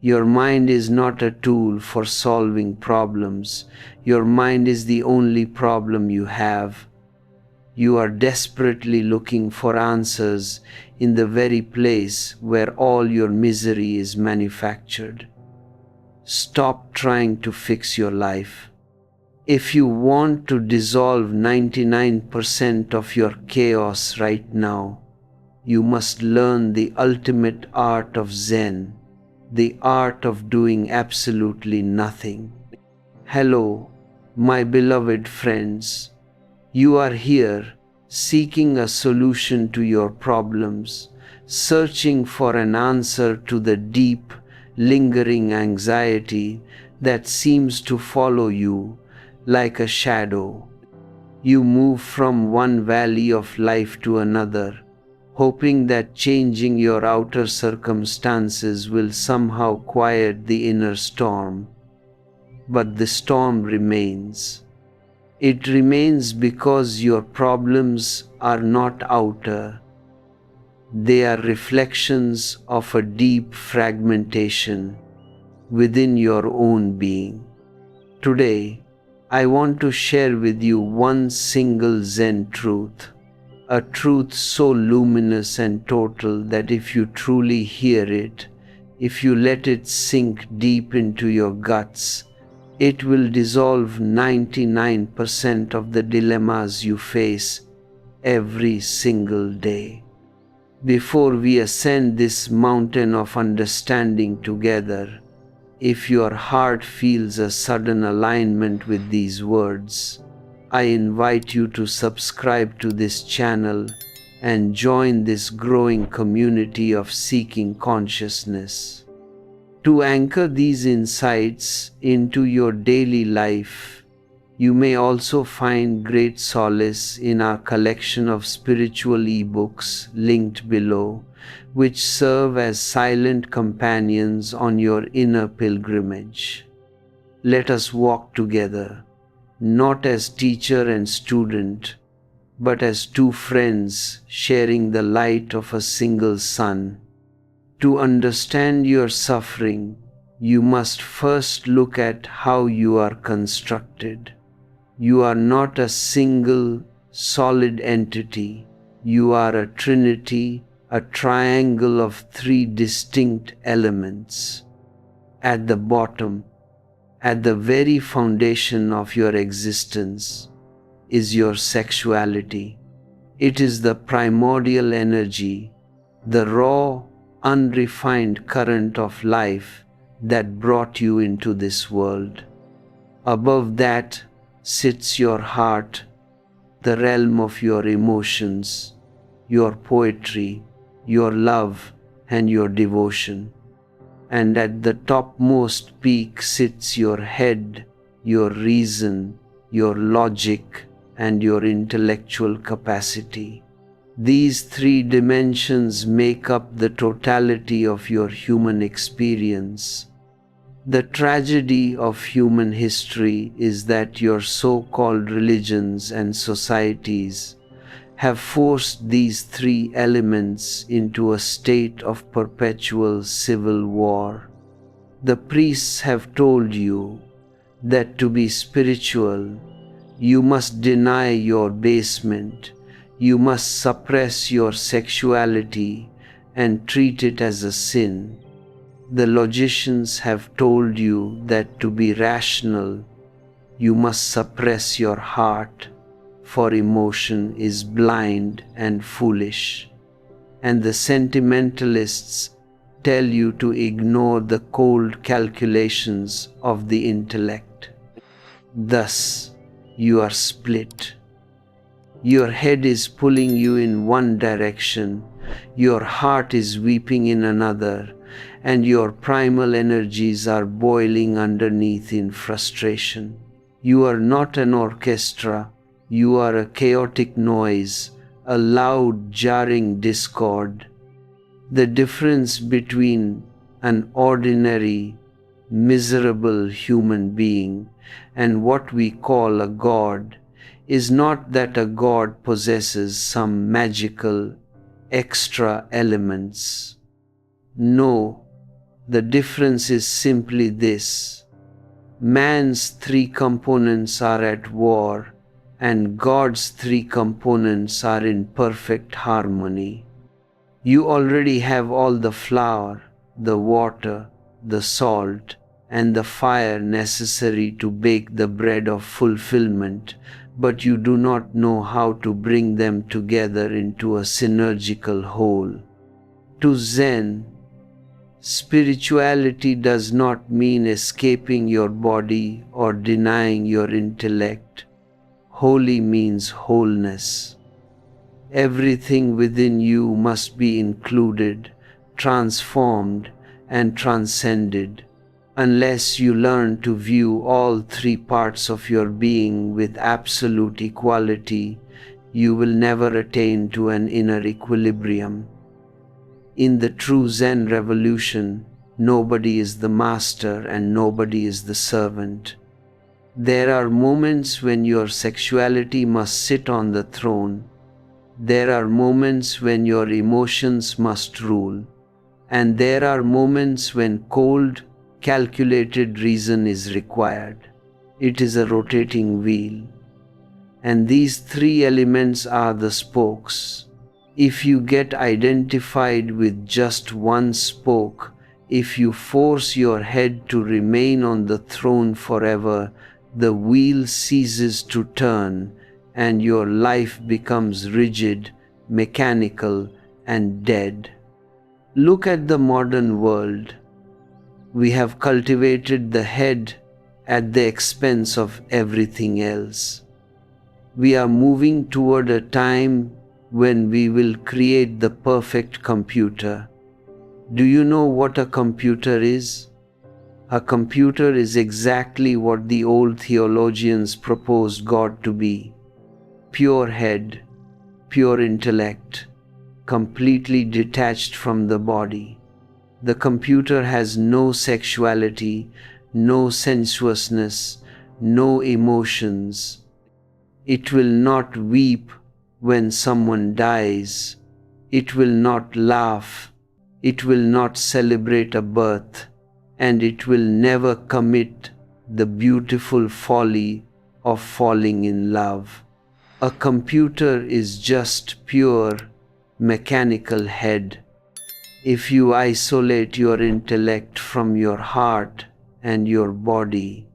Your mind is not a tool for solving problems. Your mind is the only problem you have. You are desperately looking for answers in the very place where all your misery is manufactured. Stop trying to fix your life. If you want to dissolve 99% of your chaos right now, you must learn the ultimate art of Zen, the art of doing absolutely nothing. Hello, my beloved friends. You are here, seeking a solution to your problems, searching for an answer to the deep, lingering anxiety that seems to follow you like a shadow. You move from one valley of life to another, hoping that changing your outer circumstances will somehow quiet the inner storm. But the storm remains. It remains because your problems are not outer. They are reflections of a deep fragmentation within your own being. Today, I want to share with you one single Zen truth, a truth so luminous and total that if you truly hear it, if you let it sink deep into your guts, it will dissolve 99% of the dilemmas you face every single day. Before we ascend this mountain of understanding together, if your heart feels a sudden alignment with these words, I invite you to subscribe to this channel and join this growing community of seeking consciousness. To anchor these insights into your daily life, you may also find great solace in our collection of spiritual ebooks linked below, which serve as silent companions on your inner pilgrimage. Let us walk together, not as teacher and student, but as two friends sharing the light of a single sun. To understand your suffering, you must first look at how you are constructed. You are not a single, solid entity. You are a trinity, a triangle of three distinct elements. At the bottom, at the very foundation of your existence, is your sexuality. It is the primordial energy, the raw, unrefined current of life that brought you into this world. Above that sits your heart, the realm of your emotions, your poetry, your love, and your devotion. And at the topmost peak sits your head, your reason, your logic, and your intellectual capacity. These three dimensions make up the totality of your human experience. The tragedy of human history is that your so-called religions and societies have forced these three elements into a state of perpetual civil war. The priests have told you that to be spiritual, you must deny your basement, you must suppress your sexuality and treat it as a sin. The logicians have told you that to be rational, you must suppress your heart, for emotion is blind and foolish. And the sentimentalists tell you to ignore the cold calculations of the intellect. Thus, you are split. Your head is pulling you in one direction, your heart is weeping in another, and your primal energies are boiling underneath in frustration. You are not an orchestra, you are a chaotic noise, a loud, jarring discord. The difference between an ordinary, miserable human being and what we call a god is not that a god possesses some magical extra elements. No, The difference is simply this: man's three components are at war, and God's three components are in perfect harmony. You already have all the flour, the water, the salt, and the fire necessary to bake the bread of fulfillment, but you do not know how to bring them together into a synergical whole. To Zen, spirituality does not mean escaping your body or denying your intellect. Holy means wholeness. Everything within you must be included, transformed, and transcended. Unless you learn to view all three parts of your being with absolute equality, you will never attain to an inner equilibrium. In the true Zen revolution, nobody is the master and nobody is the servant. There are moments when your sexuality must sit on the throne. There are moments when your emotions must rule. And there are moments when cold, calculated reason is required. It is a rotating wheel. And these three elements are the spokes. If you get identified with just one spoke, if you force your head to remain on the throne forever, the wheel ceases to turn and your life becomes rigid, mechanical, and dead. Look at the modern world. We have cultivated the head at the expense of everything else. We are moving toward a time when we will create the perfect computer. Do you know what a computer is? A computer is exactly what the old theologians proposed God to be. Pure head, pure intellect, completely detached from the body. The computer has no sexuality, no sensuousness, no emotions. It will not weep when someone dies. It will not laugh. It will not celebrate a birth. And it will never commit the beautiful folly of falling in love. A computer is just pure, mechanical head. If you isolate your intellect from your heart and your body,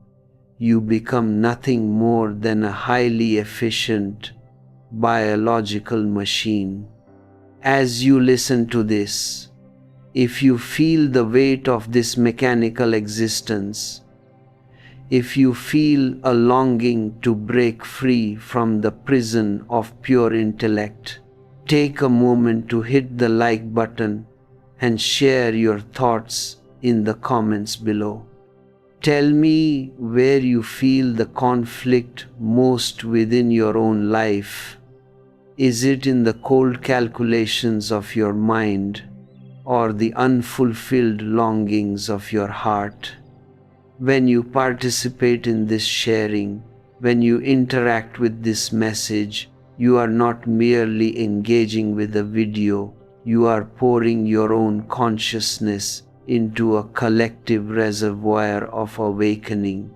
you become nothing more than a highly efficient biological machine. As you listen to this, if you feel the weight of this mechanical existence, if you feel a longing to break free from the prison of pure intellect, take a moment to hit the like button and share your thoughts in the comments below. Tell me where you feel the conflict most within your own life. Is it in the cold calculations of your mind or the unfulfilled longings of your heart? When you participate in this sharing, when you interact with this message, you are not merely engaging with a video, you are pouring your own consciousness into a collective reservoir of awakening.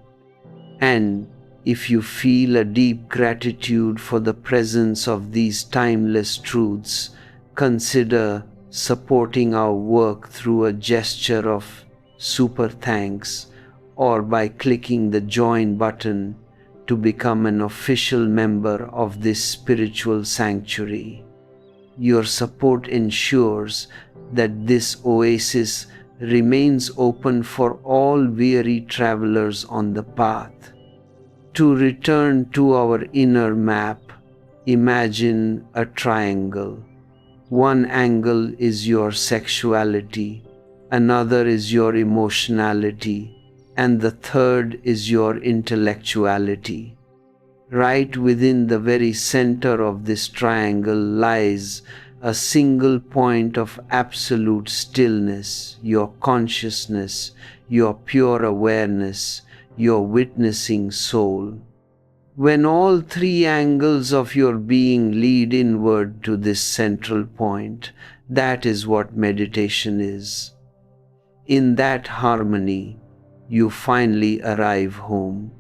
And if you feel a deep gratitude for the presence of these timeless truths, consider supporting our work through a gesture of super thanks or by clicking the join button to become an official member of this spiritual sanctuary. Your support ensures that this oasis remains open for all weary travelers on the path. To return to our inner map, imagine a triangle. One angle is your sexuality, another is your emotionality, and the third is your intellectuality. Right within the very center of this triangle lies a single point of absolute stillness, your consciousness, your pure awareness, your witnessing soul. When all three angles of your being lead inward to this central point, that is what meditation is. In that harmony, you finally arrive home.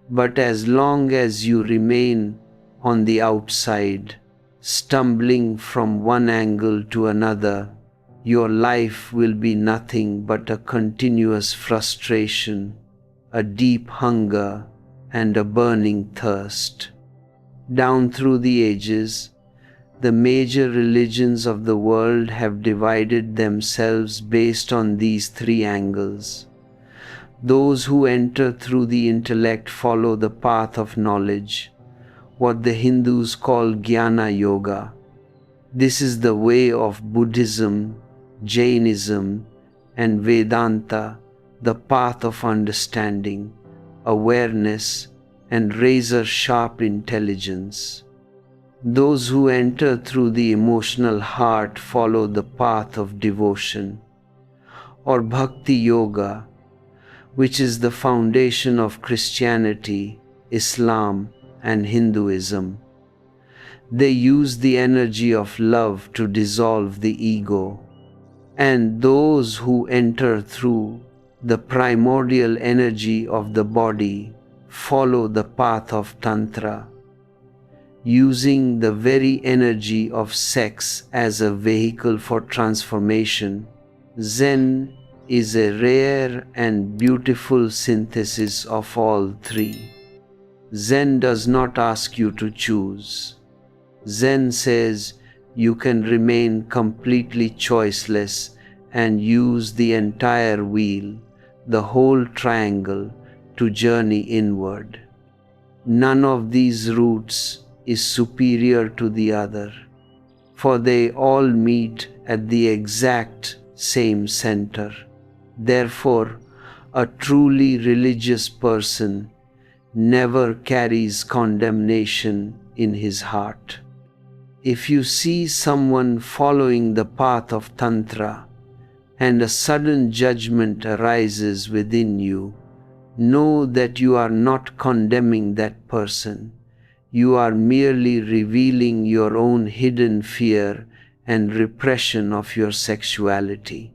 But as long as you remain on the outside, stumbling from one angle to another, your life will be nothing but a continuous frustration, a deep hunger, and a burning thirst. Down through the ages, the major religions of the world have divided themselves based on these three angles. Those who enter through the intellect follow the path of knowledge, what the Hindus call Jnana Yoga. This is the way of Buddhism, Jainism, and Vedanta, the path of understanding, awareness, and razor-sharp intelligence. Those who enter through the emotional heart follow the path of devotion, or Bhakti Yoga, which is the foundation of Christianity, Islam, and Hinduism. They use the energy of love to dissolve the ego. And those who enter through the primordial energy of the body follow the path of Tantra, using the very energy of sex as a vehicle for transformation. Zen is a rare and beautiful synthesis of all three. Zen does not ask you to choose. Zen says you can remain completely choiceless and use the entire wheel, the whole triangle, to journey inward. None of these routes is superior to the other, for they all meet at the exact same center. Therefore, a truly religious person never carries condemnation in his heart. If you see someone following the path of Tantra and a sudden judgment arises within you, know that you are not condemning that person. You are merely revealing your own hidden fear and repression of your sexuality.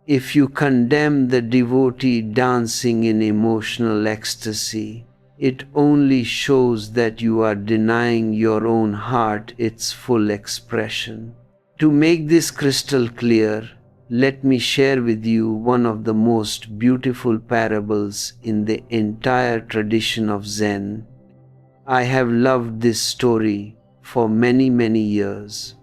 If you condemn the devotee dancing in emotional ecstasy, it only shows that you are denying your own heart its full expression. To make this crystal clear, let me share with you one of the most beautiful parables in the entire tradition of Zen. I have loved this story for many, many years,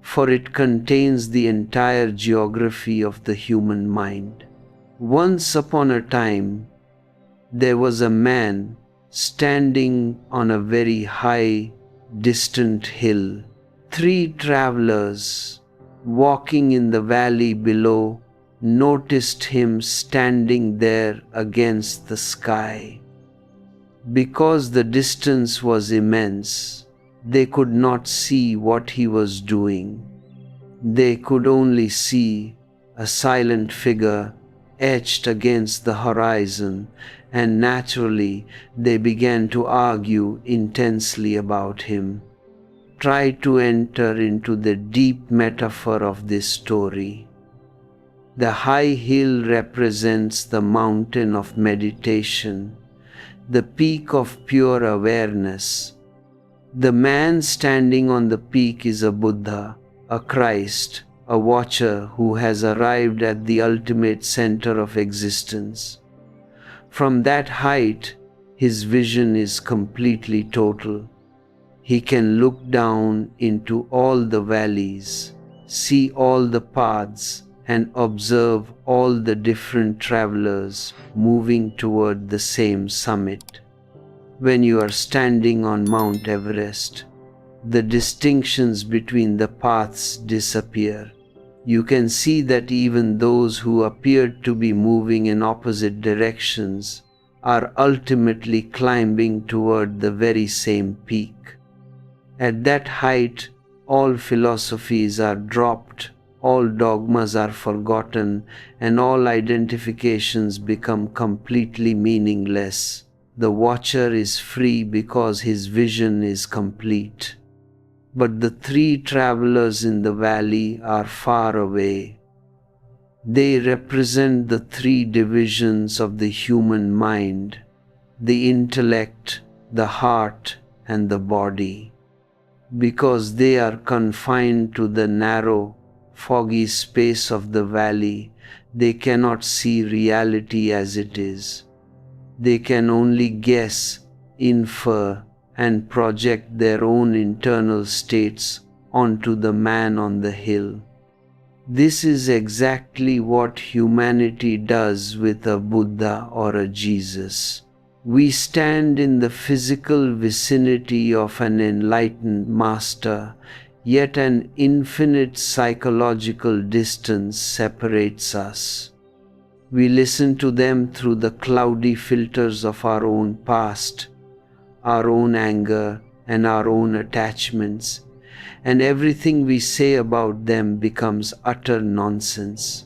for it contains the entire geography of the human mind. Once upon a time, there was a man standing on a very high, distant hill. Three travelers walking in the valley below noticed him standing there against the sky. Because the distance was immense, they could not see what he was doing. They could only see a silent figure etched against the horizon, and naturally they began to argue intensely about him. Try to enter into the deep metaphor of this story. The high hill represents the mountain of meditation, the peak of pure awareness. The man standing on the peak is a Buddha, a Christ, a watcher who has arrived at the ultimate center of existence. From that height, his vision is completely total. He can look down into all the valleys, see all the paths, and observe all the different travelers moving toward the same summit. When you are standing on Mount Everest, the distinctions between the paths disappear. You can see that even those who appeared to be moving in opposite directions are ultimately climbing toward the very same peak. At that height, all philosophies are dropped, all dogmas are forgotten, and all identifications become completely meaningless. The watcher is free because his vision is complete. But the three travelers in the valley are far away. They represent the three divisions of the human mind: the intellect, the heart, and the body. Because they are confined to the narrow, foggy space of the valley, they cannot see reality as it is. They can only guess, infer, and project their own internal states onto the man on the hill. This is exactly what humanity does with a Buddha or a Jesus. We stand in the physical vicinity of an enlightened master, yet an infinite psychological distance separates us. We listen to them through the cloudy filters of our own past, our own anger, and our own attachments, and everything we say about them becomes utter nonsense.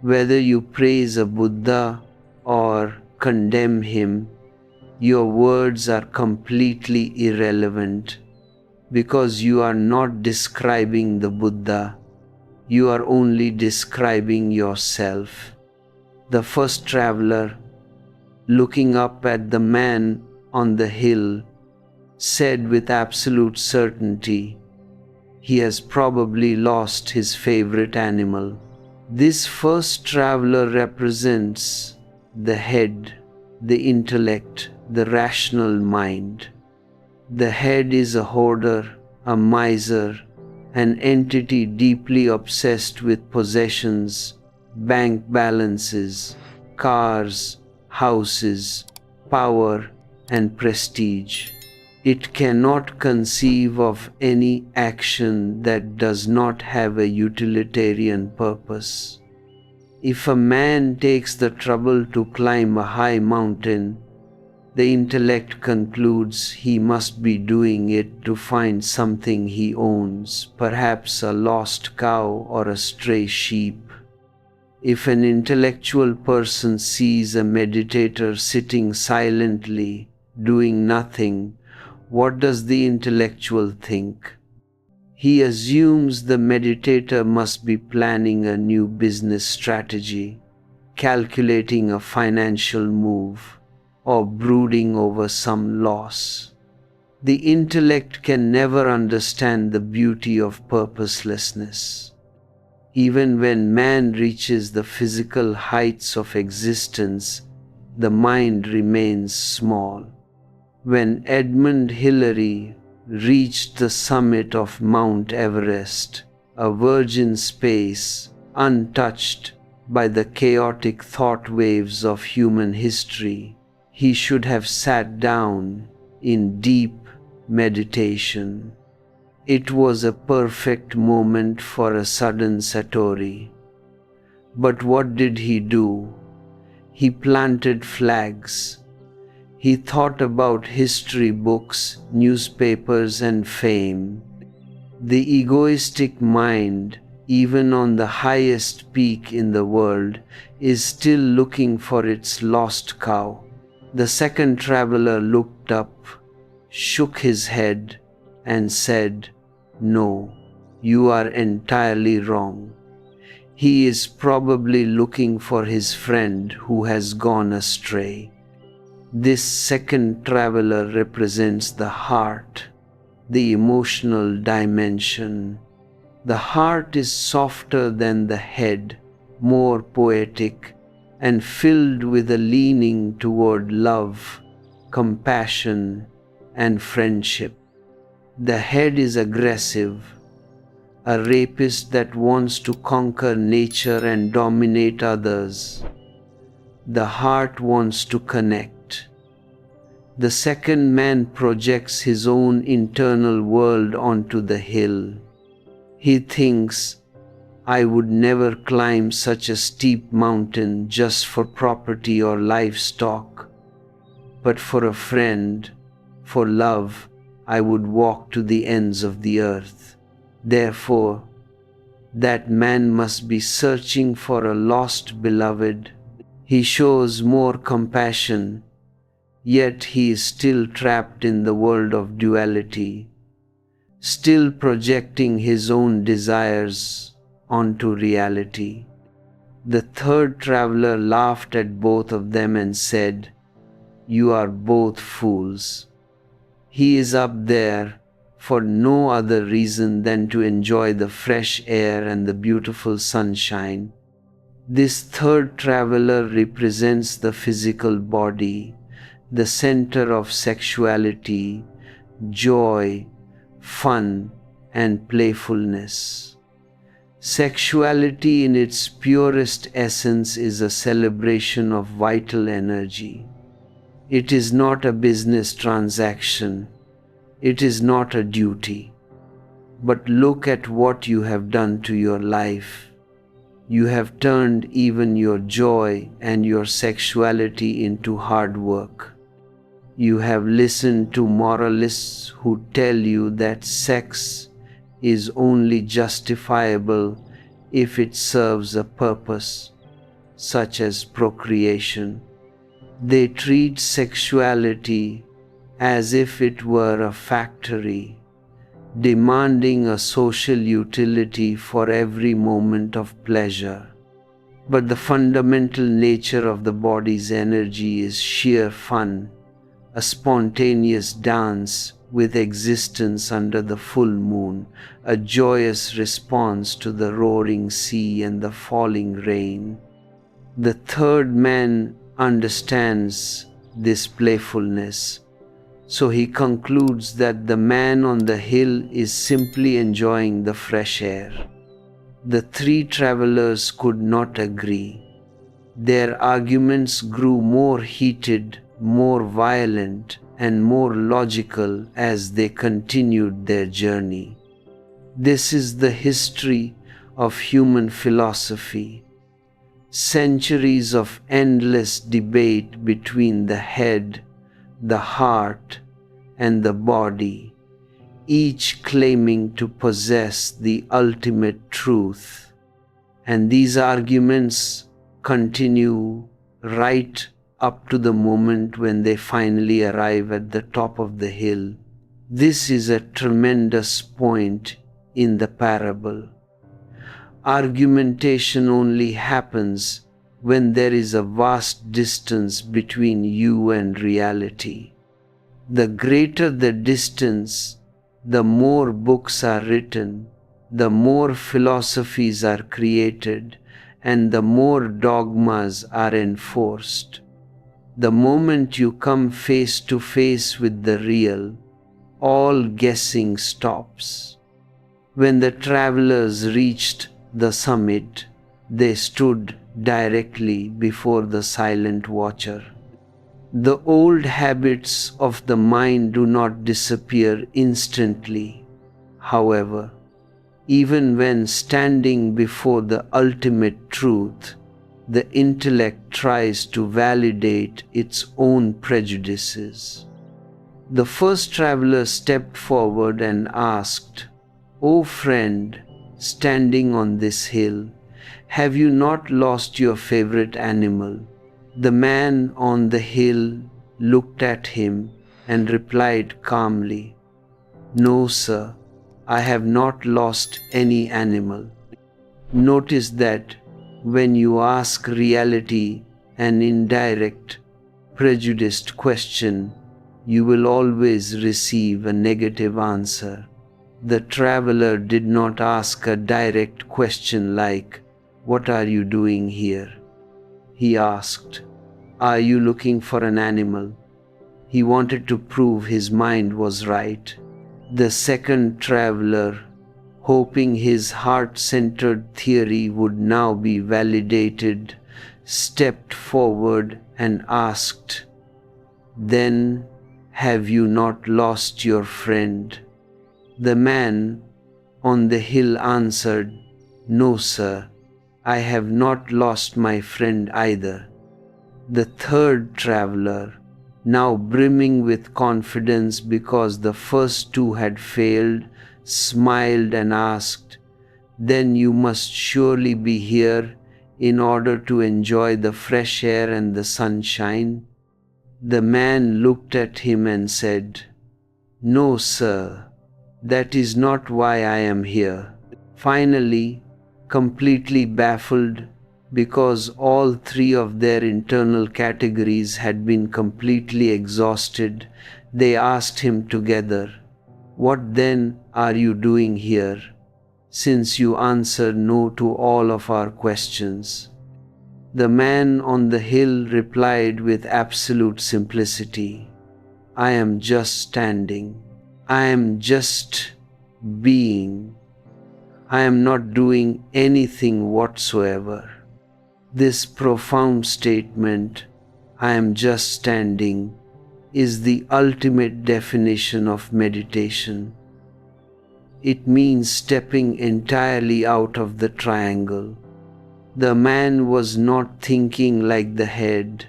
Whether you praise a Buddha or condemn him, your words are completely irrelevant, because you are not describing the Buddha, you are only describing yourself. The first traveler, looking up at the man on the hill, said with absolute certainty, "He has probably lost his favorite animal." This first traveler represents the head, the intellect, the rational mind. The head is a hoarder, a miser, an entity deeply obsessed with possessions, bank balances, cars, houses, power, and prestige. It cannot conceive of any action that does not have a utilitarian purpose. If a man takes the trouble to climb a high mountain, the intellect concludes he must be doing it to find something he owns, perhaps a lost cow or a stray sheep. If an intellectual person sees a meditator sitting silently, doing nothing, what does the intellectual think? He assumes the meditator must be planning a new business strategy, calculating a financial move, or brooding over some loss. The intellect can never understand the beauty of purposelessness. Even when man reaches the physical heights of existence, the mind remains small. When Edmund Hillary reached the summit of Mount Everest, a virgin space, untouched by the chaotic thought waves of human history, he should have sat down in deep meditation. It was a perfect moment for a sudden satori. But what did he do? He planted flags. He thought about history books, newspapers, and fame. The egoistic mind, even on the highest peak in the world, is still looking for its lost cow. The second traveler looked up, shook his head, and said, "No, you are entirely wrong. He is probably looking for his friend who has gone astray." This second traveler represents the heart, the emotional dimension. The heart is softer than the head, more poetic, and filled with a leaning toward love, compassion, and friendship. The head is aggressive, a rapist that wants to conquer nature and dominate others. The heart wants to connect. The second man projects his own internal world onto the hill. He thinks, "I would never climb such a steep mountain just for property or livestock. But for a friend, for love, I would walk to the ends of the earth." Therefore, that man must be searching for a lost beloved. He shows more compassion, yet he is still trapped in the world of duality, still projecting his own desires onto reality. The third traveler laughed at both of them and said, "You are both fools. He is up there for no other reason than to enjoy the fresh air and the beautiful sunshine. This third traveler represents the physical body, the center of sexuality, joy, fun, and playfulness. Sexuality in its purest essence is a celebration of vital energy. It is not a business transaction. It is not a duty. But look at what you have done to your life. You have turned even your joy and your sexuality into hard work. You have listened to moralists who tell you that sex is only justifiable if it serves a purpose, such as procreation. They treat sexuality as if it were a factory, demanding a social utility for every moment of pleasure. But the fundamental nature of the body's energy is sheer fun, a spontaneous dance with existence under the full moon, a joyous response to the roaring sea and the falling rain. The third man understands this playfulness, so he concludes that the man on the hill is simply enjoying the fresh air. The three travelers could not agree. Their arguments grew more heated, more violent, and more logical as they continued their journey. This is the history of human philosophy. Centuries of endless debate between the head, the heart, and the body, each claiming to possess the ultimate truth. And these arguments continue right up to the moment when they finally arrive at the top of the hill. This is a tremendous point in the parable. Argumentation only happens when there is a vast distance between you and reality. The greater the distance, the more books are written, the more philosophies are created, and the more dogmas are enforced. The moment you come face to face with the real, all guessing stops. When the travelers reached the summit, they stood directly before the silent watcher. The old habits of the mind do not disappear instantly. However, even when standing before the ultimate truth, the intellect tries to validate its own prejudices. The first traveler stepped forward and asked, "O friend, standing on this hill, have you not lost your favorite animal?" The man on the hill looked at him and replied calmly, "No, sir, I have not lost any animal." Notice that when you ask reality an indirect, prejudiced question, you will always receive a negative answer. The traveler did not ask a direct question like, "What are you doing here?" He asked, "Are you looking for an animal?" He wanted to prove his mind was right. The second traveler, hoping his heart-centered theory would now be validated, stepped forward and asked, "Then have you not lost your friend?" The man on the hill answered, "No, sir, I have not lost my friend either." The third traveler, now brimming with confidence because the first two had failed, smiled and asked, "Then you must surely be here in order to enjoy the fresh air and the sunshine?" The man looked at him and said, "No, sir, that is not why I am here." Finally, completely baffled, Because all three of their internal categories had been completely exhausted, they asked him together, "What then are you doing here, since you answer no to all of our questions?" The man on the hill replied with absolute simplicity, "I am just standing. I am just being. I am not doing anything whatsoever." This profound statement, "I am just standing," is the ultimate definition of meditation. It means stepping entirely out of the triangle. The man was not thinking like the head.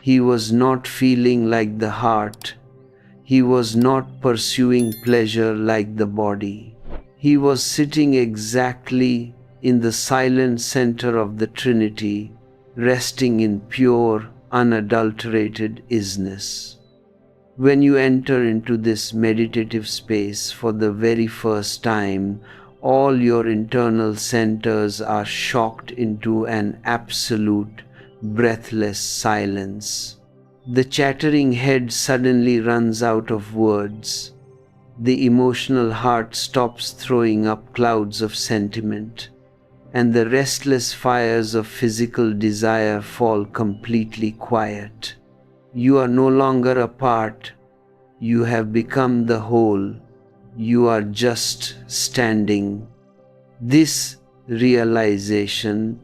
He was not feeling like the heart. He was not pursuing pleasure like the body. He was sitting exactly in the silent center of the Trinity, resting in pure, unadulterated isness. When you enter into this meditative space for the very first time, all your internal centers are shocked into an absolute, breathless silence. The chattering head suddenly runs out of words. The emotional heart stops throwing up clouds of sentiment, and the restless fires of physical desire fall completely quiet. You are no longer a part. You have become the whole. You are just standing. This realization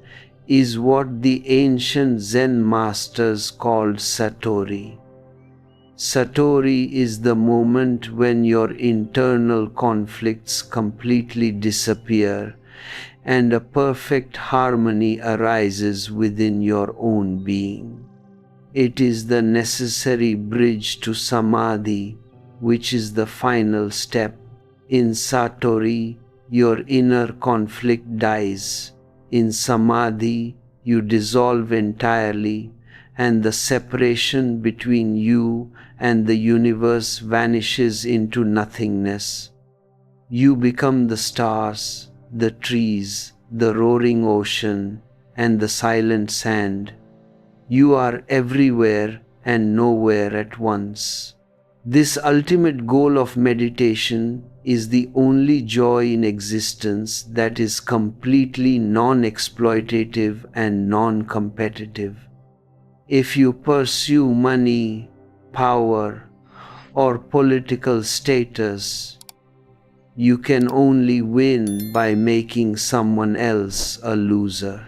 is what the ancient Zen masters called Satori. Satori is the moment when your internal conflicts completely disappear and a perfect harmony arises within your own being. It is the necessary bridge to Samadhi, which is the final step. In Satori, your inner conflict dies. In Samadhi, you dissolve entirely, and the separation between you and the universe vanishes into nothingness. You become the stars, the trees, the roaring ocean, and the silent sand. You are everywhere and nowhere at once. This ultimate goal of meditation is the only joy in existence that is completely non-exploitative and non-competitive. If you pursue money, power, or political status, you can only win by making someone else a loser.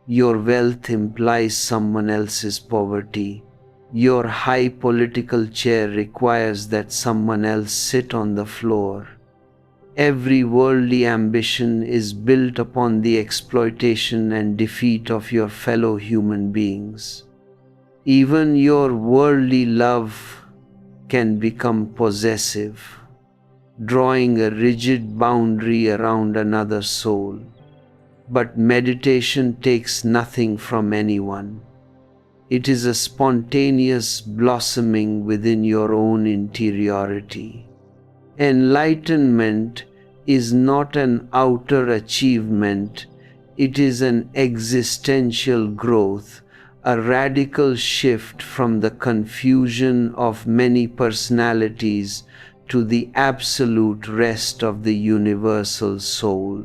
Your wealth implies someone else's poverty. Your high political chair requires that someone else sit on the floor. Every worldly ambition is built upon the exploitation and defeat of your fellow human beings. Even your worldly love can become possessive, drawing a rigid boundary around another soul. But meditation takes nothing from anyone. It is a spontaneous blossoming within your own interiority. Enlightenment is not an outer achievement, it is an existential growth, a radical shift from the confusion of many personalities to the absolute rest of the universal soul.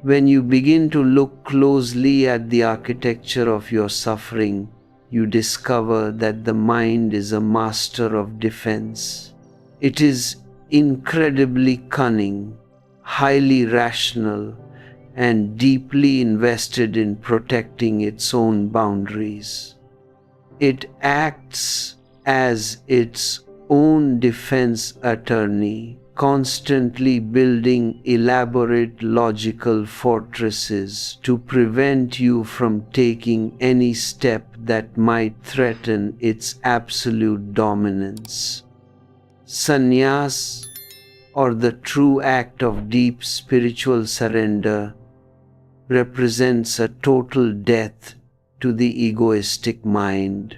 When you begin to look closely at the architecture of your suffering, you discover that the mind is a master of defense. It is incredibly cunning, highly rational, and deeply invested in protecting its own boundaries. It acts as its own defense attorney, constantly building elaborate logical fortresses to prevent you from taking any step that might threaten its absolute dominance. Sannyas, or the true act of deep spiritual surrender, represents a total death to the egoistic mind.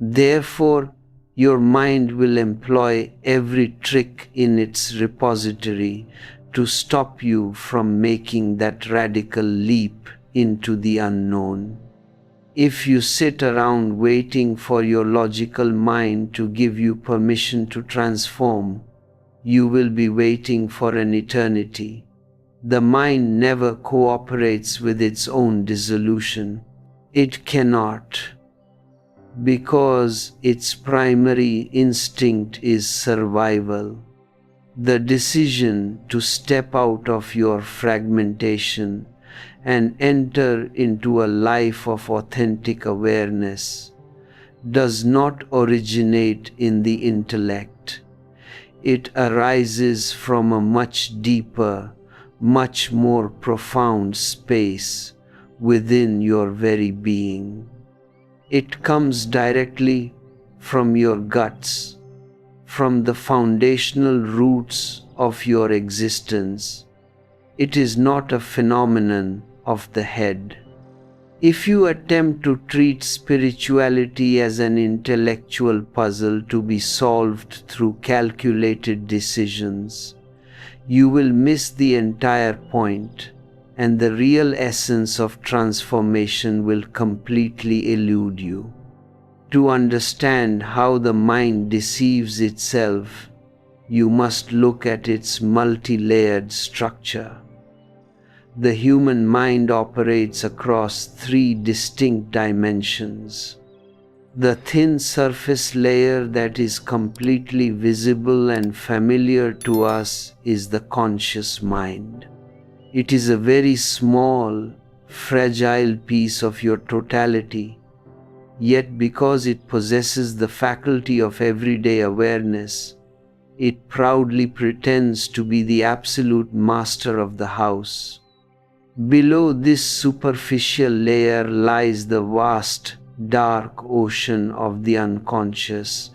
Therefore, your mind will employ every trick in its repository to stop you from making that radical leap into the unknown. If you sit around waiting for your logical mind to give you permission to transform, you will be waiting for an eternity. The mind never cooperates with its own dissolution. It cannot, because its primary instinct is survival. The decision to step out of your fragmentation and enter into a life of authentic awareness does not originate in the intellect. It arises from a much deeper, much more profound space within your very being. It comes directly from your guts, from the foundational roots of your existence. It is not a phenomenon of the head. If you attempt to treat spirituality as an intellectual puzzle to be solved through calculated decisions, you will miss the entire point, and the real essence of transformation will completely elude you. To understand how the mind deceives itself, you must look at its multi-layered structure. The human mind operates across three distinct dimensions. The thin surface layer that is completely visible and familiar to us is the conscious mind. It is a very small, fragile piece of your totality, yet because it possesses the faculty of everyday awareness, it proudly pretends to be the absolute master of the house. Below this superficial layer lies the vast, dark ocean of the unconscious,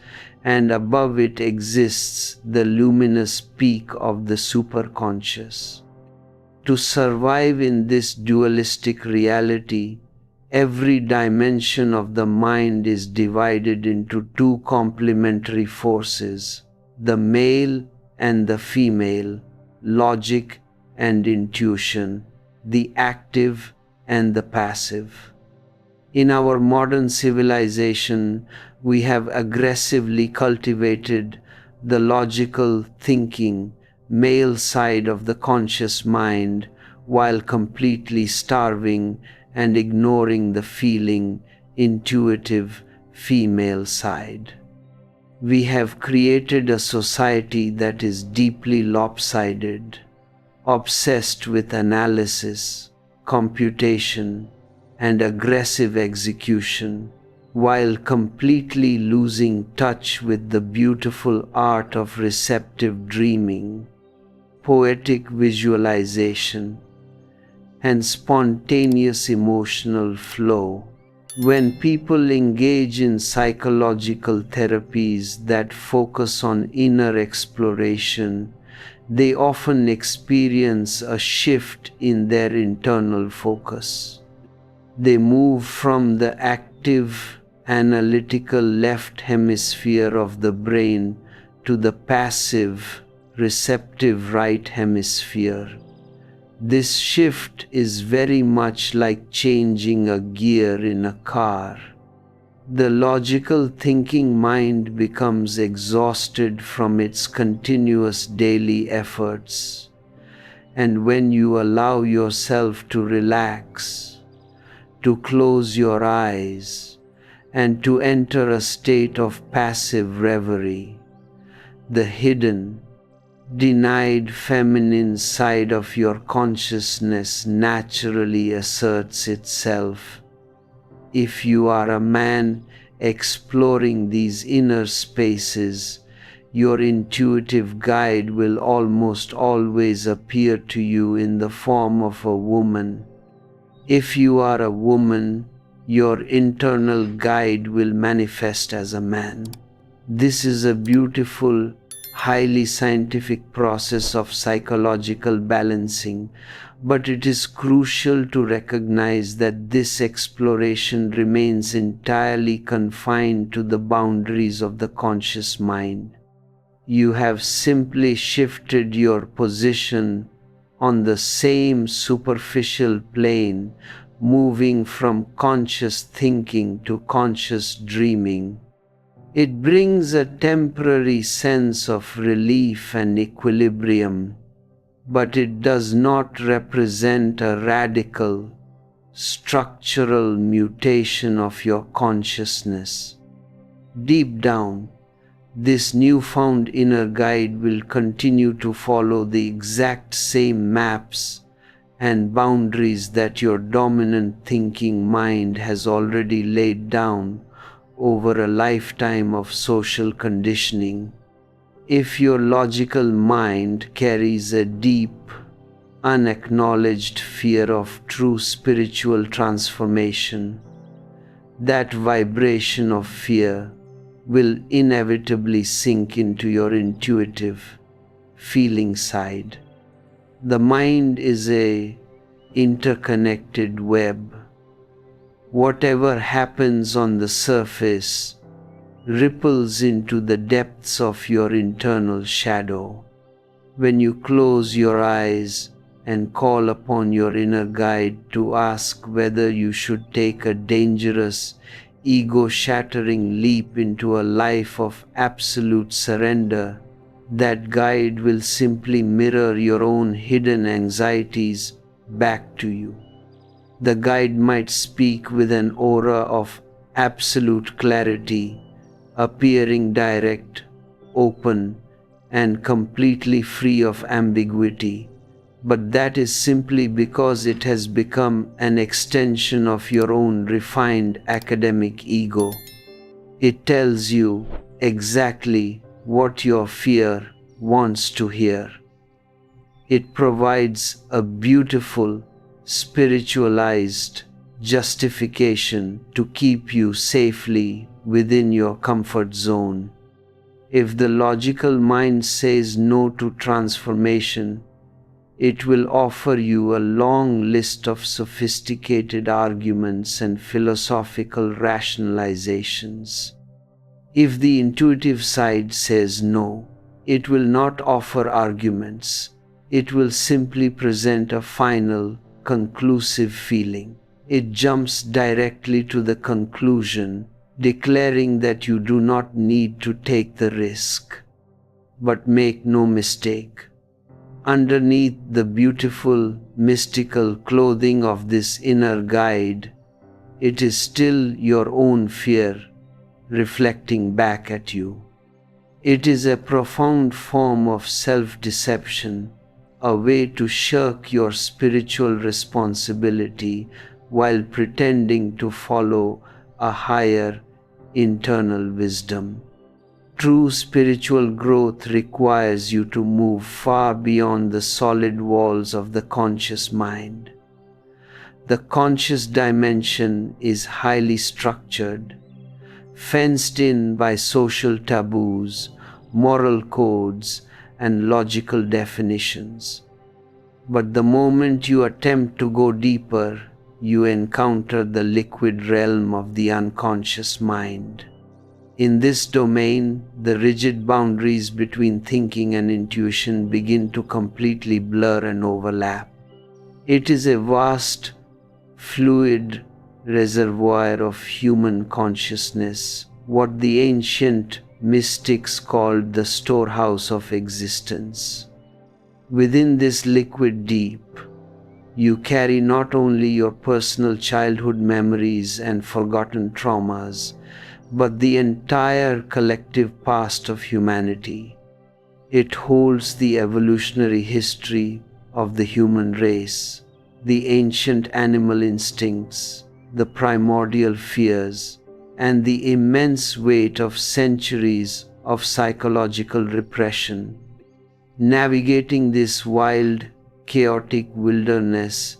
and above it exists the luminous peak of the superconscious. To survive in this dualistic reality, every dimension of the mind is divided into two complementary forces, the male and the female, logic and intuition, the active and the passive. In our modern civilization, we have aggressively cultivated the logical thinking, male side of the conscious mind, while completely starving and ignoring the feeling, intuitive female side. We have created a society that is deeply lopsided, obsessed with analysis, computation, and aggressive execution, while completely losing touch with the beautiful art of receptive dreaming, poetic visualization, and spontaneous emotional flow. When people engage in psychological therapies that focus on inner exploration, they often experience a shift in their internal focus. They move from the active, analytical left hemisphere of the brain to the passive, receptive right hemisphere. This shift is very much like changing a gear in a car. The logical thinking mind becomes exhausted from its continuous daily efforts, and when you allow yourself to relax, to close your eyes, and to enter a state of passive reverie, the hidden, denied feminine side of your consciousness naturally asserts itself. If you are a man exploring these inner spaces, your intuitive guide will almost always appear to you in the form of a woman. If you are a woman, your internal guide will manifest as a man. This is a beautiful, highly scientific process of psychological balancing, but it is crucial to recognize that this exploration remains entirely confined to the boundaries of the conscious mind. You have simply shifted your position on the same superficial plane moving from conscious thinking to conscious dreaming. It brings a temporary sense of relief and equilibrium, but it does not represent a radical, structural mutation of your consciousness. Deep down, this newfound inner guide will continue to follow the exact same maps and boundaries that your dominant thinking mind has already laid down over a lifetime of social conditioning. If your logical mind carries a deep, unacknowledged fear of true spiritual transformation, that vibration of fear will inevitably sink into your intuitive, feeling side. The mind is a interconnected web. Whatever happens on the surface ripples into the depths of your internal shadow. When you close your eyes and call upon your inner guide to ask whether you should take a dangerous, ego-shattering leap into a life of absolute surrender, that guide will simply mirror your own hidden anxieties back to you. The guide might speak with an aura of absolute clarity, appearing direct, open, and completely free of ambiguity, but that is simply because it has become an extension of your own refined academic ego. It tells you exactly what your fear wants to hear. It provides a beautiful, spiritualized justification to keep you safely within your comfort zone. If the logical mind says no to transformation, it will offer you a long list of sophisticated arguments and philosophical rationalizations. If the intuitive side says no, it will not offer arguments. It will simply present a final, conclusive feeling. It jumps directly to the conclusion, declaring that you do not need to take the risk. But make no mistake, underneath the beautiful, mystical clothing of this inner guide, it is still your own fear reflecting back at you. It is a profound form of self-deception, a way to shirk your spiritual responsibility while pretending to follow a higher internal wisdom. True spiritual growth requires you to move far beyond the solid walls of the conscious mind. The conscious dimension is highly structured, fenced in by social taboos, moral codes, and logical definitions. But the moment you attempt to go deeper, you encounter the liquid realm of the unconscious mind. In this domain, the rigid boundaries between thinking and intuition begin to completely blur and overlap. It is a vast, fluid reservoir of human consciousness, what the ancient mystics called the storehouse of existence. Within this liquid deep, you carry not only your personal childhood memories and forgotten traumas, but the entire collective past of humanity. It holds the evolutionary history of the human race, the ancient animal instincts, the primordial fears, and the immense weight of centuries of psychological repression. Navigating this wild, chaotic wilderness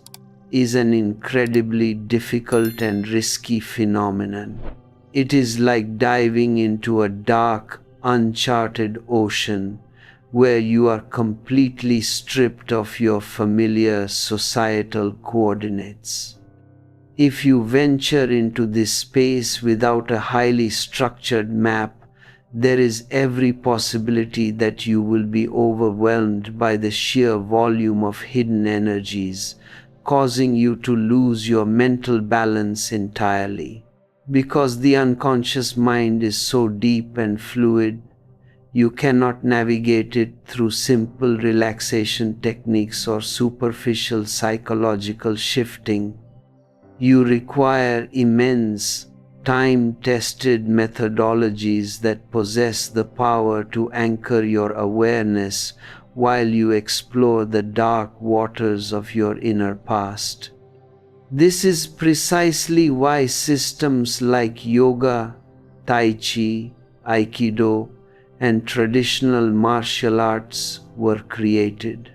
is an incredibly difficult and risky phenomenon. It is like diving into a dark, uncharted ocean where you are completely stripped of your familiar societal coordinates. If you venture into this space without a highly structured map, there is every possibility that you will be overwhelmed by the sheer volume of hidden energies, causing you to lose your mental balance entirely. Because the unconscious mind is so deep and fluid, you cannot navigate it through simple relaxation techniques or superficial psychological shifting. You require immense, time-tested methodologies that possess the power to anchor your awareness while you explore the dark waters of your inner past. This is precisely why systems like yoga, tai chi, aikido, and traditional martial arts were created.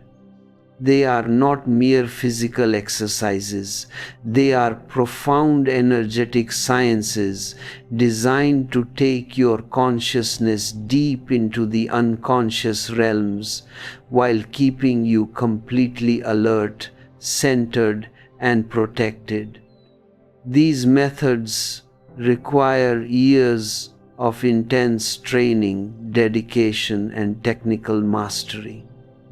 They are not mere physical exercises. They are profound energetic sciences designed to take your consciousness deep into the unconscious realms while keeping you completely alert, centered, and protected. These methods require years of intense training, dedication, and technical mastery.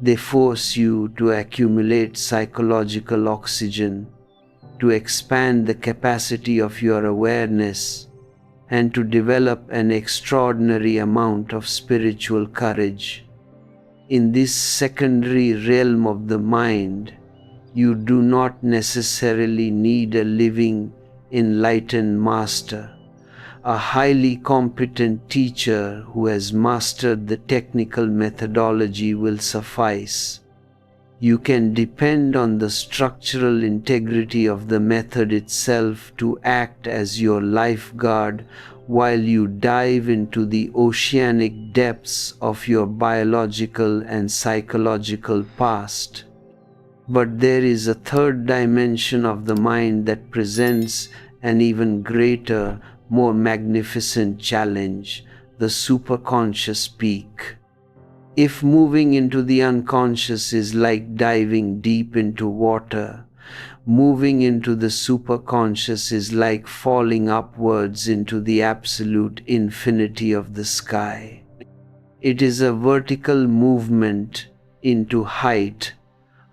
They force you to accumulate psychological oxygen, to expand the capacity of your awareness, and to develop an extraordinary amount of spiritual courage. In this secondary realm of the mind, you do not necessarily need a living, enlightened master. A highly competent teacher who has mastered the technical methodology will suffice. You can depend on the structural integrity of the method itself to act as your lifeguard while you dive into the oceanic depths of your biological and psychological past. But there is a third dimension of the mind that presents an even greater, more magnificent challenge, the superconscious peak. If moving into the unconscious is like diving deep into water, moving into the superconscious is like falling upwards into the absolute infinity of the sky. It is a vertical movement into height,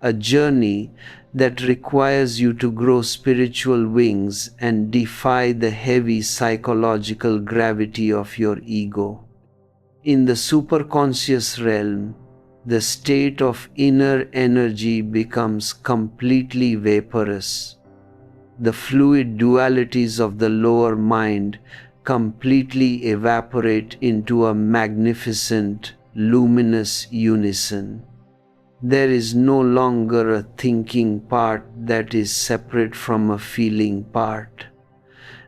a journey that requires you to grow spiritual wings and defy the heavy psychological gravity of your ego. In the superconscious realm, the state of inner energy becomes completely vaporous. The fluid dualities of the lower mind completely evaporate into a magnificent, luminous unison. There is no longer a thinking part that is separate from a feeling part.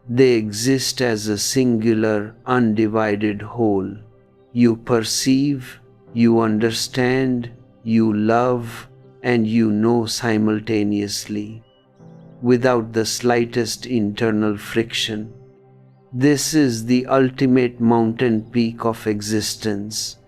They exist as a singular, undivided whole. You perceive, you understand, you love, and you know simultaneously, without the slightest internal friction. This is the ultimate mountain peak of existence.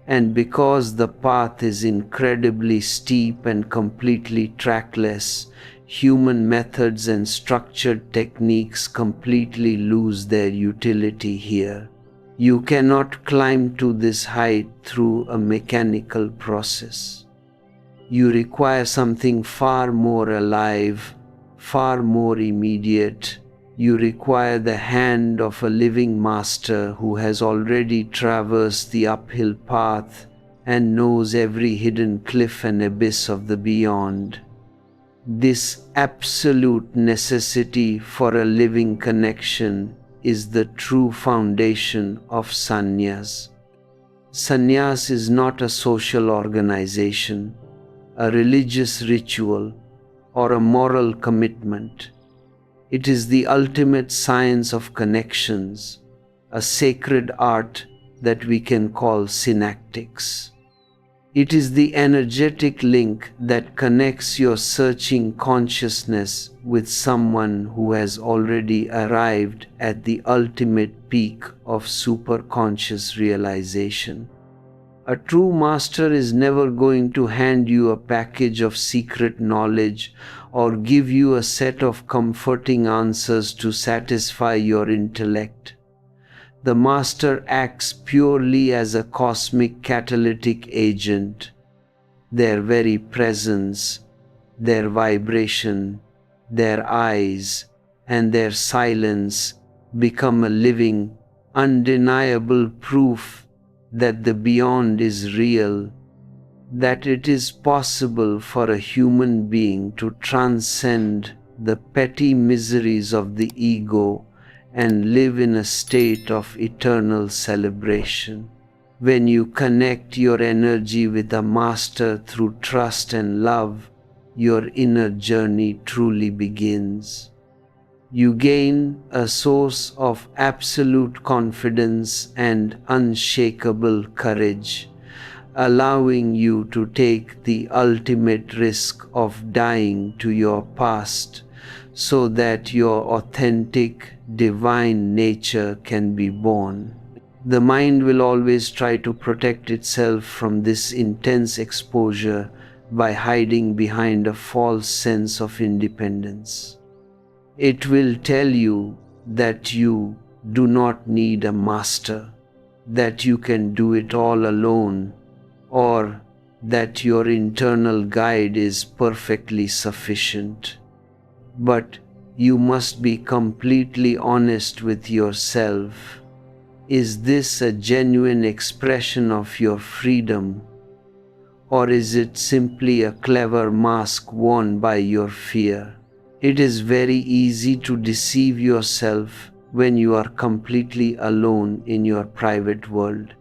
And because the path is incredibly steep and completely trackless, human methods and structured techniques completely lose their utility here. You cannot climb to this height through a mechanical process. You require something far more alive, far more immediate. You require the hand of a living master who has already traversed the uphill path and knows every hidden cliff and abyss of the beyond. This absolute necessity for a living connection is the true foundation of sannyas. Sannyas is not a social organization, a religious ritual, or a moral commitment. It is the ultimate science of connections, a sacred art that we can call synaptics. It is the energetic link that connects your searching consciousness with someone who has already arrived at the ultimate peak of superconscious realization. A true master is never going to hand you a package of secret knowledge or give you a set of comforting answers to satisfy your intellect. The master acts purely as a cosmic catalytic agent. Their very presence, their vibration, their eyes, and their silence become a living, undeniable proof that the beyond is real, that it is possible for a human being to transcend the petty miseries of the ego and live in a state of eternal celebration. When you connect your energy with a master through trust and love, your inner journey truly begins. You gain a source of absolute confidence and unshakable courage, allowing you to take the ultimate risk of dying to your past so that your authentic divine nature can be born. The mind will always try to protect itself from this intense exposure by hiding behind a false sense of independence. It will tell you that you do not need a master, that you can do it all alone, or that your internal guide is perfectly sufficient. But you must be completely honest with yourself. Is this a genuine expression of your freedom, or is it simply a clever mask worn by your fear? It is very easy to deceive yourself when you are completely alone in your private world.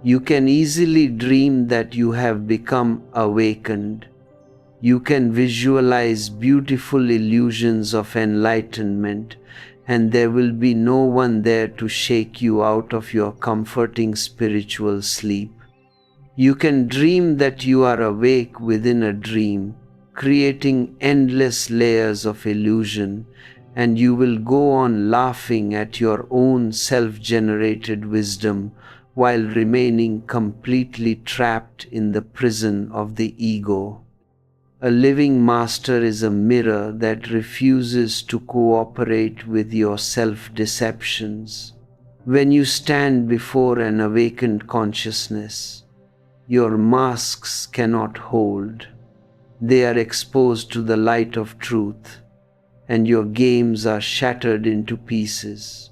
You can easily dream that you have become awakened. You can visualize beautiful illusions of enlightenment, and there will be no one there to shake you out of your comforting spiritual sleep. You can dream that you are awake within a dream, creating endless layers of illusion, and you will go on laughing at your own self-generated wisdom while remaining completely trapped in the prison of the ego. A living master is a mirror that refuses to cooperate with your self-deceptions. When you stand before an awakened consciousness, your masks cannot hold. They are exposed to the light of truth, and your games are shattered into pieces.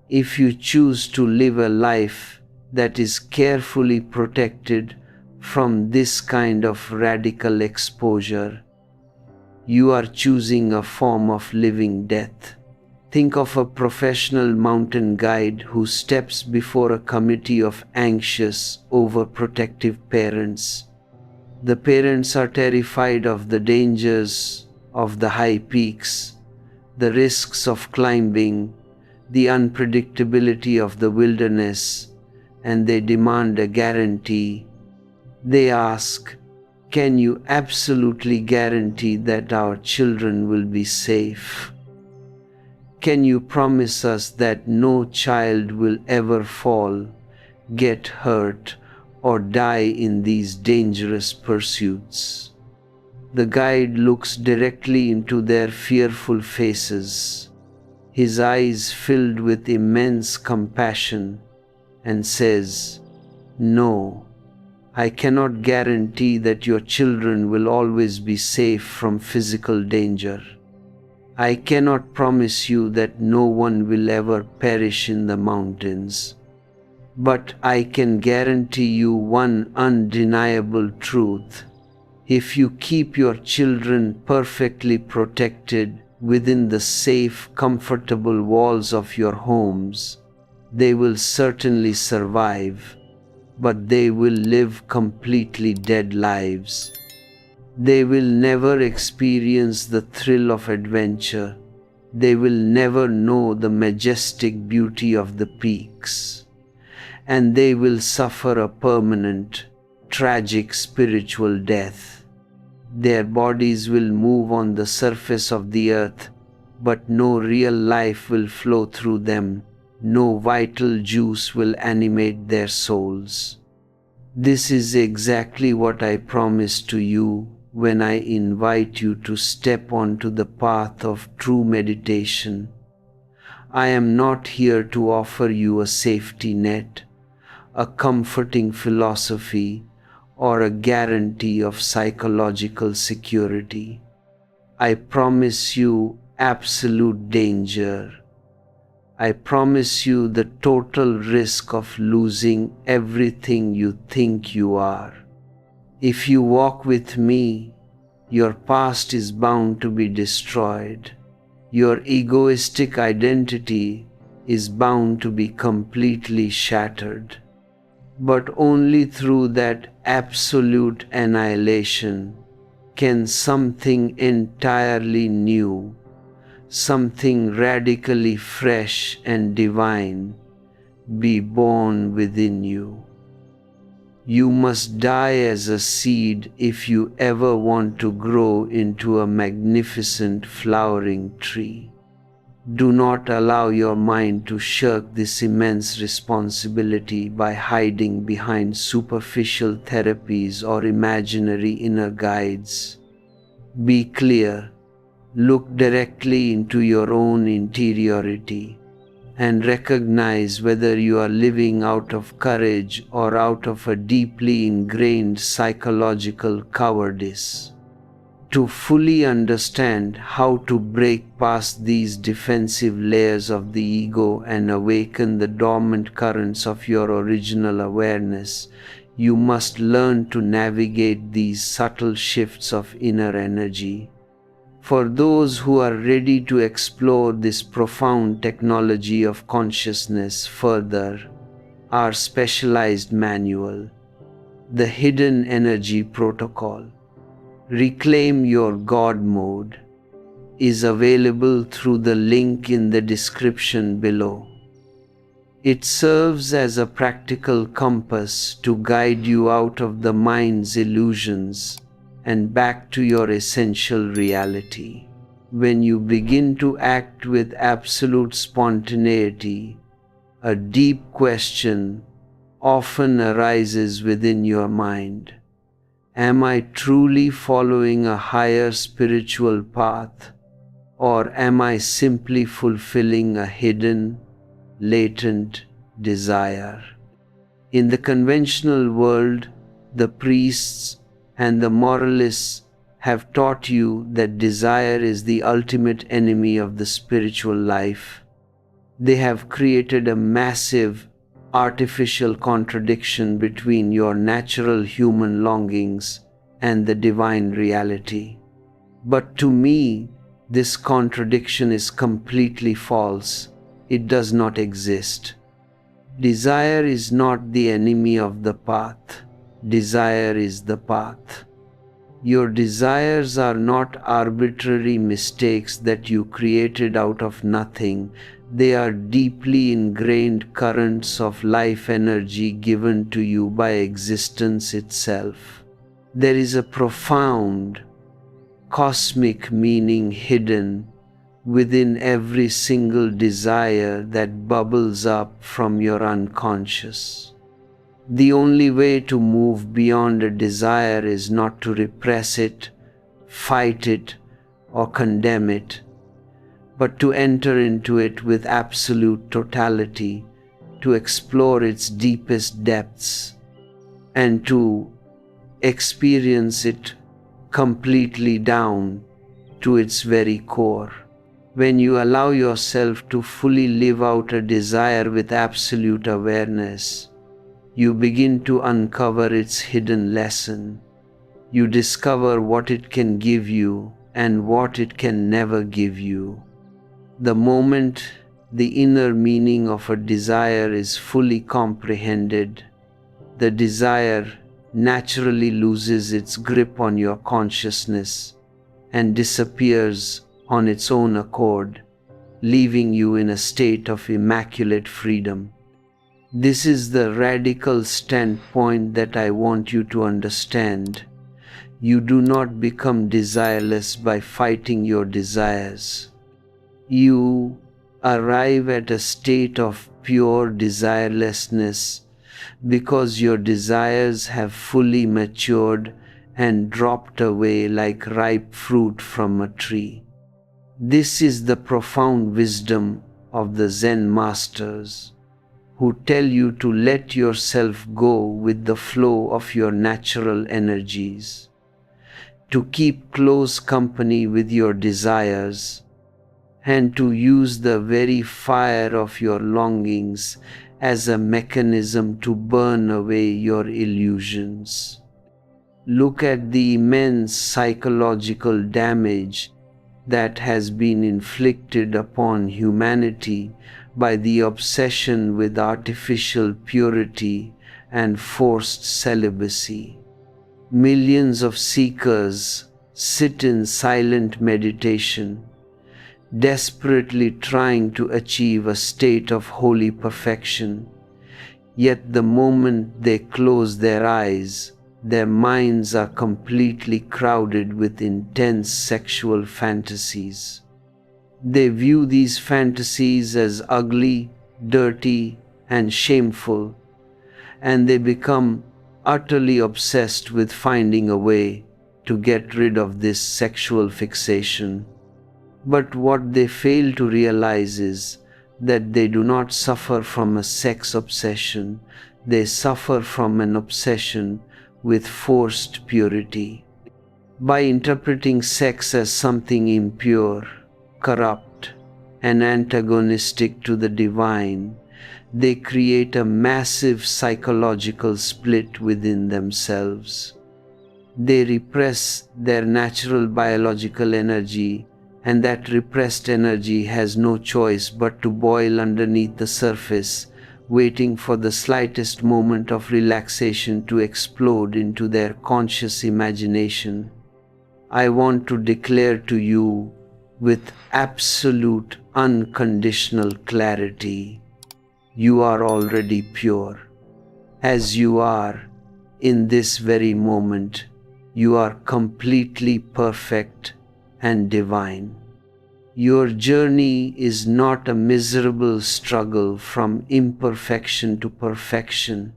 If you choose to live a life that is carefully protected from this kind of radical exposure, you are choosing a form of living death. Think of a professional mountain guide who steps before a committee of anxious, overprotective parents. The parents are terrified of the dangers of the high peaks, the risks of climbing, the unpredictability of the wilderness, and they demand a guarantee. They ask, "Can you absolutely guarantee that our children will be safe? Can you promise us that no child will ever fall, get hurt, or die in these dangerous pursuits?" The guide looks directly into their fearful faces, his eyes filled with immense compassion, and says, "No, I cannot guarantee that your children will always be safe from physical danger. I cannot promise you that no one will ever perish in the mountains. But I can guarantee you one undeniable truth. If you keep your children perfectly protected within the safe, comfortable walls of your homes, they will certainly survive, but they will live completely dead lives. They will never experience the thrill of adventure. They will never know the majestic beauty of the peaks. And they will suffer a permanent, tragic spiritual death. Their bodies will move on the surface of the earth, but no real life will flow through them. No vital juice will animate their souls. This is exactly what I promised to you when I invite you to step onto the path of true meditation. I am not here to offer you a safety net, a comforting philosophy, or a guarantee of psychological security. I promise you absolute danger. I promise you the total risk of losing everything you think you are. If you walk with me, your past is bound to be destroyed. Your egoistic identity is bound to be completely shattered. But only through that absolute annihilation can something entirely new, something radically fresh and divine, be born within you. You must die as a seed if you ever want to grow into a magnificent flowering tree. Do not allow your mind to shirk this immense responsibility by hiding behind superficial therapies or imaginary inner guides. Be clear, look directly into your own interiority, and recognize whether you are living out of courage or out of a deeply ingrained psychological cowardice. To fully understand how to break past these defensive layers of the ego and awaken the dormant currents of your original awareness, you must learn to navigate these subtle shifts of inner energy. For those who are ready to explore this profound technology of consciousness further, our specialized manual, the Hidden Energy Protocol, Reclaim Your God Mode, is available through the link in the description below. It serves as a practical compass to guide you out of the mind's illusions and back to your essential reality. When you begin to act with absolute spontaneity, a deep question often arises within your mind. Am I truly following a higher spiritual path, or am I simply fulfilling a hidden, latent desire? In the conventional world, the priests and the moralists have taught you that desire is the ultimate enemy of the spiritual life. They have created a massive, artificial contradiction between your natural human longings and the divine reality. But to me, this contradiction is completely false. It does not exist. Desire is not the enemy of the path. Desire is the path. Your desires are not arbitrary mistakes that you created out of nothing. They are deeply ingrained currents of life energy given to you by existence itself. There is a profound, cosmic meaning hidden within every single desire that bubbles up from your unconscious. The only way to move beyond a desire is not to repress it, fight it, or condemn it, but to enter into it with absolute totality, to explore its deepest depths, and to experience it completely down to its very core. When you allow yourself to fully live out a desire with absolute awareness, you begin to uncover its hidden lesson. You discover what it can give you and what it can never give you. The moment the inner meaning of a desire is fully comprehended, the desire naturally loses its grip on your consciousness and disappears on its own accord, leaving you in a state of immaculate freedom. This is the radical standpoint that I want you to understand. You do not become desireless by fighting your desires. You arrive at a state of pure desirelessness because your desires have fully matured and dropped away like ripe fruit from a tree. This is the profound wisdom of the Zen masters, who tell you to let yourself go with the flow of your natural energies, to keep close company with your desires, and to use the very fire of your longings as a mechanism to burn away your illusions. Look at the immense psychological damage that has been inflicted upon humanity by the obsession with artificial purity and forced celibacy. Millions of seekers sit in silent meditation, desperately trying to achieve a state of holy perfection. Yet the moment they close their eyes, their minds are completely crowded with intense sexual fantasies. They view these fantasies as ugly, dirty, and shameful, and they become utterly obsessed with finding a way to get rid of this sexual fixation. But what they fail to realize is that they do not suffer from a sex obsession, they suffer from an obsession with forced purity. By interpreting sex as something impure, corrupt, and antagonistic to the divine, they create a massive psychological split within themselves. They repress their natural biological energy, and that repressed energy has no choice but to boil underneath the surface, waiting for the slightest moment of relaxation to explode into their conscious imagination. I want to declare to you with absolute unconditional clarity, you are already pure. As you are in this very moment, you are completely perfect and divine. Your journey is not a miserable struggle from imperfection to perfection,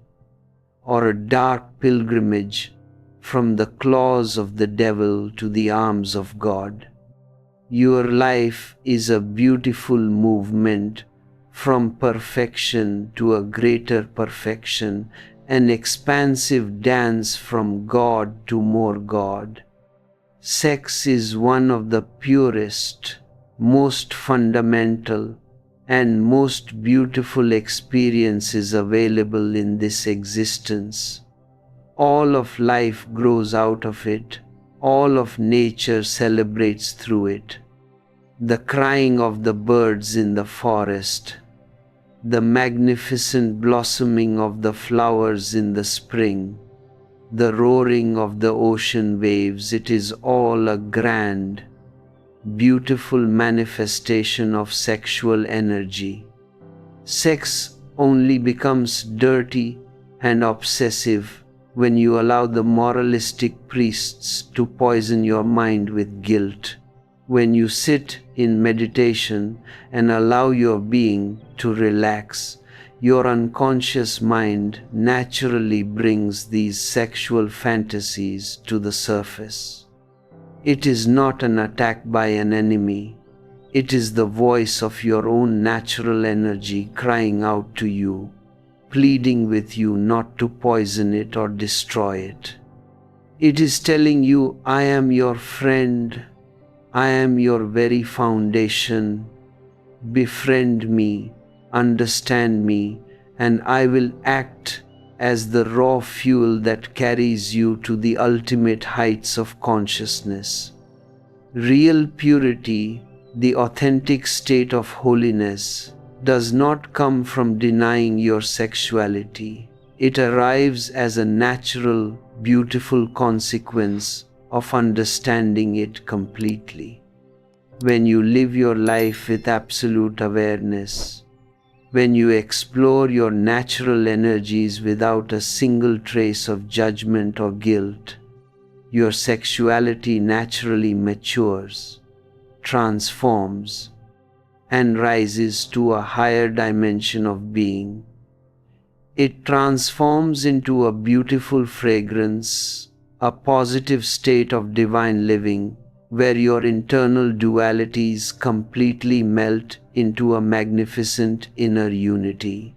or a dark pilgrimage from the claws of the devil to the arms of God. Your life is a beautiful movement from perfection to a greater perfection, an expansive dance from God to more God. Sex is one of the purest, most fundamental, and most beautiful experiences available in this existence. All of life grows out of it. All of nature celebrates through it. The crying of the birds in the forest, the magnificent blossoming of the flowers in the spring, the roaring of the ocean waves, it is all a grand, beautiful manifestation of sexual energy. Sex only becomes dirty and obsessive when you allow the moralistic priests to poison your mind with guilt. When you sit in meditation and allow your being to relax, your unconscious mind naturally brings these sexual fantasies to the surface. It is not an attack by an enemy. It is the voice of your own natural energy crying out to you, pleading with you not to poison it or destroy it. It is telling you, I am your friend. I am your very foundation. Befriend me, understand me, and I will act as the raw fuel that carries you to the ultimate heights of consciousness. Real purity, the authentic state of holiness, does not come from denying your sexuality. It arrives as a natural, beautiful consequence of understanding it completely. When you live your life with absolute awareness, when you explore your natural energies without a single trace of judgment or guilt, your sexuality naturally matures, transforms, and rises to a higher dimension of being. It transforms into a beautiful fragrance, a positive state of divine living, where your internal dualities completely melt into a magnificent inner unity.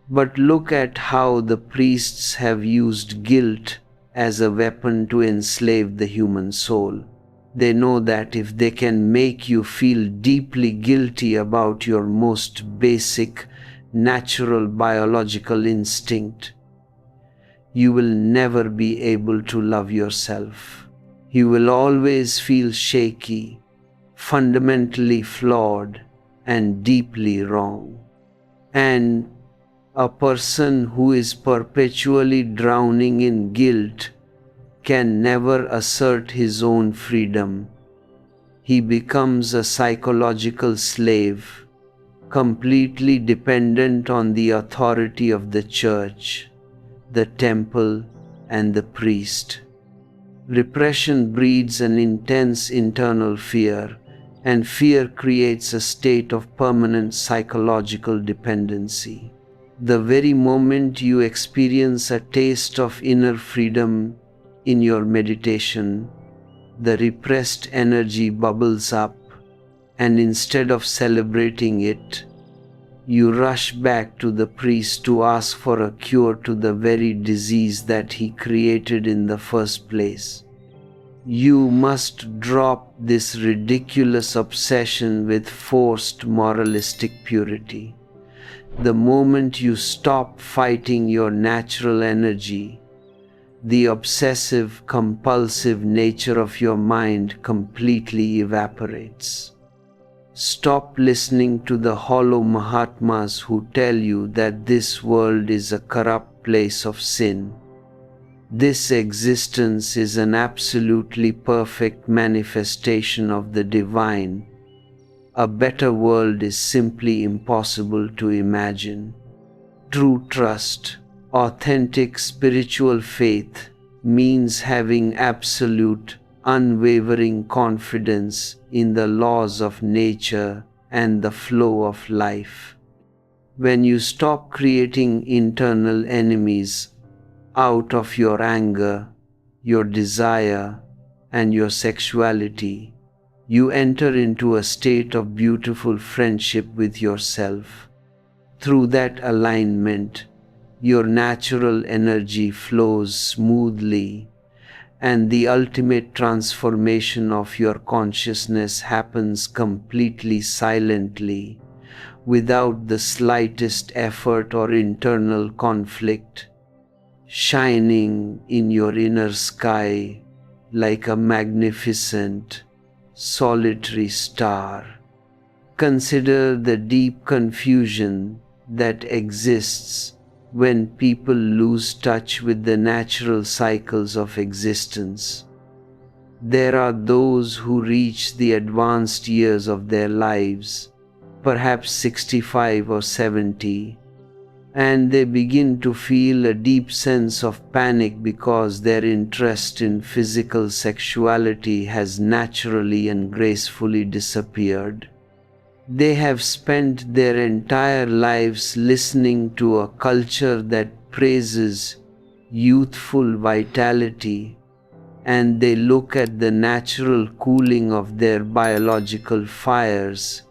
But look at how the priests have used guilt as a weapon to enslave the human soul. They know that if they can make you feel deeply guilty about your most basic, natural biological instinct, you will never be able to love yourself. You will always feel shaky, fundamentally flawed, and deeply wrong. And a person who is perpetually drowning in guilt can never assert his own freedom. He becomes a psychological slave, completely dependent on the authority of the church, the temple, and the priest. Repression breeds an intense internal fear, and fear creates a state of permanent psychological dependency. The very moment you experience a taste of inner freedom in your meditation, the repressed energy bubbles up, and instead of celebrating it, you rush back to the priest to ask for a cure to the very disease that he created in the first place. You must drop this ridiculous obsession with forced moralistic purity. The moment you stop fighting your natural energy, the obsessive, compulsive nature of your mind completely evaporates. Stop listening to the hollow Mahatmas who tell you that this world is a corrupt place of sin. This existence is an absolutely perfect manifestation of the divine. A better world is simply impossible to imagine. True trust, authentic spiritual faith, means having absolute, unwavering confidence in the laws of nature and the flow of life. When you stop creating internal enemies out of your anger, your desire, and your sexuality, you enter into a state of beautiful friendship with yourself. Through that alignment, your natural energy flows smoothly, and the ultimate transformation of your consciousness happens completely silently, without the slightest effort or internal conflict, shining in your inner sky like a magnificent, solitary star. Consider the deep confusion that exists when people lose touch with the natural cycles of existence. There are those who reach the advanced years of their lives, perhaps 65 or 70, and they begin to feel a deep sense of panic because their interest in physical sexuality has naturally and gracefully disappeared. They have spent their entire lives listening to a culture that praises youthful vitality, and they look at the natural cooling of their biological fires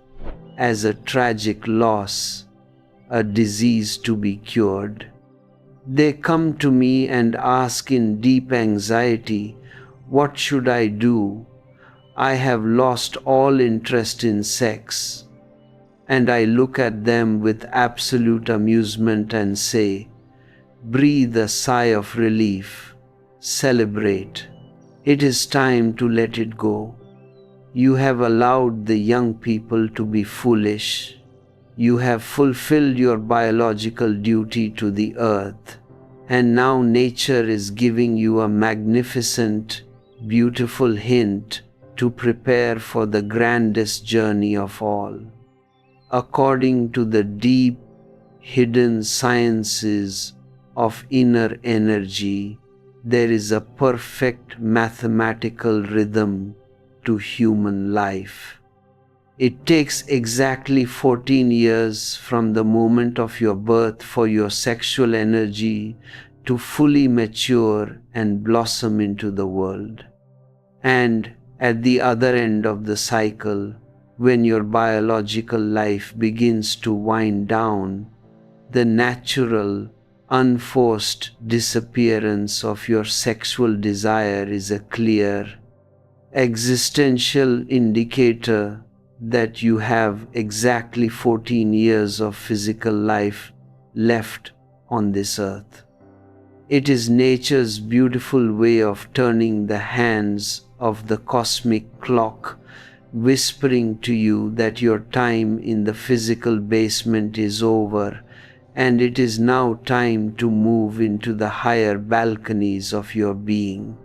as a tragic loss, a disease to be cured. They come to me and ask in deep anxiety, "What should I do? I have lost all interest in sex." And I look at them with absolute amusement and say, "Breathe a sigh of relief. Celebrate. It is time to let it go. You have allowed the young people to be foolish. You have fulfilled your biological duty to the earth, and now nature is giving you a magnificent, beautiful hint to prepare for the grandest journey of all. According to the deep, hidden sciences of inner energy, there is a perfect mathematical rhythm to human life. It takes exactly 14 years from the moment of your birth for your sexual energy to fully mature and blossom into the world. And at the other end of the cycle, when your biological life begins to wind down, the natural, unforced disappearance of your sexual desire is a clear, existential indicator that you have exactly 14 years of physical life left on this earth. It is nature's beautiful way of turning the hands of the cosmic clock, whispering to you that your time in the physical basement is over and it is now time to move into the higher balconies of your being.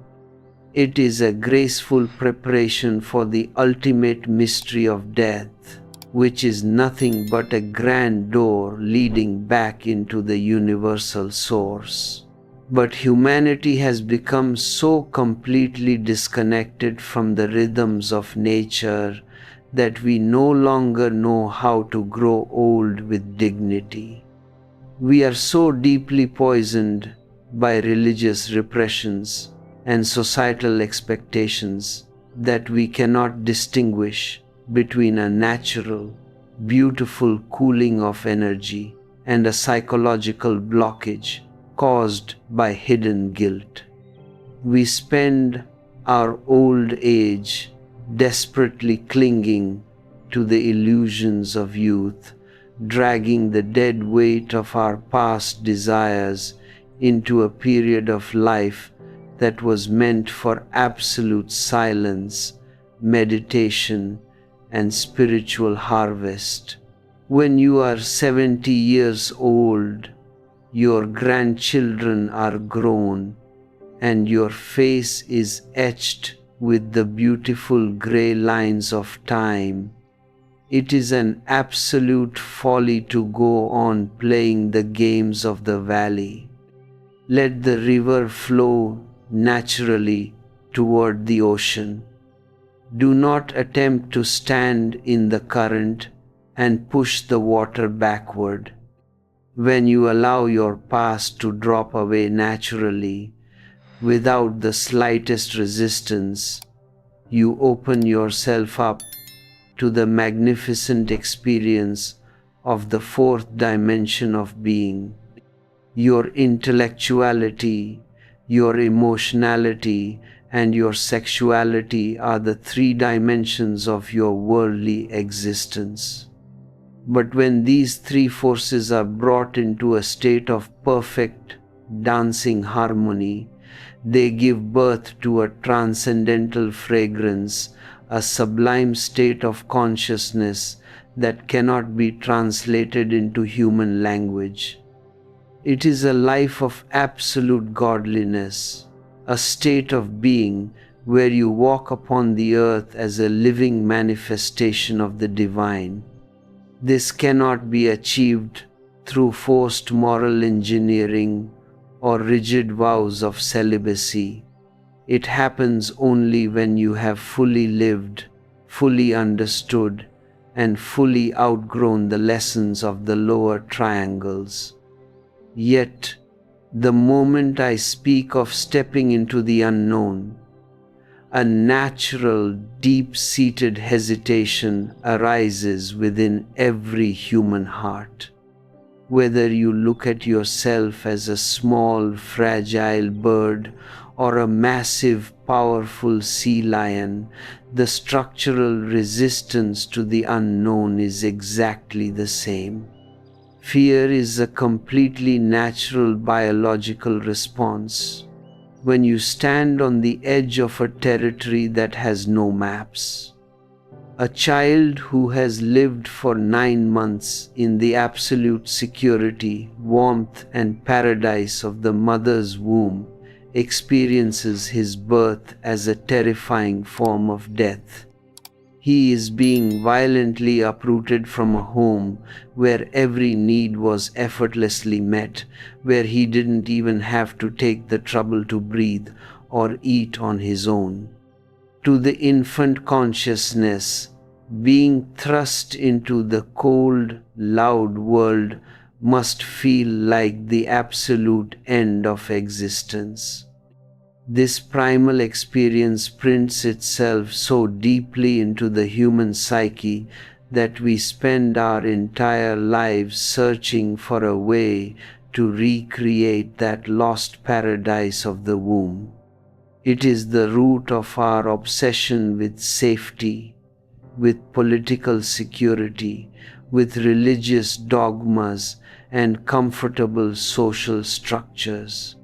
It is a graceful preparation for the ultimate mystery of death, which is nothing but a grand door leading back into the universal source. But humanity has become so completely disconnected from the rhythms of nature that we no longer know how to grow old with dignity. We are so deeply poisoned by religious repressions and societal expectations that we cannot distinguish between a natural, beautiful cooling of energy and a psychological blockage caused by hidden guilt. We spend our old age desperately clinging to the illusions of youth, dragging the dead weight of our past desires into a period of life that was meant for absolute silence, meditation, and spiritual harvest. When you are 70 years old, your grandchildren are grown, and your face is etched with the beautiful gray lines of time. It is an absolute folly to go on playing the games of the valley. Let the river flow naturally toward the ocean. Do not attempt to stand in the current and push the water backward. When you allow your past to drop away naturally, without the slightest resistance, you open yourself up to the magnificent experience of the fourth dimension of being. Your intellectuality, your emotionality, and your sexuality are the 3 dimensions of your worldly existence. But when these 3 forces are brought into a state of perfect dancing harmony, they give birth to a transcendental fragrance, a sublime state of consciousness that cannot be translated into human language. It is a life of absolute godliness, a state of being where you walk upon the earth as a living manifestation of the divine. This cannot be achieved through forced moral engineering or rigid vows of celibacy. It happens only when you have fully lived, fully understood, and fully outgrown the lessons of the lower triangles. Yet, the moment I speak of stepping into the unknown, a natural, deep-seated hesitation arises within every human heart. Whether you look at yourself as a small, fragile bird or a massive, powerful sea lion, the structural resistance to the unknown is exactly the same. Fear is a completely natural biological response. When you stand on the edge of a territory that has no maps. A child who has lived for 9 months in the absolute security, warmth, and paradise of the mother's womb experiences his birth as a terrifying form of death. He is being violently uprooted from a home where every need was effortlessly met, where he didn't even have to take the trouble to breathe or eat on his own. To the infant consciousness, being thrust into the cold, loud world must feel like the absolute end of existence. This primal experience prints itself so deeply into the human psyche that we spend our entire lives searching for a way to recreate that lost paradise of the womb. It is the root of our obsession with safety, with political security, with religious dogmas and comfortable social structures.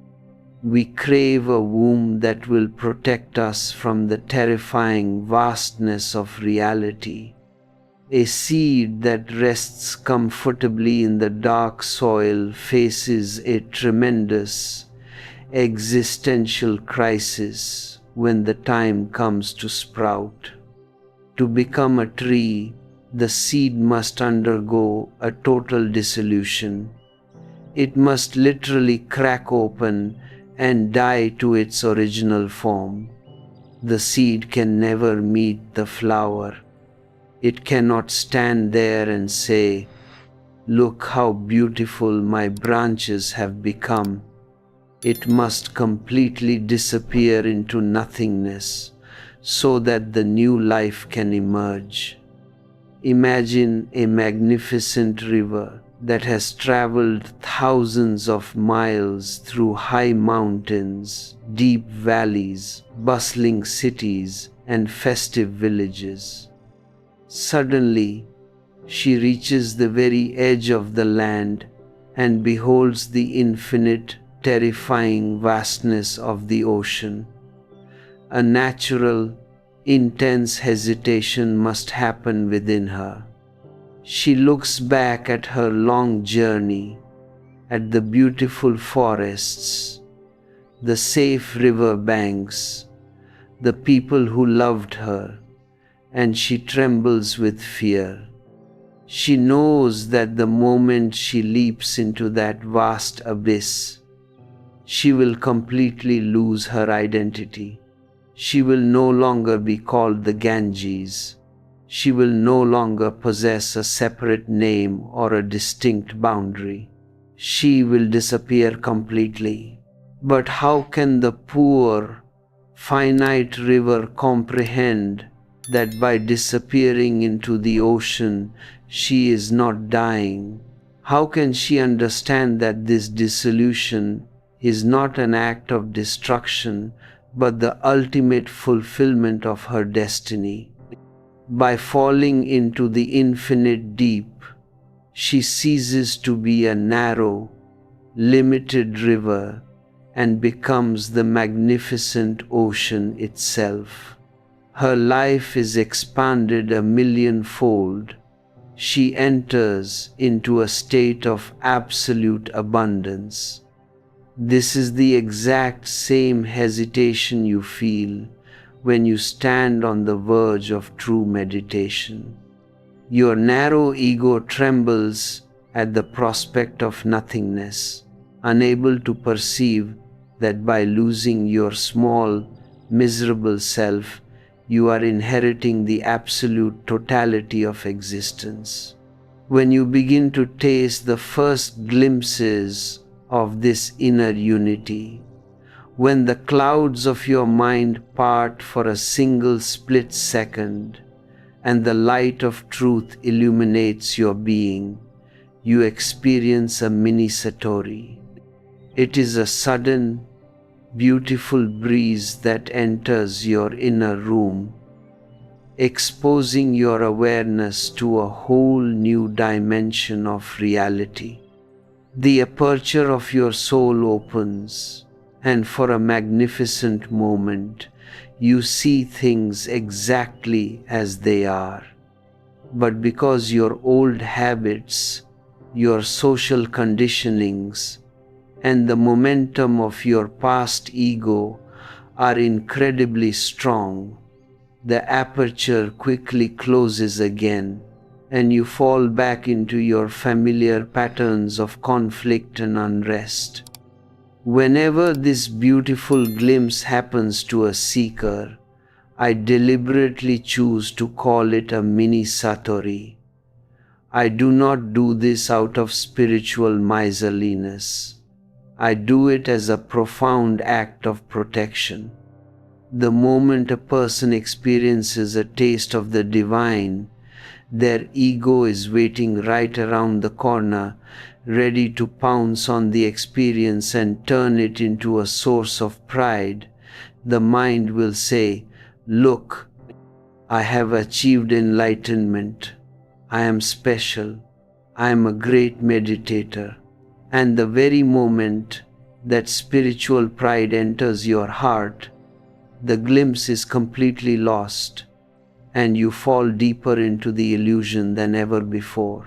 We crave a womb that will protect us from the terrifying vastness of reality. A seed that rests comfortably in the dark soil faces a tremendous existential crisis when the time comes to sprout. To become a tree, the seed must undergo a total dissolution. It must literally crack open and die to its original form. The seed can never meet the flower. It cannot stand there and say, "Look how beautiful my branches have become." It must completely disappear into nothingness so that the new life can emerge. Imagine a magnificent river that has traveled thousands of miles through high mountains, deep valleys, bustling cities, and festive villages. Suddenly, she reaches the very edge of the land and beholds the infinite, terrifying vastness of the ocean. A natural, intense hesitation must happen within her. She looks back at her long journey, at the beautiful forests, the safe river banks, the people who loved her, and she trembles with fear. She knows that the moment she leaps into that vast abyss, she will completely lose her identity. She will no longer be called the Ganges. She will no longer possess a separate name or a distinct boundary. She will disappear completely. But how can the poor, finite river comprehend that by disappearing into the ocean, she is not dying? How can she understand that this dissolution is not an act of destruction, but the ultimate fulfillment of her destiny? By falling into the infinite deep, she ceases to be a narrow, limited river and becomes the magnificent ocean itself. Her life is expanded a millionfold. She enters into a state of absolute abundance. This is the exact same hesitation you feel when you stand on the verge of true meditation. Your narrow ego trembles at the prospect of nothingness, unable to perceive that by losing your small, miserable self, you are inheriting the absolute totality of existence. When you begin to taste the first glimpses of this inner unity, when the clouds of your mind part for a single split second and the light of truth illuminates your being, you experience a mini Satori. It is a sudden, beautiful breeze that enters your inner room, exposing your awareness to a whole new dimension of reality. The aperture of your soul opens, and for a magnificent moment, you see things exactly as they are. But because your old habits, your social conditionings, and the momentum of your past ego are incredibly strong, the aperture quickly closes again, and you fall back into your familiar patterns of conflict and unrest. Whenever this beautiful glimpse happens to a seeker, I deliberately choose to call it a mini Satori. I do not do this out of spiritual miserliness. I do it as a profound act of protection. The moment a person experiences a taste of the divine, their ego is waiting right around the corner, ready to pounce on the experience and turn it into a source of pride, the mind will say, "Look, I have achieved enlightenment. I am special. I am a great meditator." And the very moment that spiritual pride enters your heart, the glimpse is completely lost, and you fall deeper into the illusion than ever before.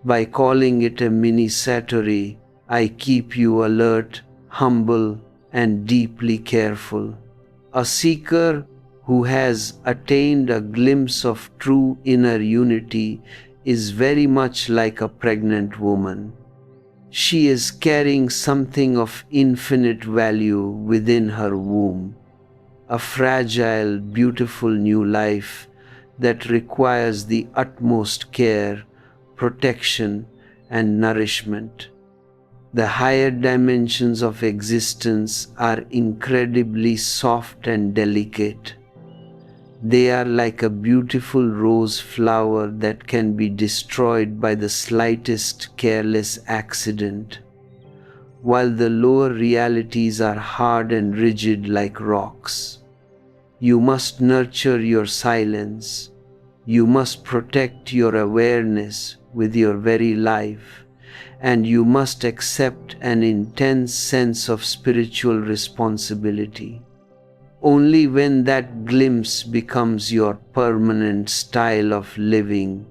By calling it a mini satori, I keep you alert, humble, and deeply careful. A seeker who has attained a glimpse of true inner unity is very much like a pregnant woman. She is carrying something of infinite value within her womb, a fragile, beautiful new life that requires the utmost care, protection, and nourishment. The higher dimensions of existence are incredibly soft and delicate. They are like a beautiful rose flower that can be destroyed by the slightest careless accident, while the lower realities are hard and rigid like rocks. You must nurture your silence. You must protect your awareness with your very life, and you must accept an intense sense of spiritual responsibility. Only when that glimpse becomes your permanent style of living,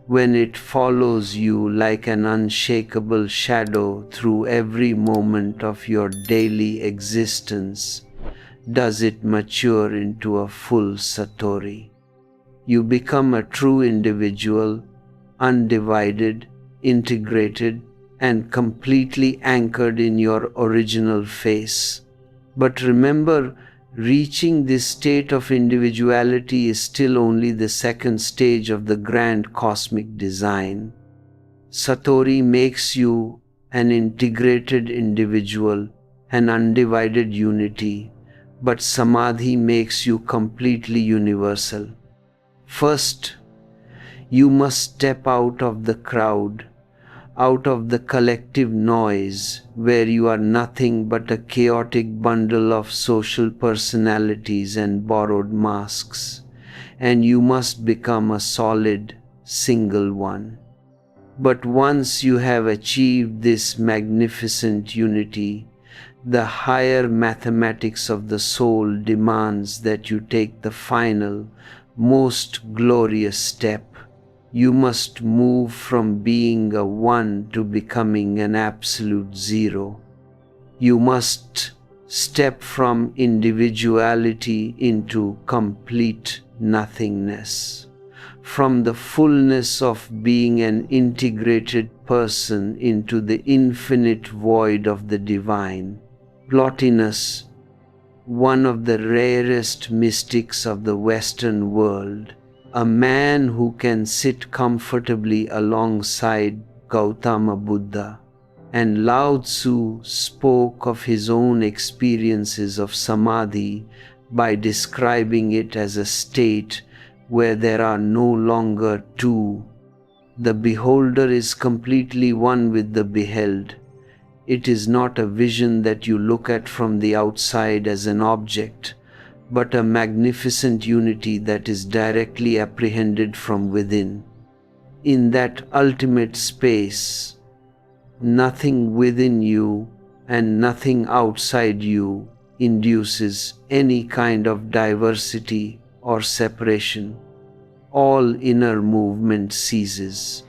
when it follows you like an unshakable shadow through every moment of your daily existence, does it mature into a full satori. You become a true individual, undivided, integrated, and completely anchored in your original face. But remember, reaching this state of individuality is still only the second stage of the grand cosmic design. Satori makes you an integrated individual, an undivided unity, but Samadhi makes you completely universal. First, you must step out of the crowd, out of the collective noise where you are nothing but a chaotic bundle of social personalities and borrowed masks, and you must become a solid, single one. But once you have achieved this magnificent unity, the higher mathematics of the soul demands that you take the final, most glorious step. You must move from being a one to becoming an absolute zero. You must step from individuality into complete nothingness, from the fullness of being an integrated person into the infinite void of the divine. Plotinus, one of the rarest mystics of the Western world, a man who can sit comfortably alongside Gautama Buddha, and Lao Tzu spoke of his own experiences of samadhi by describing it as a state where there are no longer two. The beholder is completely one with the beheld. It is not a vision that you look at from the outside as an object, but a magnificent unity that is directly apprehended from within. In that ultimate space, nothing within you and nothing outside you induces any kind of diversity or separation. All inner movement ceases.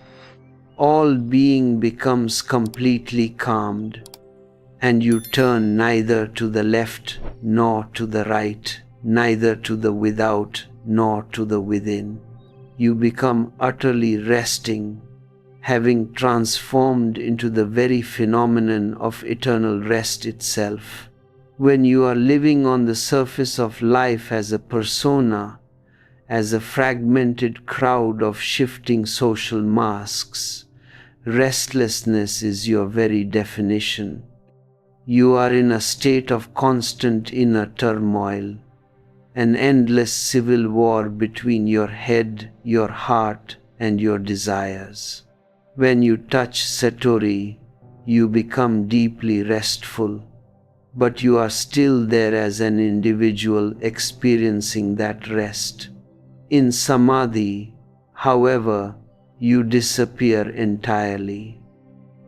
All being becomes completely calmed, and you turn neither to the left nor to the right, neither to the without nor to the within. You become utterly resting, having transformed into the very phenomenon of eternal rest itself. When you are living on the surface of life as a persona, as a fragmented crowd of shifting social masks, restlessness is your very definition. You are in a state of constant inner turmoil, an endless civil war between your head, your heart, and your desires. When you touch Satori, you become deeply restful, but you are still there as an individual experiencing that rest. In Samadhi, however, you disappear entirely.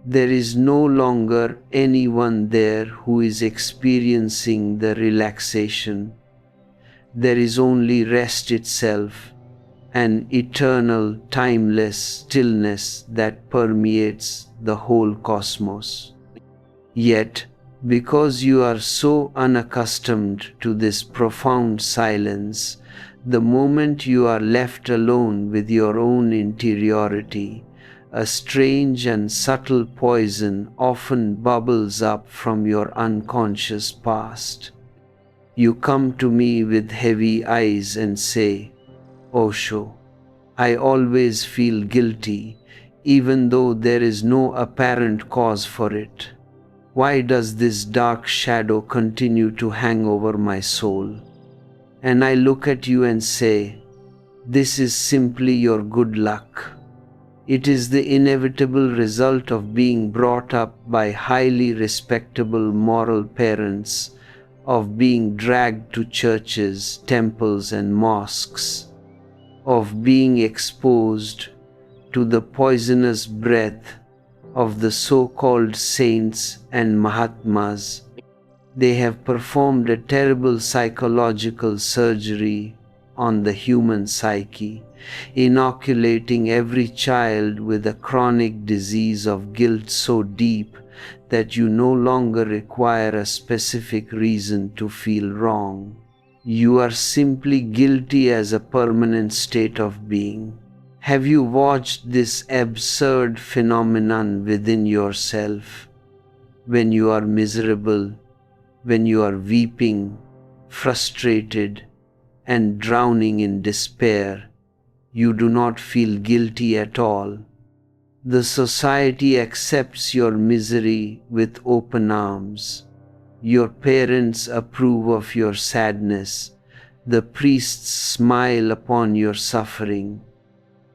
There is no longer anyone there who is experiencing the relaxation. There is only rest itself, an eternal, timeless stillness that permeates the whole cosmos. Yet, because you are so unaccustomed to this profound silence, the moment you are left alone with your own interiority, a strange and subtle poison often bubbles up from your unconscious past. You come to me with heavy eyes and say, "Osho, I always feel guilty, even though there is no apparent cause for it. Why does this dark shadow continue to hang over my soul?" And I look at you and say, "This is simply your good luck. It is the inevitable result of being brought up by highly respectable moral parents, of being dragged to churches, temples, and mosques, of being exposed to the poisonous breath of the so-called saints and Mahatmas. They have performed a terrible psychological surgery on the human psyche, inoculating every child with a chronic disease of guilt so deep that you no longer require a specific reason to feel wrong. You are simply guilty as a permanent state of being. Have you watched this absurd phenomenon within yourself? When you are miserable, when you are weeping, frustrated, and drowning in despair, you do not feel guilty at all. The society accepts your misery with open arms. Your parents approve of your sadness. The priests smile upon your suffering.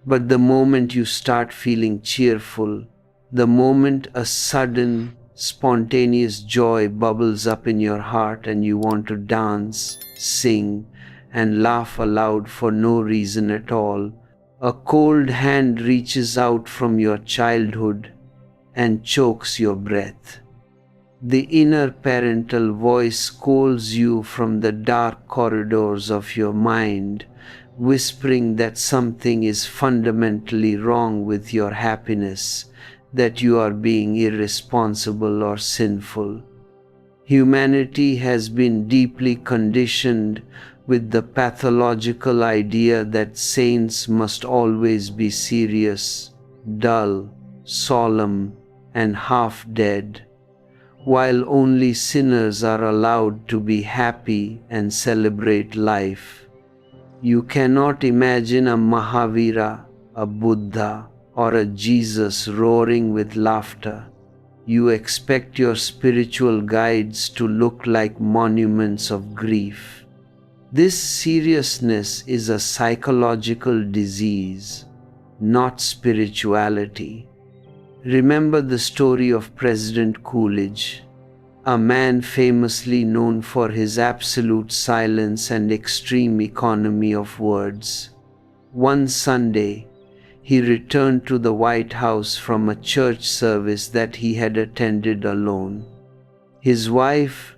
But the moment you start feeling cheerful, the moment a sudden, spontaneous joy bubbles up in your heart and you want to dance, sing, and laugh aloud for no reason at all, a cold hand reaches out from your childhood and chokes your breath. The inner parental voice calls you from the dark corridors of your mind, whispering that something is fundamentally wrong with your happiness, that you are being irresponsible or sinful. Humanity has been deeply conditioned with the pathological idea that saints must always be serious, dull, solemn, and half dead, while only sinners are allowed to be happy and celebrate life. You cannot imagine a Mahavira, a Buddha, or a Jesus roaring with laughter. You expect your spiritual guides to look like monuments of grief. This seriousness is a psychological disease, not spirituality. Remember the story of President Coolidge, a man famously known for his absolute silence and extreme economy of words. One Sunday, he returned to the White House from a church service that he had attended alone. His wife,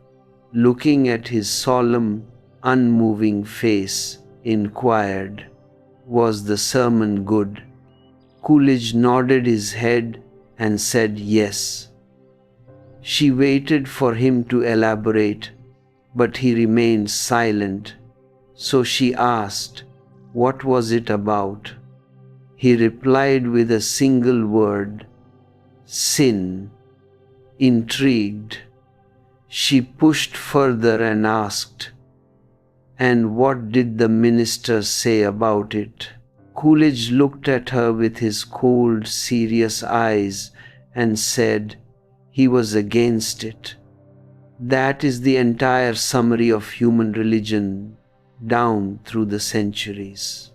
looking at his solemn, unmoving face, inquired, "Was the sermon good?" Coolidge nodded his head and said yes. She waited for him to elaborate, but he remained silent, so she asked, "What was it about?" He replied with a single word, "Sin." Intrigued, she pushed further and asked, "And what did the minister say about it?" Coolidge looked at her with his cold, serious eyes and said, "He was against it." That is the entire summary of human religion down through the centuries.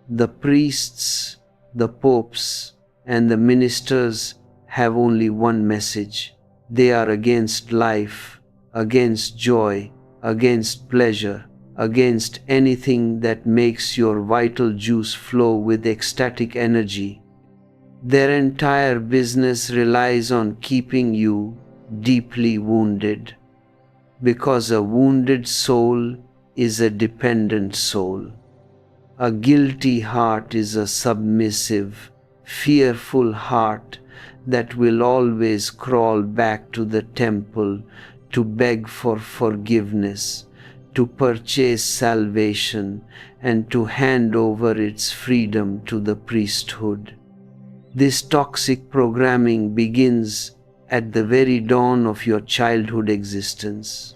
The priests, the popes, and the ministers have only one message. They are against life, against joy, against pleasure, against anything that makes your vital juice flow with ecstatic energy. Their entire business relies on keeping you deeply wounded, because a wounded soul is a dependent soul. A guilty heart is a submissive, fearful heart that will always crawl back to the temple to beg for forgiveness, to purchase salvation, and to hand over its freedom to the priesthood. This toxic programming begins at the very dawn of your childhood existence.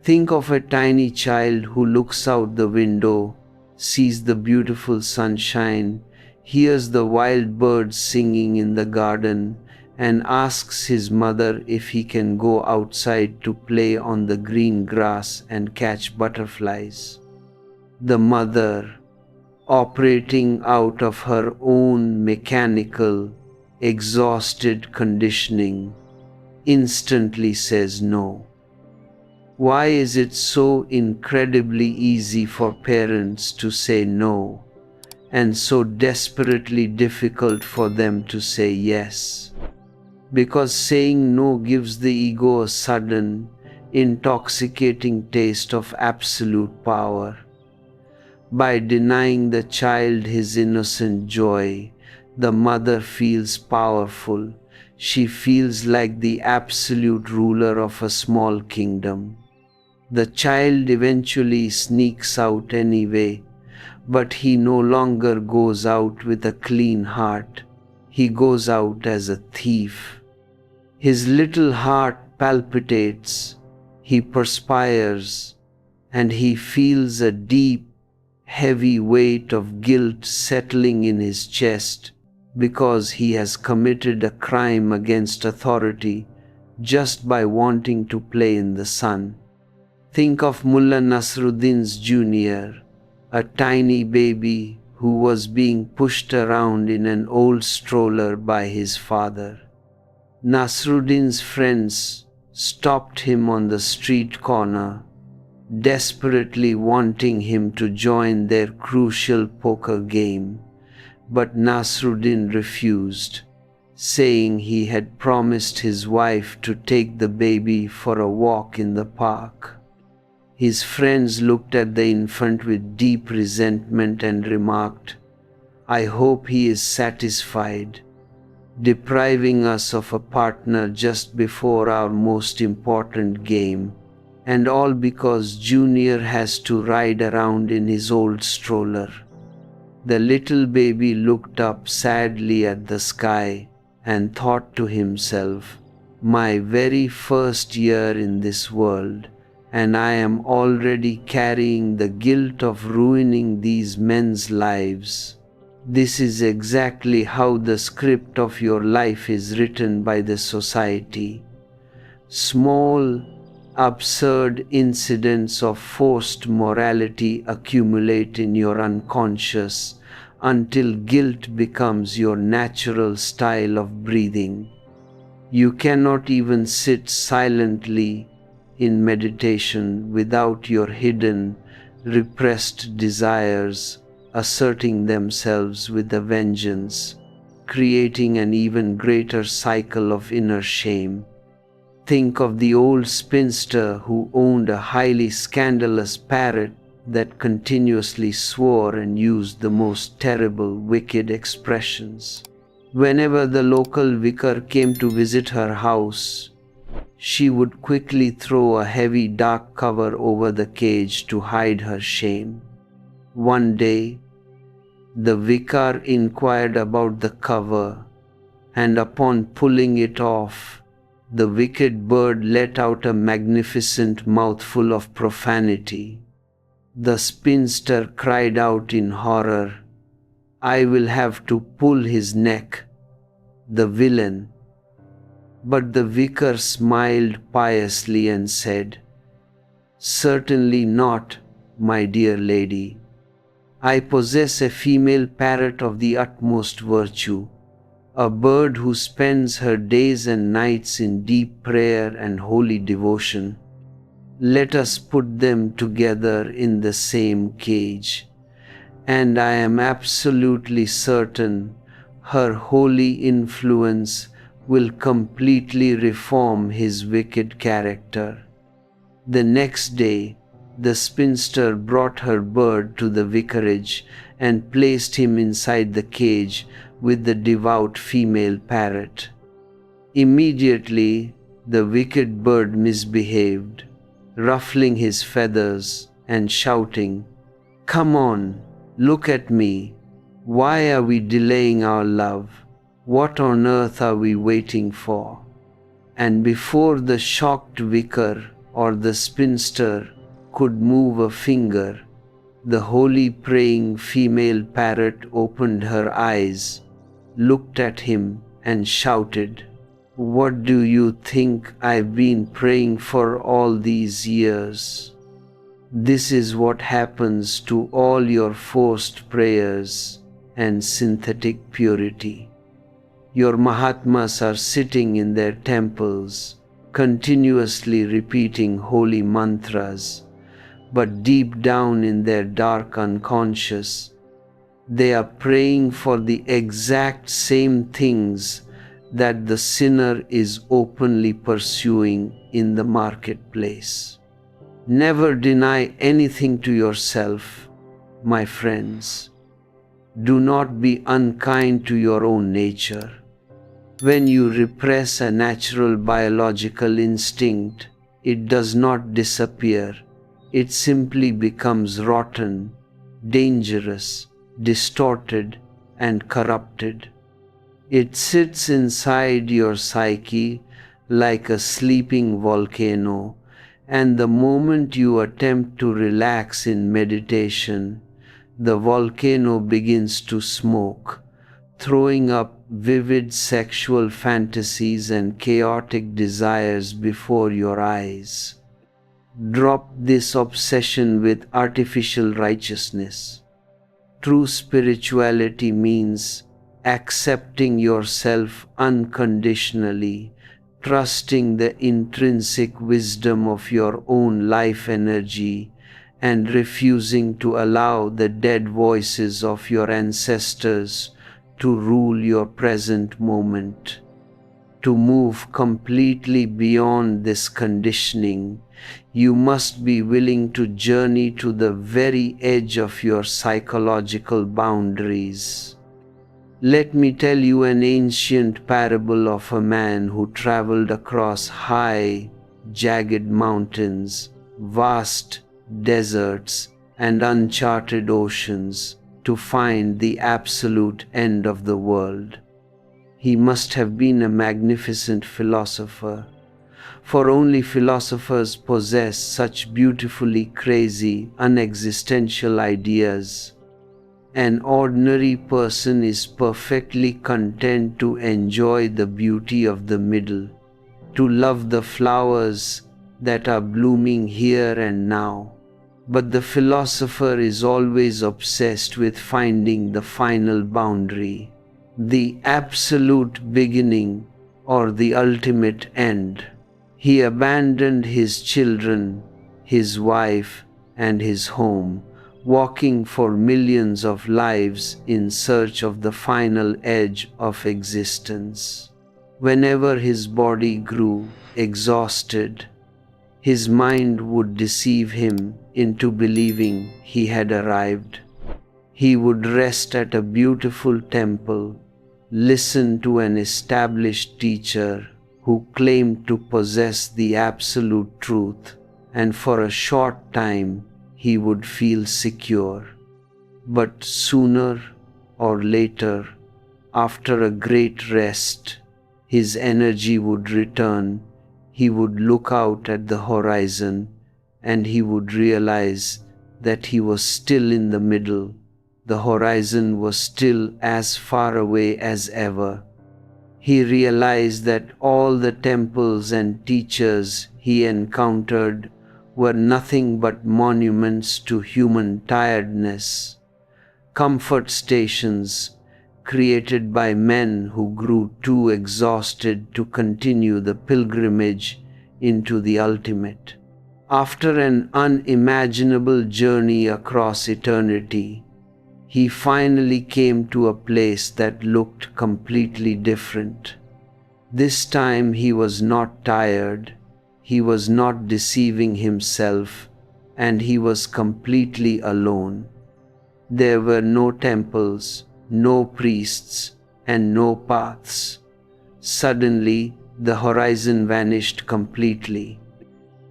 Think of a tiny child who looks out the window, sees the beautiful sunshine, hears the wild birds singing in the garden, and asks his mother if he can go outside to play on the green grass and catch butterflies. The mother, operating out of her own mechanical, exhausted conditioning, instantly says no. Why is it so incredibly easy for parents to say no, and so desperately difficult for them to say yes? Because saying no gives the ego a sudden, intoxicating taste of absolute power. By denying the child his innocent joy, the mother feels powerful. She feels like the absolute ruler of a small kingdom. The child eventually sneaks out anyway, but he no longer goes out with a clean heart. He goes out as a thief. His little heart palpitates, he perspires, and he feels a deep, heavy weight of guilt settling in his chest because he has committed a crime against authority just by wanting to play in the sun. Think of Mullah Nasruddin's junior, a tiny baby who was being pushed around in an old stroller by his father. Nasruddin's friends stopped him on the street corner, desperately wanting him to join their crucial poker game, but Nasruddin refused, saying he had promised his wife to take the baby for a walk in the park. His friends looked at the infant with deep resentment and remarked, "I hope he is satisfied, depriving us of a partner just before our most important game, and all because Junior has to ride around in his old stroller." The little baby looked up sadly at the sky and thought to himself, "My very first year in this world, and I am already carrying the guilt of ruining these men's lives." This is exactly how the script of your life is written by the society. Small, absurd incidents of forced morality accumulate in your unconscious until guilt becomes your natural style of breathing. You cannot even sit silently in meditation without your hidden, repressed desires asserting themselves with a vengeance, creating an even greater cycle of inner shame. Think of the old spinster who owned a highly scandalous parrot that continuously swore and used the most terrible, wicked expressions. Whenever the local vicar came to visit her house, she would quickly throw a heavy dark cover over the cage to hide her shame. One day, the vicar inquired about the cover, and upon pulling it off, the wicked bird let out a magnificent mouthful of profanity. The spinster cried out in horror, "I will have to pull his neck, the villain." But the vicar smiled piously and said, "Certainly not, my dear lady. I possess a female parrot of the utmost virtue, a bird who spends her days and nights in deep prayer and holy devotion. Let us put them together in the same cage, and I am absolutely certain her holy influence will completely reform his wicked character. The next day, the spinster brought her bird to the vicarage and placed him inside the cage with the devout female parrot. Immediately, the wicked bird misbehaved, ruffling his feathers and shouting, "Come on, look at me. Why are we delaying our love? What on earth are we waiting for?" And before the shocked vicar or the spinster could move a finger, the holy praying female parrot opened her eyes, looked at him, and shouted, "What do you think I've been praying for all these years? This is what happens to all your forced prayers and synthetic purity. Your Mahatmas are sitting in their temples, continuously repeating holy mantras, but deep down in their dark unconscious, they are praying for the exact same things that the sinner is openly pursuing in the marketplace. Never deny anything to yourself, my friends. Do not be unkind to your own nature. When you repress a natural biological instinct, it does not disappear. It simply becomes rotten, dangerous, distorted, and corrupted. It sits inside your psyche like a sleeping volcano, and the moment you attempt to relax in meditation, the volcano begins to smoke, throwing up vivid sexual fantasies and chaotic desires before your eyes. Drop this obsession with artificial righteousness. True spirituality means accepting yourself unconditionally, trusting the intrinsic wisdom of your own life energy, and refusing to allow the dead voices of your ancestors to rule your present moment. To move completely beyond this conditioning, you must be willing to journey to the very edge of your psychological boundaries. Let me tell you an ancient parable of a man who traveled across high, jagged mountains, vast deserts, and uncharted oceans to find the absolute end of the world. He must have been a magnificent philosopher, for only philosophers possess such beautifully crazy, unexistential ideas. An ordinary person is perfectly content to enjoy the beauty of the middle, to love the flowers that are blooming here and now. But the philosopher is always obsessed with finding the final boundary, the absolute beginning or the ultimate end. He abandoned his children, his wife, and his home, walking for millions of lives in search of the final edge of existence. Whenever his body grew exhausted, his mind would deceive him into believing he had arrived. He would rest at a beautiful temple, listen to an established teacher who claimed to possess the absolute truth, and for a short time he would feel secure. But sooner or later, after a great rest, his energy would return. He would look out at the horizon and he would realize that he was still in the middle. The horizon was still as far away as ever. He realized that all the temples and teachers he encountered were nothing but monuments to human tiredness, comfort stations created by men who grew too exhausted to continue the pilgrimage into the ultimate. After an unimaginable journey across eternity, he finally came to a place that looked completely different. This time he was not tired, he was not deceiving himself, and he was completely alone. There were no temples, no priests, and no paths. Suddenly, the horizon vanished completely.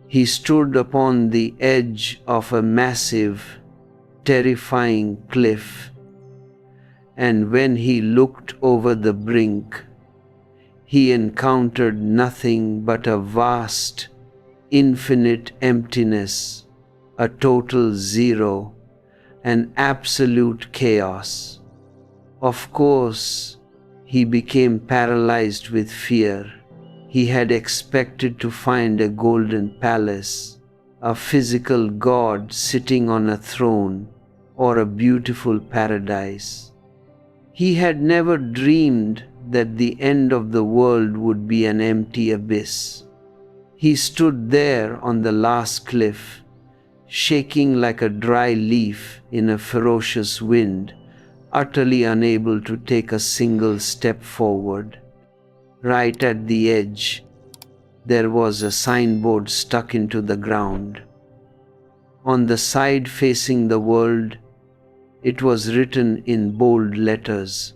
He stood upon the edge of a massive, terrifying cliff, and when he looked over the brink, he encountered nothing but a vast, infinite emptiness, a total zero, an absolute chaos. Of course, he became paralyzed with fear. He had expected to find a golden palace, a physical god sitting on a throne, or a beautiful paradise. He had never dreamed that the end of the world would be an empty abyss. He stood there on the last cliff, shaking like a dry leaf in a ferocious wind, utterly unable to take a single step forward. Right at the edge, there was a signboard stuck into the ground. On the side facing the world, it was written in bold letters,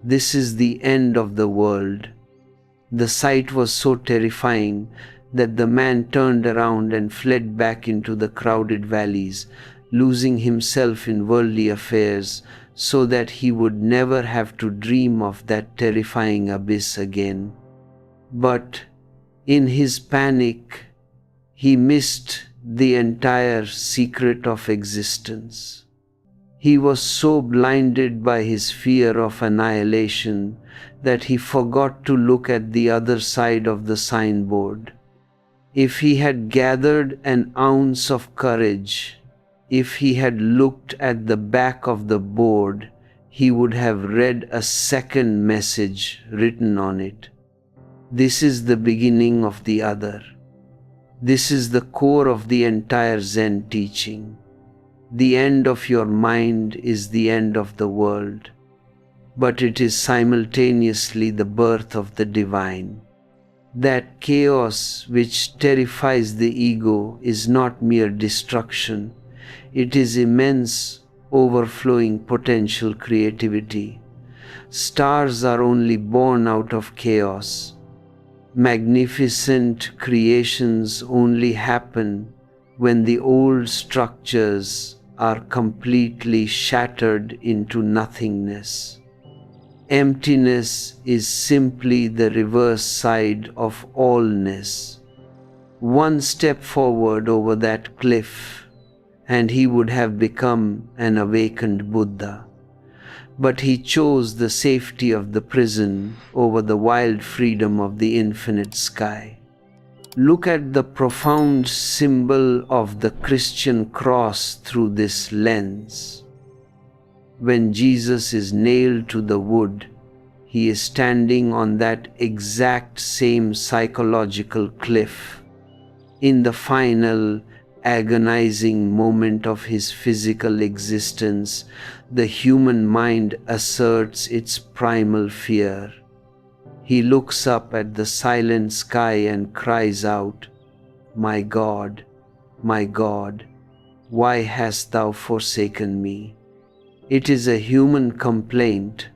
"This is the end of the world." The sight was so terrifying that the man turned around and fled back into the crowded valleys, losing himself in worldly affairs so that he would never have to dream of that terrifying abyss again. But in his panic, he missed the entire secret of existence. He was so blinded by his fear of annihilation that he forgot to look at the other side of the signboard. If he had gathered an ounce of courage, if he had looked at the back of the board, he would have read a second message written on it. This is the beginning of the other. This is the core of the entire Zen teaching. The end of your mind is the end of the world, but it is simultaneously the birth of the divine. That chaos which terrifies the ego is not mere destruction, it is immense, overflowing potential creativity. Stars are only born out of chaos. Magnificent creations only happen when the old structures are completely shattered into nothingness. Emptiness is simply the reverse side of allness. One step forward over that cliff, and he would have become an awakened Buddha. But he chose the safety of the prison over the wild freedom of the infinite sky. Look at the profound symbol of the Christian cross through this lens. When Jesus is nailed to the wood, he is standing on that exact same psychological cliff. In the final, agonizing moment of his physical existence, the human mind asserts its primal fear. He looks up at the silent sky and cries out, my God, why hast thou forsaken me?" It is a human complaint,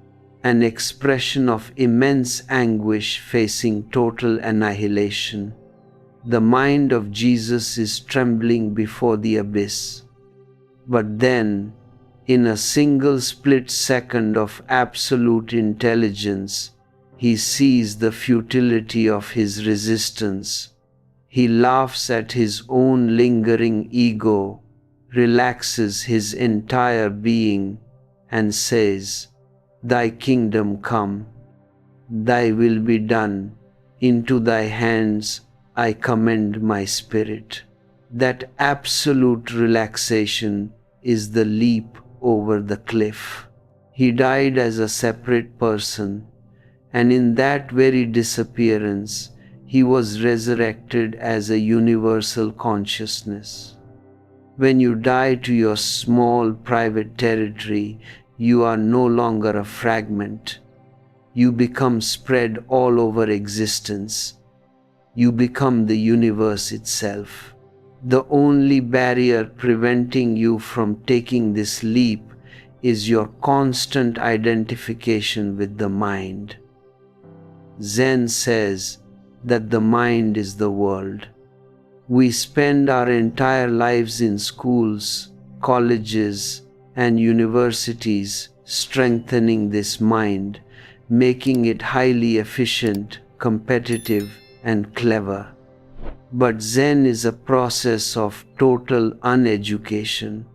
an expression of immense anguish facing total annihilation. The mind of Jesus is trembling before the abyss. But then, in a single split second of absolute intelligence, he sees the futility of his resistance. He laughs at his own lingering ego, relaxes his entire being, and says, "Thy kingdom come, thy will be done, into thy hands I commend my spirit." That absolute relaxation is the leap over the cliff. He died as a separate person, and in that very disappearance, he was resurrected as a universal consciousness. When you die to your small private territory, you are no longer a fragment. You become spread all over existence. You become the universe itself. The only barrier preventing you from taking this leap is your constant identification with the mind. Zen says that the mind is the world. We spend our entire lives in schools, colleges, and universities strengthening this mind, making it highly efficient, competitive, and clever. But Zen is a process of total uneducation,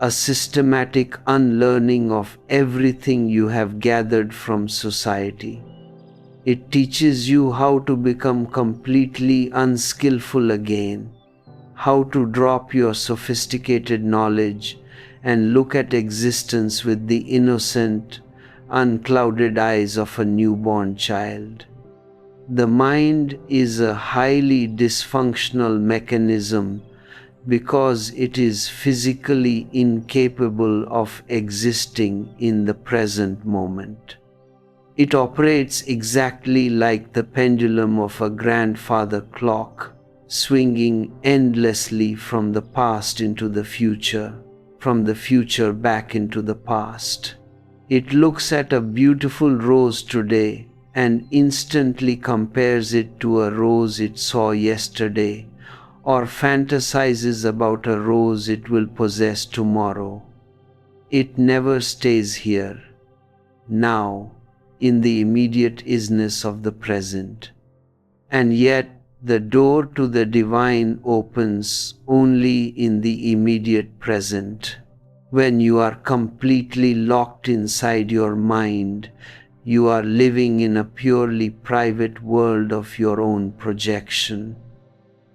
a systematic unlearning of everything you have gathered from society. It teaches you how to become completely unskillful again, how to drop your sophisticated knowledge and look at existence with the innocent, unclouded eyes of a newborn child. The mind is a highly dysfunctional mechanism because it is physically incapable of existing in the present moment. It operates exactly like the pendulum of a grandfather clock, swinging endlessly from the past into the future, from the future back into the past. It looks at a beautiful rose today and instantly compares it to a rose it saw yesterday, or fantasizes about a rose it will possess tomorrow. It never stays here, now, in the immediate isness of the present. And yet, the door to the divine opens only in the immediate present. When you are completely locked inside your mind, you are living in a purely private world of your own projection.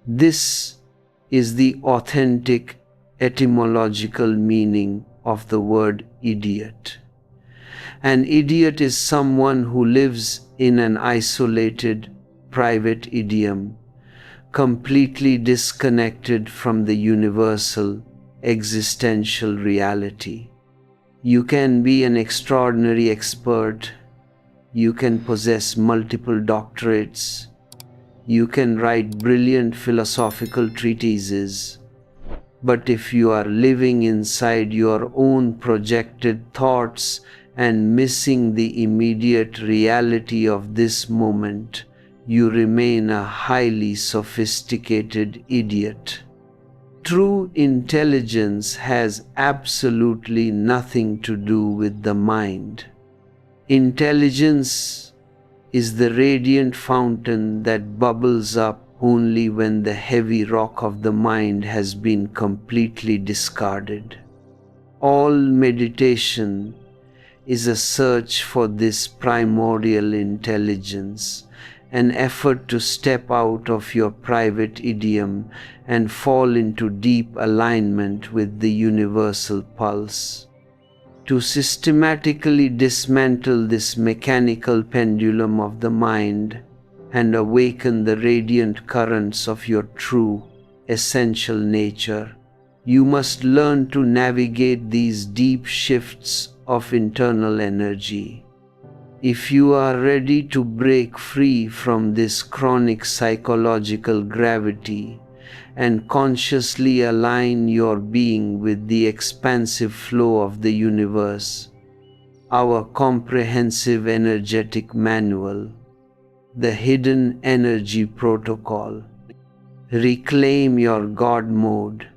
This is the authentic etymological meaning of the word idiot. An idiot is someone who lives in an isolated, private idiom, completely disconnected from the universal, existential reality. You can be an extraordinary expert. You can possess multiple doctorates. You can write brilliant philosophical treatises. But if you are living inside your own projected thoughts and missing the immediate reality of this moment, you remain a highly sophisticated idiot. True intelligence has absolutely nothing to do with the mind. Intelligence is the radiant fountain that bubbles up only when the heavy rock of the mind has been completely discarded. All meditation is a search for this primordial intelligence, an effort to step out of your private idiom and fall into deep alignment with the universal pulse. To systematically dismantle this mechanical pendulum of the mind and awaken the radiant currents of your true, essential nature, you must learn to navigate these deep shifts of internal energy. If you are ready to break free from this chronic psychological gravity and consciously align your being with the expansive flow of the universe, our comprehensive energetic manual, the Hidden Energy Protocol, Reclaim Your God Mode,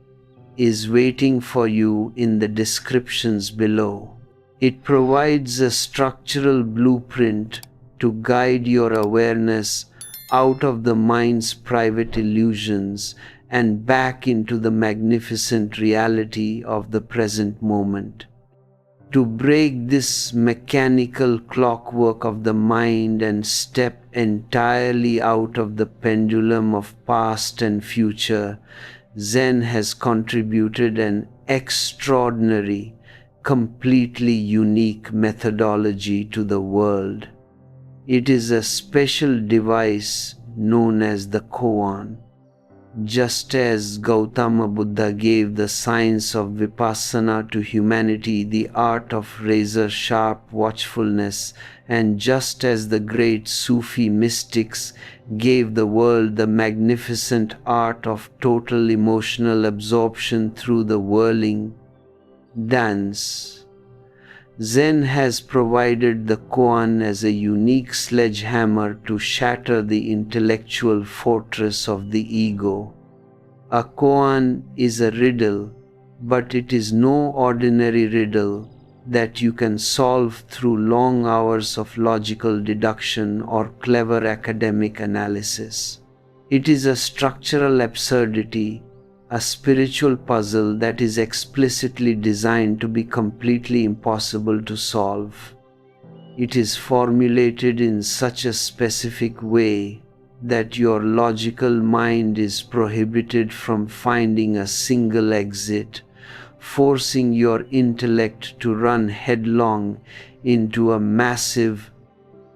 is waiting for you in the descriptions below. It provides a structural blueprint to guide your awareness out of the mind's private illusions and back into the magnificent reality of the present moment. To break this mechanical clockwork of the mind and step entirely out of the pendulum of past and future, Zen has contributed an extraordinary, completely unique methodology to the world. It is a special device known as the koan. Just as Gautama Buddha gave the science of vipassana to humanity, the art of razor-sharp watchfulness, and just as the great Sufi mystics gave the world the magnificent art of total emotional absorption through the whirling dance, Zen has provided the koan as a unique sledgehammer to shatter the intellectual fortress of the ego. A koan is a riddle, but it is no ordinary riddle that you can solve through long hours of logical deduction or clever academic analysis. It is a structural absurdity, a spiritual puzzle that is explicitly designed to be completely impossible to solve. It is formulated in such a specific way that your logical mind is prohibited from finding a single exit, forcing your intellect to run headlong into a massive,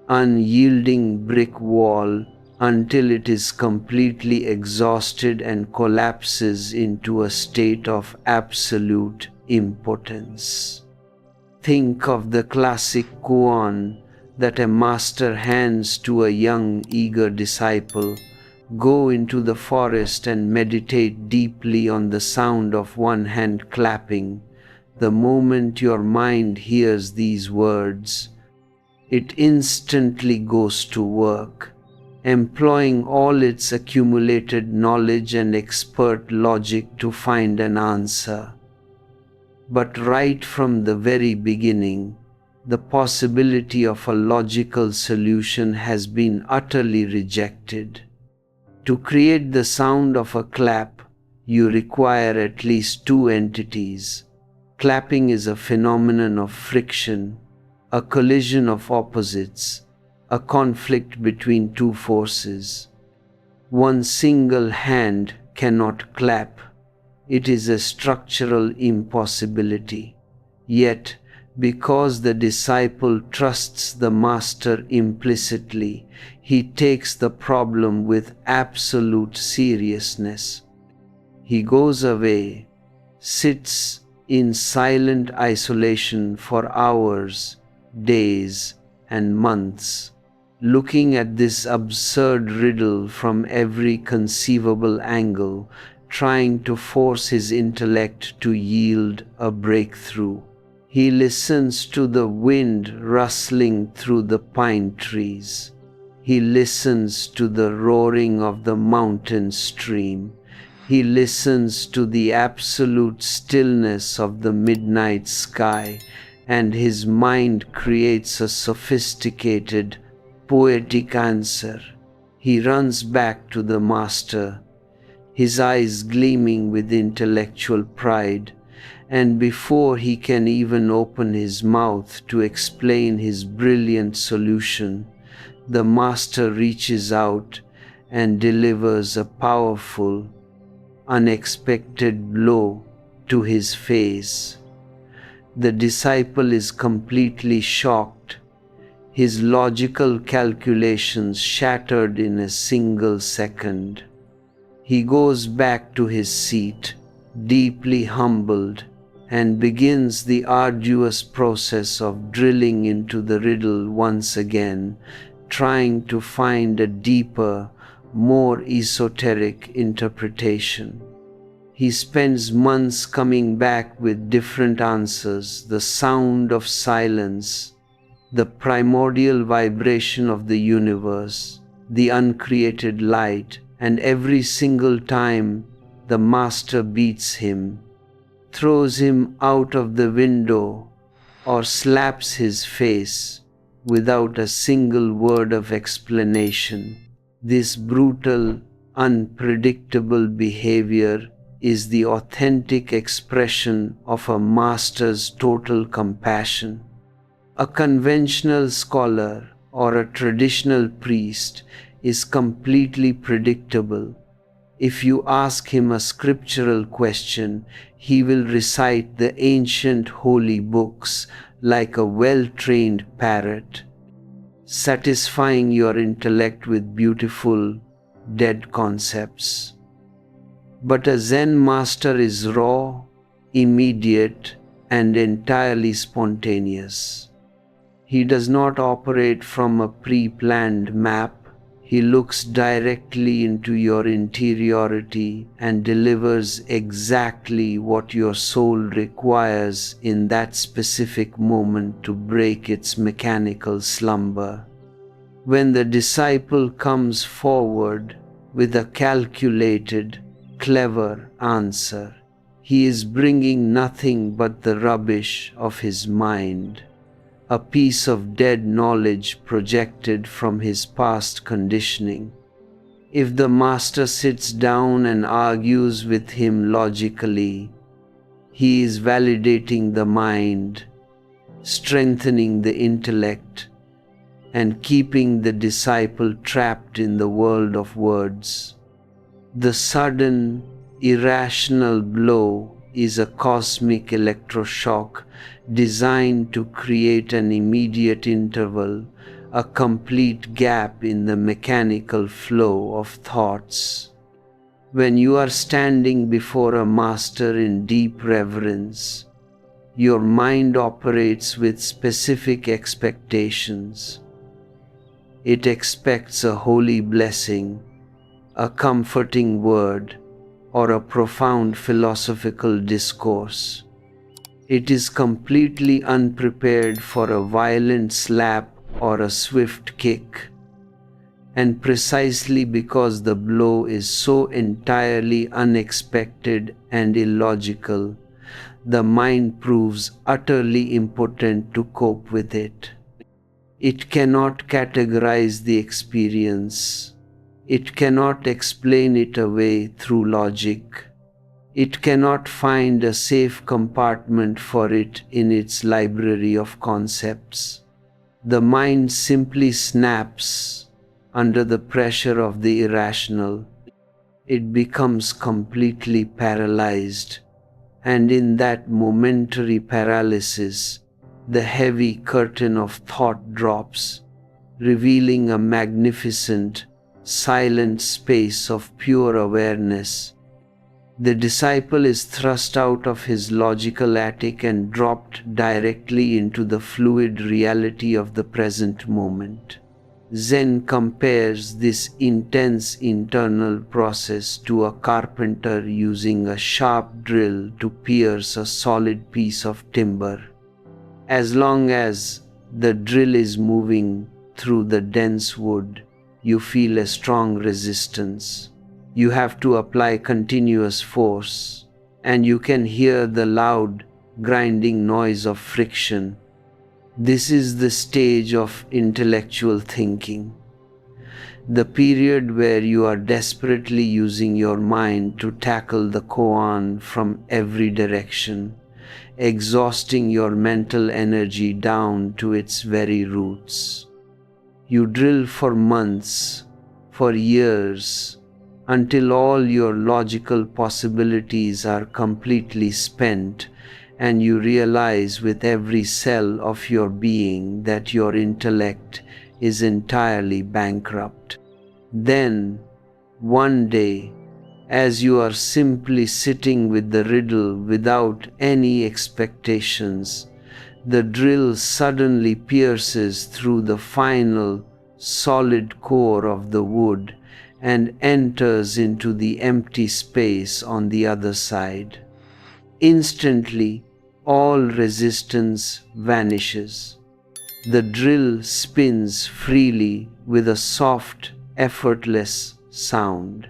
unyielding brick wall until it is completely exhausted and collapses into a state of absolute impotence. Think of the classic koan that a master hands to a young, eager disciple. Go into the forest and meditate deeply on the sound of one hand clapping. The moment your mind hears these words, it instantly goes to work, employing all its accumulated knowledge and expert logic to find an answer. But right from the very beginning, the possibility of a logical solution has been utterly rejected. To create the sound of a clap, you require at least two entities. Clapping is a phenomenon of friction, a collision of opposites, a conflict between two forces. One single hand cannot clap. It is a structural impossibility. Yet, because the disciple trusts the master implicitly, he takes the problem with absolute seriousness. He goes away, sits in silent isolation for hours, days, and months, looking at this absurd riddle from every conceivable angle, trying to force his intellect to yield a breakthrough. He listens to the wind rustling through the pine trees. He listens to the roaring of the mountain stream. He listens to the absolute stillness of the midnight sky, and his mind creates a sophisticated, poetic answer. He runs back to the master, his eyes gleaming with intellectual pride, and before he can even open his mouth to explain his brilliant solution, the master reaches out and delivers a powerful, unexpected blow to his face. The disciple is completely shocked, his logical calculations shattered in a single second. He goes back to his seat, deeply humbled, and begins the arduous process of drilling into the riddle once again, trying to find a deeper, more esoteric interpretation. He spends months coming back with different answers: the sound of silence, the primordial vibration of the universe, the uncreated light, and every single time the master beats him, throws him out of the window, or slaps his face without a single word of explanation. This brutal, unpredictable behavior is the authentic expression of a master's total compassion. A conventional scholar or a traditional priest is completely predictable. If you ask him a scriptural question, he will recite the ancient holy books like a well-trained parrot, satisfying your intellect with beautiful, dead concepts. But a Zen master is raw, immediate, and entirely spontaneous. He does not operate from a pre-planned map. He looks directly into your interiority and delivers exactly what your soul requires in that specific moment to break its mechanical slumber. When the disciple comes forward with a calculated, clever answer, he is bringing nothing but the rubbish of his mind, a piece of dead knowledge projected from his past conditioning. If the master sits down and argues with him logically, he is validating the mind, strengthening the intellect, and keeping the disciple trapped in the world of words. The sudden, irrational blow is a cosmic electroshock designed to create an immediate interval, a complete gap in the mechanical flow of thoughts. When you are standing before a master in deep reverence, your mind operates with specific expectations. It expects a holy blessing, a comforting word, or a profound philosophical discourse. It is completely unprepared for a violent slap or a swift kick. And precisely because the blow is so entirely unexpected and illogical, the mind proves utterly impotent to cope with it. It cannot categorize the experience. It cannot explain it away through logic. It cannot find a safe compartment for it in its library of concepts. The mind simply snaps under the pressure of the irrational. It becomes completely paralyzed, and in that momentary paralysis, the heavy curtain of thought drops, revealing a magnificent, silent space of pure awareness. The disciple is thrust out of his logical attic and dropped directly into the fluid reality of the present moment. Zen compares this intense internal process to a carpenter using a sharp drill to pierce a solid piece of timber. As long as the drill is moving through the dense wood, you feel a strong resistance. You have to apply continuous force, and you can hear the loud, grinding noise of friction. This is the stage of intellectual thinking, the period where you are desperately using your mind to tackle the koan from every direction, exhausting your mental energy down to its very roots. You drill for months, for years, until all your logical possibilities are completely spent, and you realize with every cell of your being that your intellect is entirely bankrupt. Then, one day, as you are simply sitting with the riddle without any expectations, the drill suddenly pierces through the final, solid core of the wood and enters into the empty space on the other side. Instantly, all resistance vanishes. The drill spins freely with a soft, effortless sound.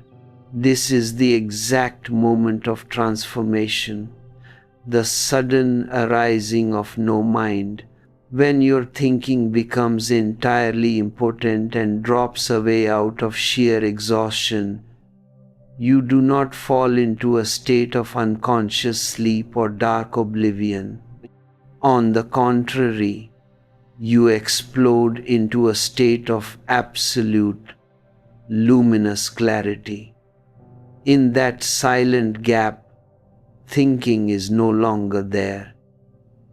This is the exact moment of transformation, the sudden arising of no mind, when your thinking becomes entirely impotent and drops away out of sheer exhaustion. You do not fall into a state of unconscious sleep or dark oblivion. On the contrary, you explode into a state of absolute, luminous clarity. In that silent gap, thinking is no longer there,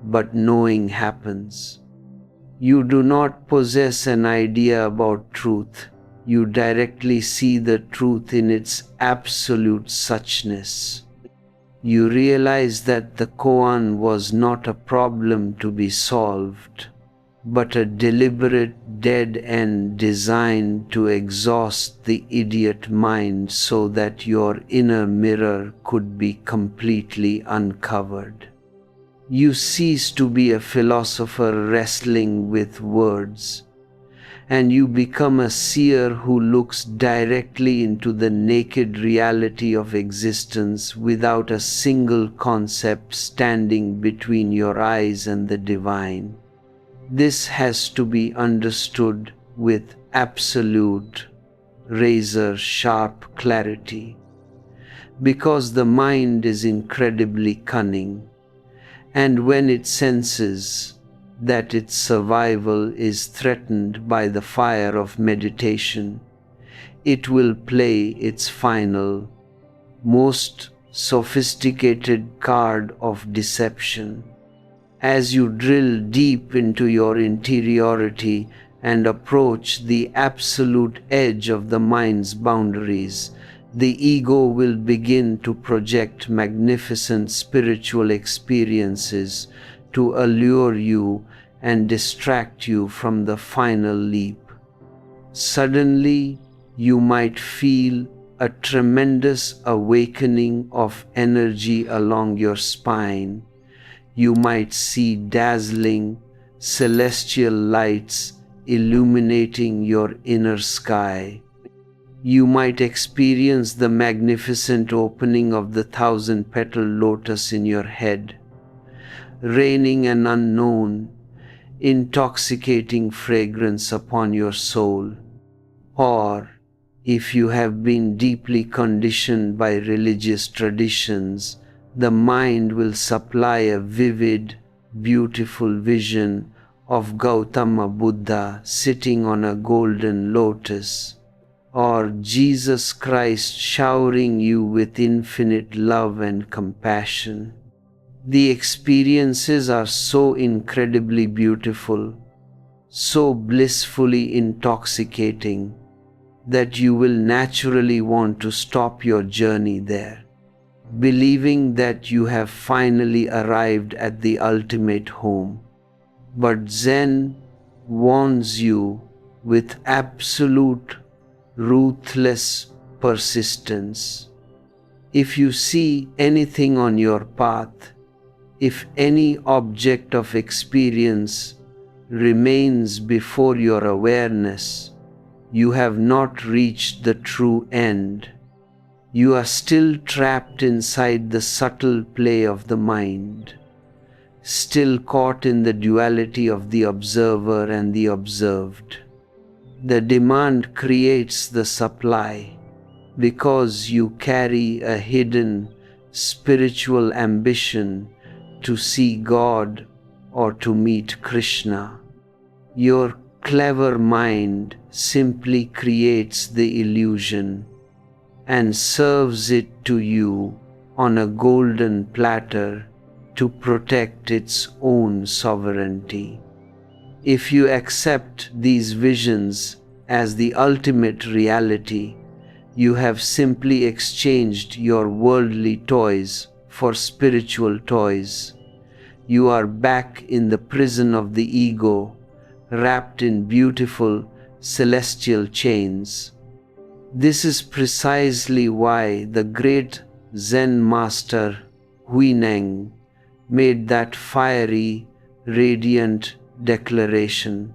but knowing happens. You do not possess an idea about truth. You directly see the truth in its absolute suchness. You realize that the koan was not a problem to be solved, but a deliberate dead end designed to exhaust the idiot mind so that your inner mirror could be completely uncovered. You cease to be a philosopher wrestling with words, and you become a seer who looks directly into the naked reality of existence without a single concept standing between your eyes and the divine. This has to be understood with absolute, razor-sharp clarity, because the mind is incredibly cunning, and when it senses that its survival is threatened by the fire of meditation, it will play its final, most sophisticated card of deception. As you drill deep into your interiority and approach the absolute edge of the mind's boundaries, the ego will begin to project magnificent spiritual experiences to allure you and distract you from the final leap. Suddenly, you might feel a tremendous awakening of energy along your spine. You might see dazzling, celestial lights illuminating your inner sky. You might experience the magnificent opening of the 1,000-petal lotus in your head, raining an unknown, intoxicating fragrance upon your soul. Or, if you have been deeply conditioned by religious traditions, the mind will supply a vivid, beautiful vision of Gautama Buddha sitting on a golden lotus, or Jesus Christ showering you with infinite love and compassion. The experiences are so incredibly beautiful, so blissfully intoxicating, that you will naturally want to stop your journey there, believing that you have finally arrived at the ultimate home. But Zen warns you with absolute, ruthless persistence. If you see anything on your path, if any object of experience remains before your awareness, you have not reached the true end. You are still trapped inside the subtle play of the mind, still caught in the duality of the observer and the observed. The demand creates the supply, because you carry a hidden spiritual ambition to see God or to meet Krishna. Your clever mind simply creates the illusion and serves it to you on a golden platter to protect its own sovereignty. If you accept these visions as the ultimate reality, you have simply exchanged your worldly toys for spiritual toys. You are back in the prison of the ego, wrapped in beautiful celestial chains. This is precisely why the great Zen master Huineng made that fiery, radiant declaration: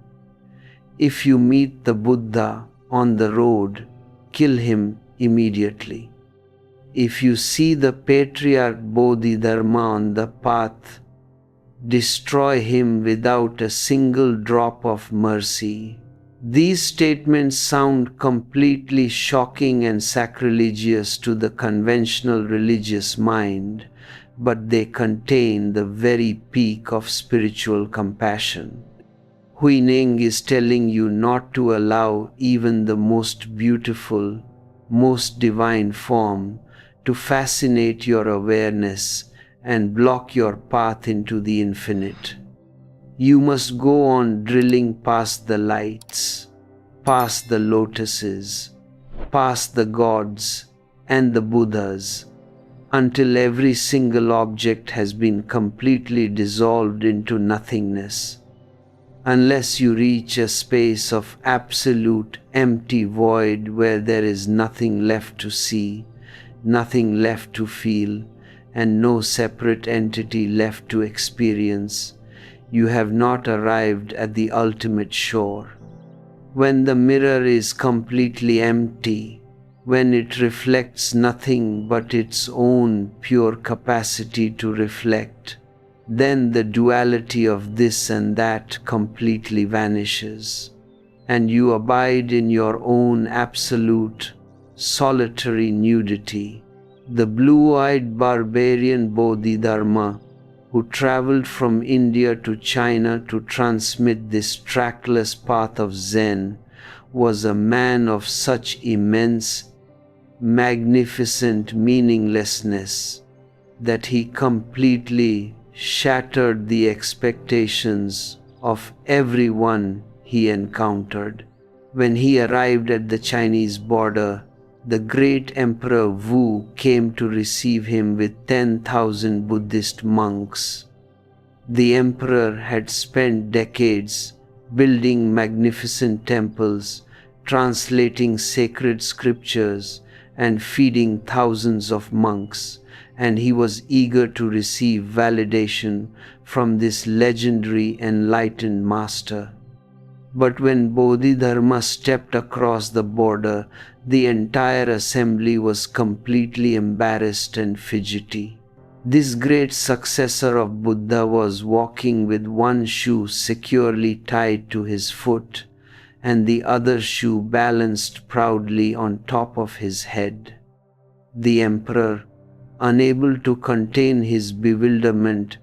if you meet the Buddha on the road, kill him immediately. If you see the patriarch Bodhidharma on the path, destroy him without a single drop of mercy. These statements sound completely shocking and sacrilegious to the conventional religious mind, but they contain the very peak of spiritual compassion. Huineng is telling you not to allow even the most beautiful, most divine form to fascinate your awareness and block your path into the infinite. You must go on drilling past the lights, past the lotuses, past the gods and the Buddhas, until every single object has been completely dissolved into nothingness. Unless you reach a space of absolute empty void where there is nothing left to see, nothing left to feel, and no separate entity left to experience, you have not arrived at the ultimate shore. When the mirror is completely empty, when it reflects nothing but its own pure capacity to reflect, then the duality of this and that completely vanishes, and you abide in your own absolute, solitary nudity. The blue-eyed barbarian Bodhidharma, who traveled from India to China to transmit this trackless path of Zen, was a man of such immense, magnificent meaninglessness that he completely shattered the expectations of everyone he encountered. When he arrived at the Chinese border, the great Emperor Wu came to receive him with 10,000 Buddhist monks. The emperor had spent decades building magnificent temples, translating sacred scriptures, and feeding thousands of monks, and he was eager to receive validation from this legendary enlightened master. But when Bodhidharma stepped across the border, the entire assembly was completely embarrassed and fidgety. This great successor of Buddha was walking with one shoe securely tied to his foot, and the other shoe balanced proudly on top of his head. The emperor, unable to contain his bewilderment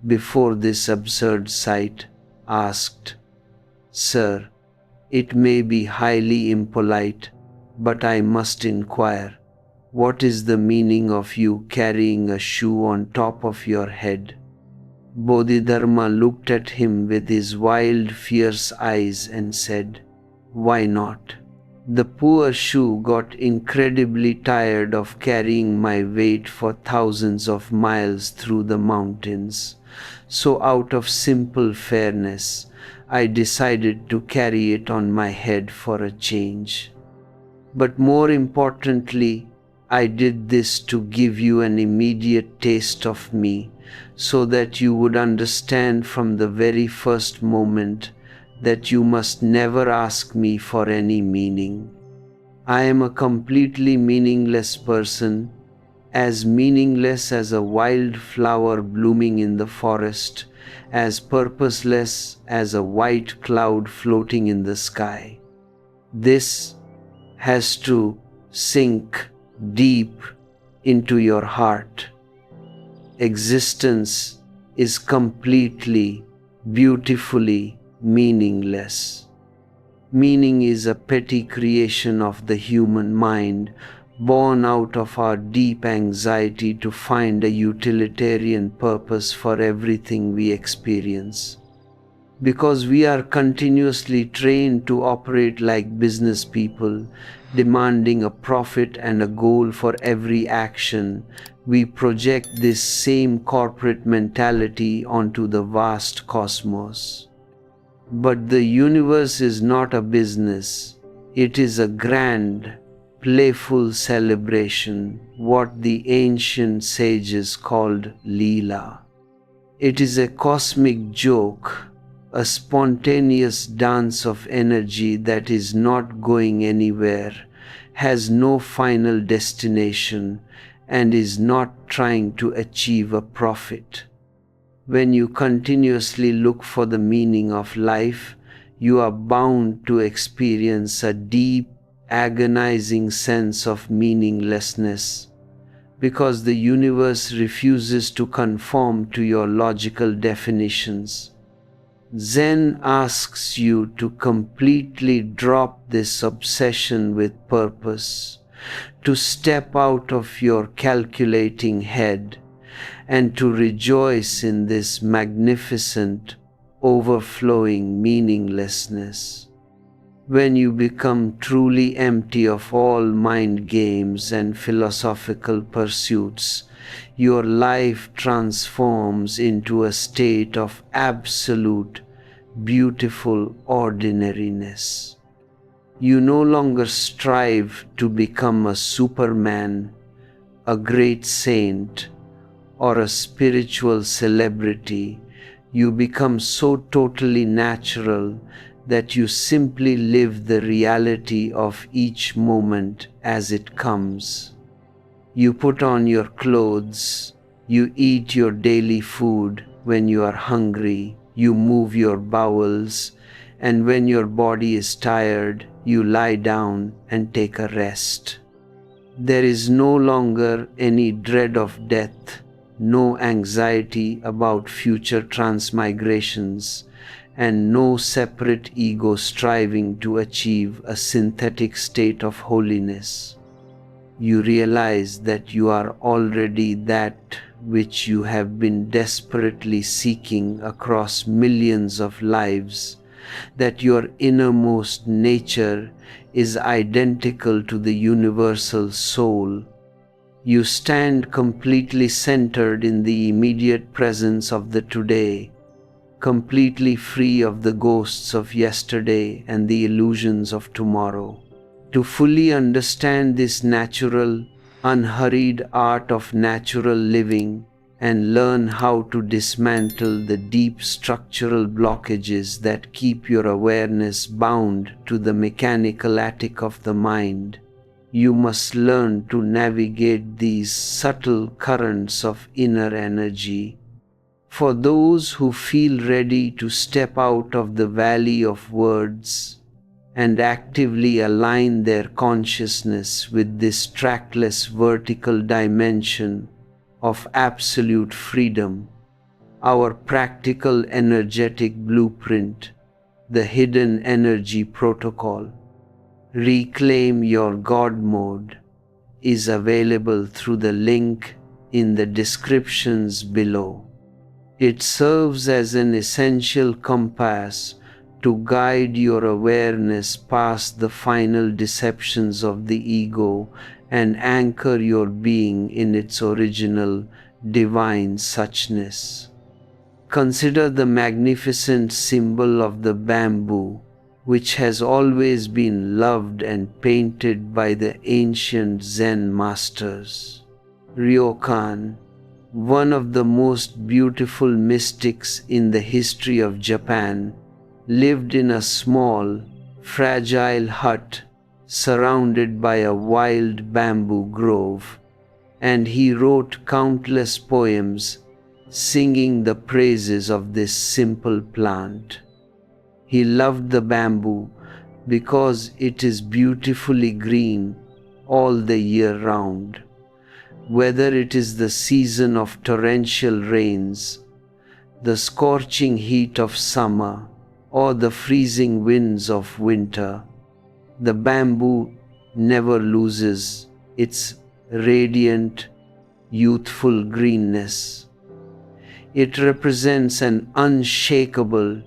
before this absurd sight, asked, "Sir, it may be highly impolite, but I must inquire, what is the meaning of you carrying a shoe on top of your head?" Bodhidharma looked at him with his wild, fierce eyes and said, "Why not? The poor shoe got incredibly tired of carrying my weight for thousands of miles through the mountains, so out of simple fairness, I decided to carry it on my head for a change. But more importantly, I did this to give you an immediate taste of me, so that you would understand from the very first moment that you must never ask me for any meaning. I am a completely meaningless person, as meaningless as a wild flower blooming in the forest, as purposeless as a white cloud floating in the sky. This has to sink deep into your heart. Existence is completely, beautifully meaningless. Meaning is a petty creation of the human mind, born out of our deep anxiety to find a utilitarian purpose for everything we experience. Because we are continuously trained to operate like business people, demanding a profit and a goal for every action, we project this same corporate mentality onto the vast cosmos. But the universe is not a business. It is a grand, playful celebration, what the ancient sages called Leela. It is a cosmic joke, a spontaneous dance of energy that is not going anywhere, has no final destination, and is not trying to achieve a profit. When you continuously look for the meaning of life, you are bound to experience a deep, agonizing sense of meaninglessness, because the universe refuses to conform to your logical definitions. Zen asks you to completely drop this obsession with purpose, to step out of your calculating head and to rejoice in this magnificent, overflowing meaninglessness. When you become truly empty of all mind games and philosophical pursuits, your life transforms into a state of absolute, beautiful ordinariness. You no longer strive to become a superman, a great saint, or a spiritual celebrity. You become so totally natural that you simply live the reality of each moment as it comes. You put on your clothes, you eat your daily food when you are hungry, you move your bowels, and when your body is tired, you lie down and take a rest. There is no longer any dread of death, no anxiety about future transmigrations, and no separate ego striving to achieve a synthetic state of holiness. You realize that you are already that which you have been desperately seeking across millions of lives, that your innermost nature is identical to the universal soul. You stand completely centered in the immediate presence of the today, completely free of the ghosts of yesterday and the illusions of tomorrow. To fully understand this natural, unhurried art of natural living and learn how to dismantle the deep structural blockages that keep your awareness bound to the mechanical attic of the mind, you must learn to navigate these subtle currents of inner energy. For those who feel ready to step out of the valley of words and actively align their consciousness with this trackless vertical dimension of absolute freedom, our practical energetic blueprint, the hidden energy protocol, Reclaim Your God Mode, is available through the link in the descriptions below. It serves as an essential compass to guide your awareness past the final deceptions of the ego and anchor your being in its original divine suchness. Consider the magnificent symbol of the bamboo, which has always been loved and painted by the ancient Zen masters. Ryokan, one of the most beautiful mystics in the history of Japan, lived in a small, fragile hut surrounded by a wild bamboo grove, and he wrote countless poems singing the praises of this simple plant. He loved the bamboo because it is beautifully green all the year round. Whether it is the season of torrential rains, the scorching heat of summer, or the freezing winds of winter, the bamboo never loses its radiant, youthful greenness. It represents an unshakable,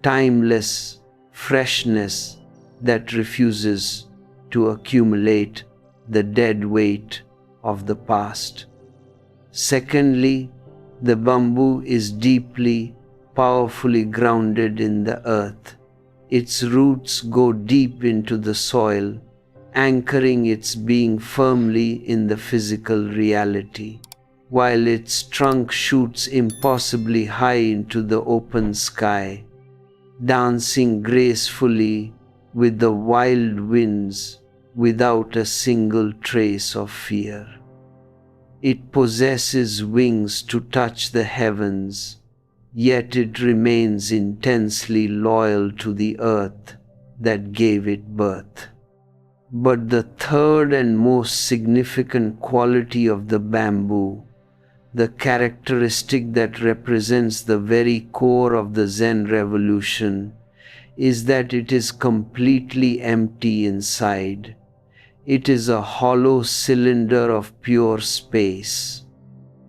timeless freshness that refuses to accumulate the dead weight of the past. Secondly, the bamboo is deeply, powerfully grounded in the earth. Its roots go deep into the soil, anchoring its being firmly in the physical reality, while its trunk shoots impossibly high into the open sky, dancing gracefully with the wild winds without a single trace of fear. It possesses wings to touch the heavens, yet it remains intensely loyal to the earth that gave it birth. But the third and most significant quality of the bamboo, the characteristic that represents the very core of the Zen revolution, is that it is completely empty inside. It is a hollow cylinder of pure space.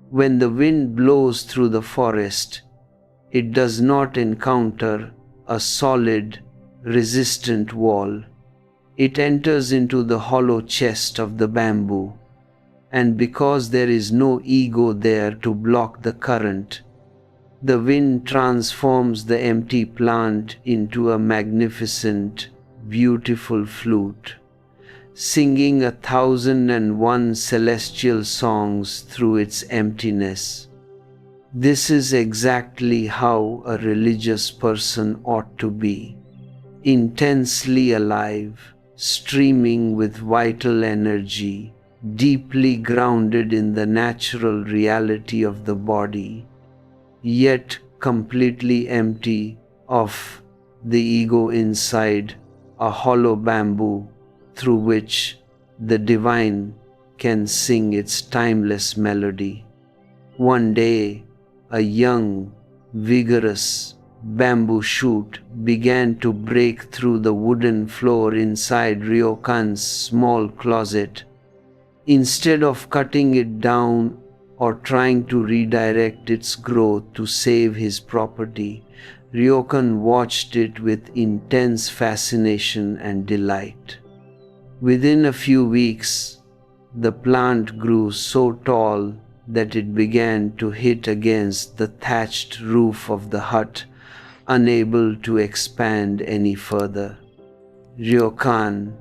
When the wind blows through the forest, it does not encounter a solid, resistant wall. It enters into the hollow chest of the bamboo, and because there is no ego there to block the current, the wind transforms the empty plant into a magnificent, beautiful flute, singing 1,001 celestial songs through its emptiness. This is exactly how a religious person ought to be: intensely alive, streaming with vital energy, deeply grounded in the natural reality of the body, yet completely empty of the ego inside a hollow bamboo through which the divine can sing its timeless melody. One day, a young, vigorous bamboo shoot began to break through the wooden floor inside Ryokan's small closet. Instead of cutting it down or trying to redirect its growth to save his property, Ryokan watched it with intense fascination and delight. Within a few weeks, the plant grew so tall that it began to hit against the thatched roof of the hut, unable to expand any further. Ryokan,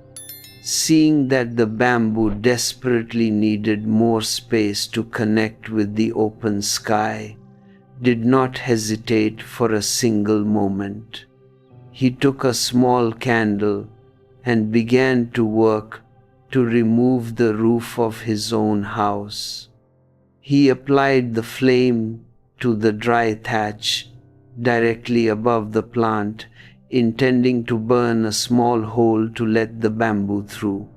seeing that the bamboo desperately needed more space to connect with the open sky, did not hesitate for a single moment. He took a small candle and began to work to remove the roof of his own house. He applied the flame to the dry thatch directly above the plant, intending to burn a small hole to let the bamboo through.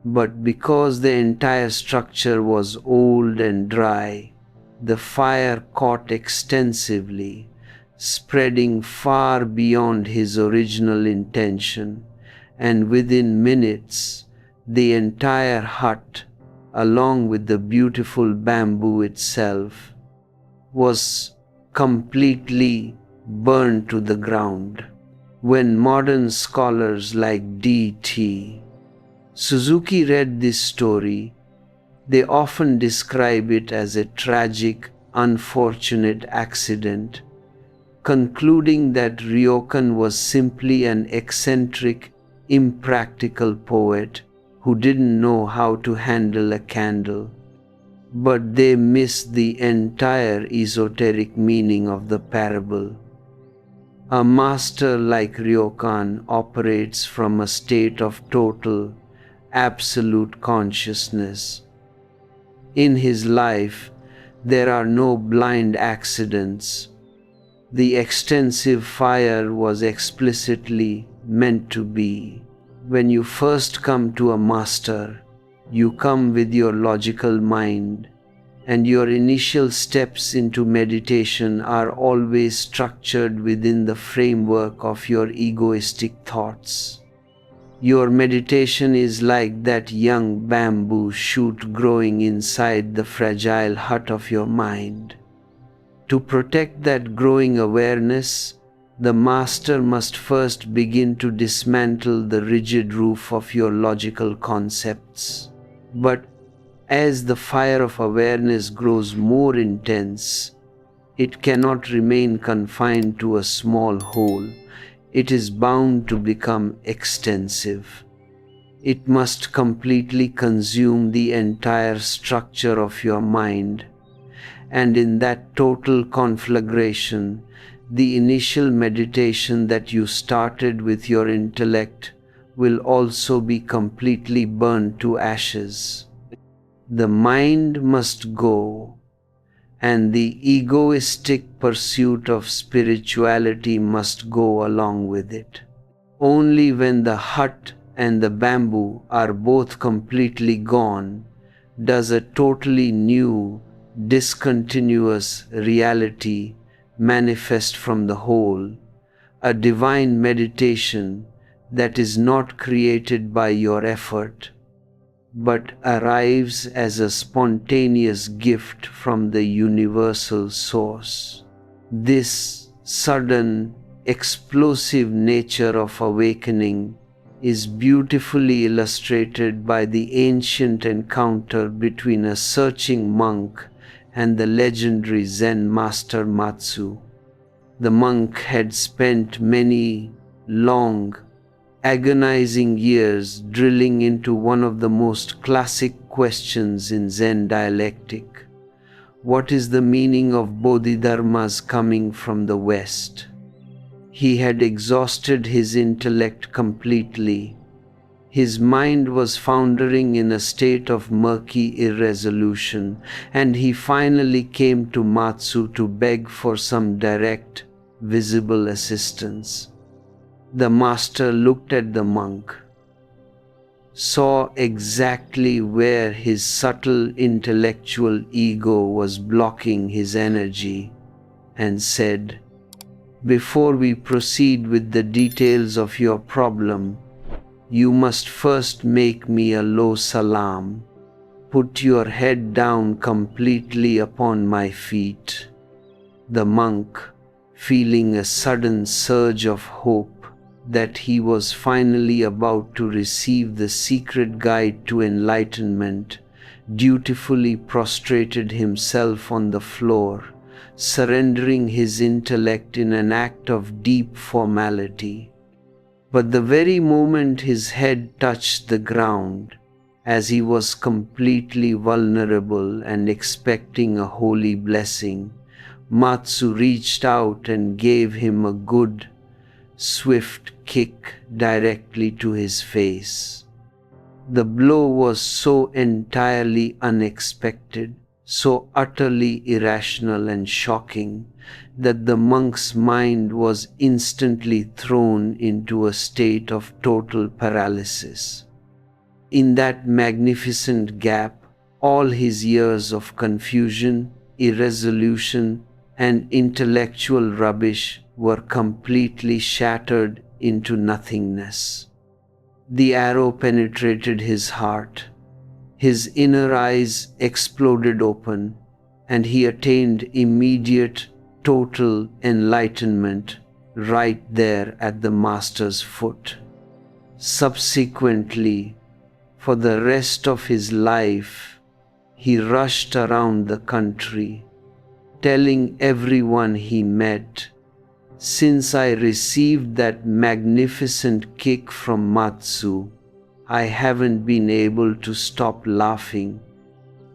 But because the entire structure was old and dry, the fire caught extensively, spreading far beyond his original intention, and within minutes, the entire hut, along with the beautiful bamboo itself, was completely burned to the ground. When modern scholars like D.T. Suzuki read this story, they often describe it as a tragic, unfortunate accident, concluding that Ryokan was simply an eccentric, impractical poet who didn't know how to handle a candle. But they missed the entire esoteric meaning of the parable. A master like Ryokan operates from a state of total, absolute consciousness. In his life, there are no blind accidents. The extensive fire was explicitly meant to be. When you first come to a master, you come with your logical mind, and your initial steps into meditation are always structured within the framework of your egoistic thoughts. Your meditation is like that young bamboo shoot growing inside the fragile hut of your mind. To protect that growing awareness, the master must first begin to dismantle the rigid roof of your logical concepts. But as the fire of awareness grows more intense, it cannot remain confined to a small hole. It is bound to become extensive. It must completely consume the entire structure of your mind. And in that total conflagration, the initial meditation that you started with your intellect will also be completely burned to ashes. The mind must go, and the egoistic pursuit of spirituality must go along with it. Only when the hut and the bamboo are both completely gone does a totally new, discontinuous reality manifest from the whole, a divine meditation that is not created by your effort, but arrives as a spontaneous gift from the universal source. This sudden, explosive nature of awakening is beautifully illustrated by the ancient encounter between a searching monk and the legendary Zen master Matsu. The monk had spent many long, agonizing years drilling into one of the most classic questions in Zen dialectic. What is the meaning of Bodhidharmas coming from the West? He had exhausted his intellect completely. His mind was foundering in a state of murky irresolution, and he finally came to Matsu to beg for some direct, visible assistance. The master looked at the monk, saw exactly where his subtle intellectual ego was blocking his energy, and said, "Before we proceed with the details of your problem, you must first make me a low salam. Put your head down completely upon my feet." The monk, feeling a sudden surge of hope that he was finally about to receive the secret guide to enlightenment, dutifully prostrated himself on the floor, surrendering his intellect in an act of deep formality. But the very moment his head touched the ground, as he was completely vulnerable and expecting a holy blessing, Matsu reached out and gave him a good, swift kick directly to his face. The blow was so entirely unexpected, so utterly irrational and shocking, that the monk's mind was instantly thrown into a state of total paralysis. In that magnificent gap, all his years of confusion, irresolution, and intellectual rubbish were completely shattered into nothingness. The arrow penetrated his heart. His inner eyes exploded open, and he attained immediate, total enlightenment right there at the master's foot. Subsequently, for the rest of his life, he rushed around the country, telling everyone he met, "Since I received that magnificent kick from Matsu, I haven't been able to stop laughing.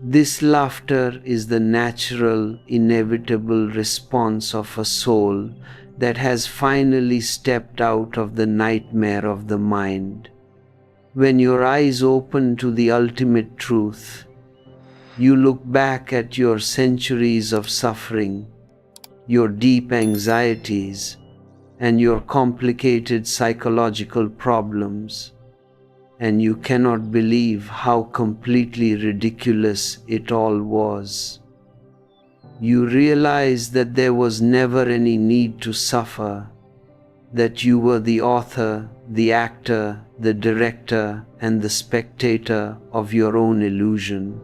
This laughter is the natural, inevitable response of a soul that has finally stepped out of the nightmare of the mind. When your eyes open to the ultimate truth, you look back at your centuries of suffering, your deep anxieties, and your complicated psychological problems, and you cannot believe how completely ridiculous it all was. You realize that there was never any need to suffer, that you were the author, the actor, the director, and the spectator of your own illusion.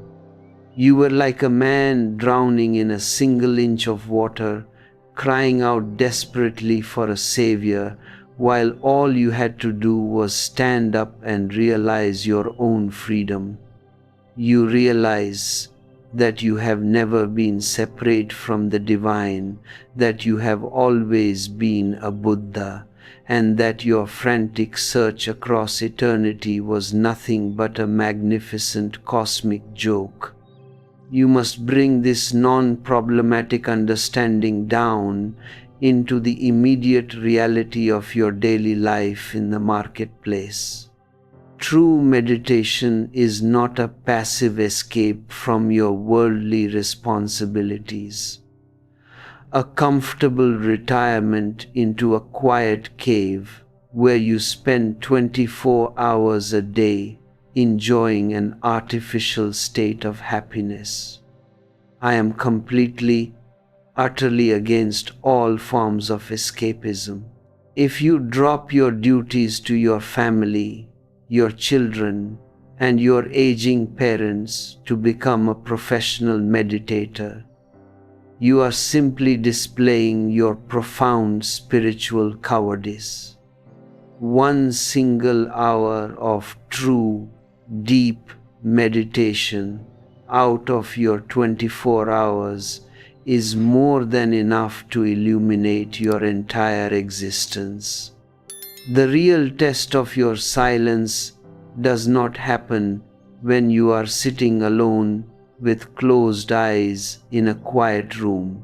You were like a man drowning in a single inch of water, crying out desperately for a savior, while all you had to do was stand up and realize your own freedom. You realize that you have never been separate from the divine, that you have always been a Buddha, and that your frantic search across eternity was nothing but a magnificent cosmic joke. You must bring this non-problematic understanding down into the immediate reality of your daily life in the marketplace. True meditation is not a passive escape from your worldly responsibilities, a comfortable retirement into a quiet cave where you spend 24 hours a day enjoying an artificial state of happiness. I am completely, utterly against all forms of escapism. If you drop your duties to your family, your children, and your aging parents to become a professional meditator. You are simply displaying your profound spiritual cowardice. One single hour of true, deep meditation out of your 24 hours is more than enough to illuminate your entire existence. The real test of your silence does not happen when you are sitting alone with closed eyes in a quiet room.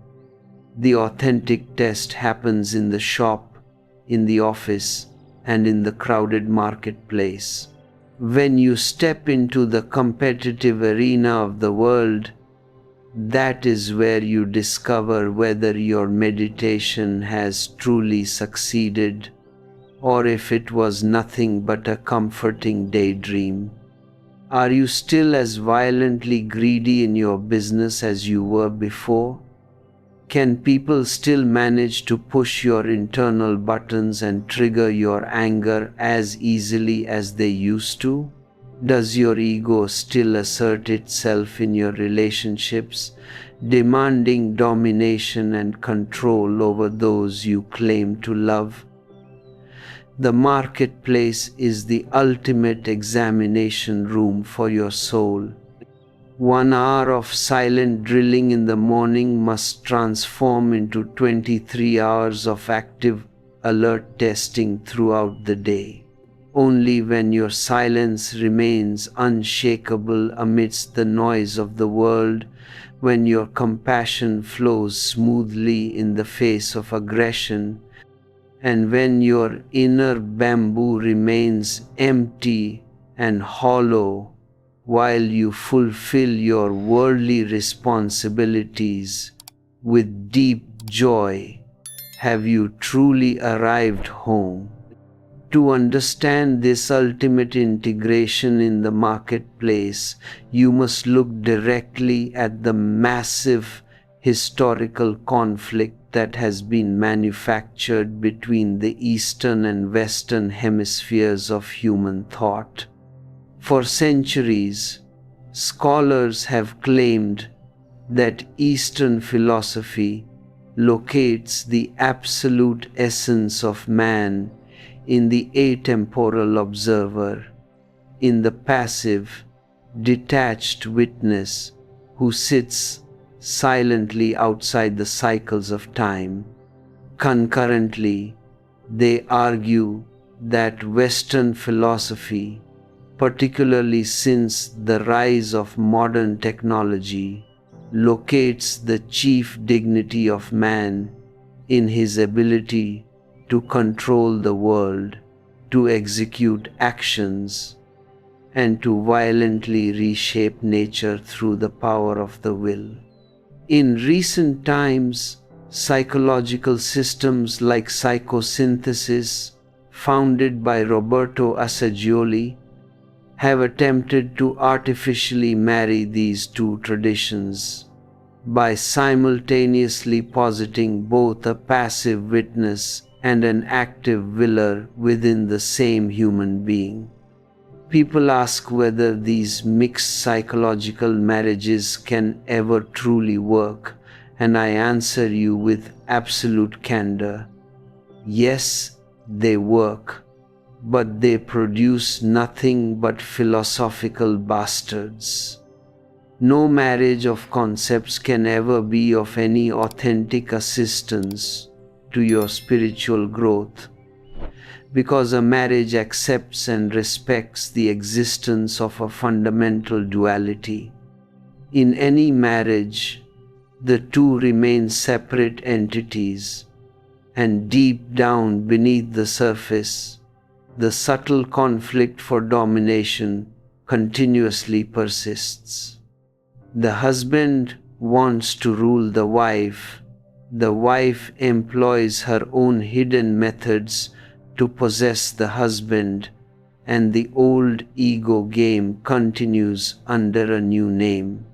The authentic test happens in the shop, in the office, and in the crowded marketplace. When you step into the competitive arena of the world, that is where you discover whether your meditation has truly succeeded or if it was nothing but a comforting daydream. Are you still as violently greedy in your business as you were before? Can people still manage to push your internal buttons and trigger your anger as easily as they used to? Does your ego still assert itself in your relationships, demanding domination and control over those you claim to love? The marketplace is the ultimate examination room for your soul. 1 hour of silent drilling in the morning must transform into 23 hours of active, alert testing throughout the day. Only when your silence remains unshakable amidst the noise of the world, when your compassion flows smoothly in the face of aggression, and when your inner bamboo remains empty and hollow while you fulfill your worldly responsibilities with deep joy, have you truly arrived home. To understand this ultimate integration in the marketplace, you must look directly at the massive historical conflict that has been manufactured between the Eastern and Western hemispheres of human thought. For centuries, scholars have claimed that Eastern philosophy locates the absolute essence of man in the atemporal observer, in the passive, detached witness who sits silently outside the cycles of time. Concurrently, they argue that Western philosophy, particularly since the rise of modern technology, locates the chief dignity of man in his ability to control the world, to execute actions, and to violently reshape nature through the power of the will. In recent times, psychological systems like psychosynthesis, founded by Roberto Assagioli, have attempted to artificially marry these two traditions by simultaneously positing both a passive witness and an active willer within the same human being. People ask whether these mixed psychological marriages can ever truly work, and I answer you with absolute candor. Yes, they work, but they produce nothing but philosophical bastards. No marriage of concepts can ever be of any authentic assistance to your spiritual growth, because a marriage accepts and respects the existence of a fundamental duality. In any marriage, the two remain separate entities, and deep down beneath the surface, the subtle conflict for domination continuously persists. The husband wants to rule the wife employs her own hidden methods to possess the husband, and the old ego game continues under a new name.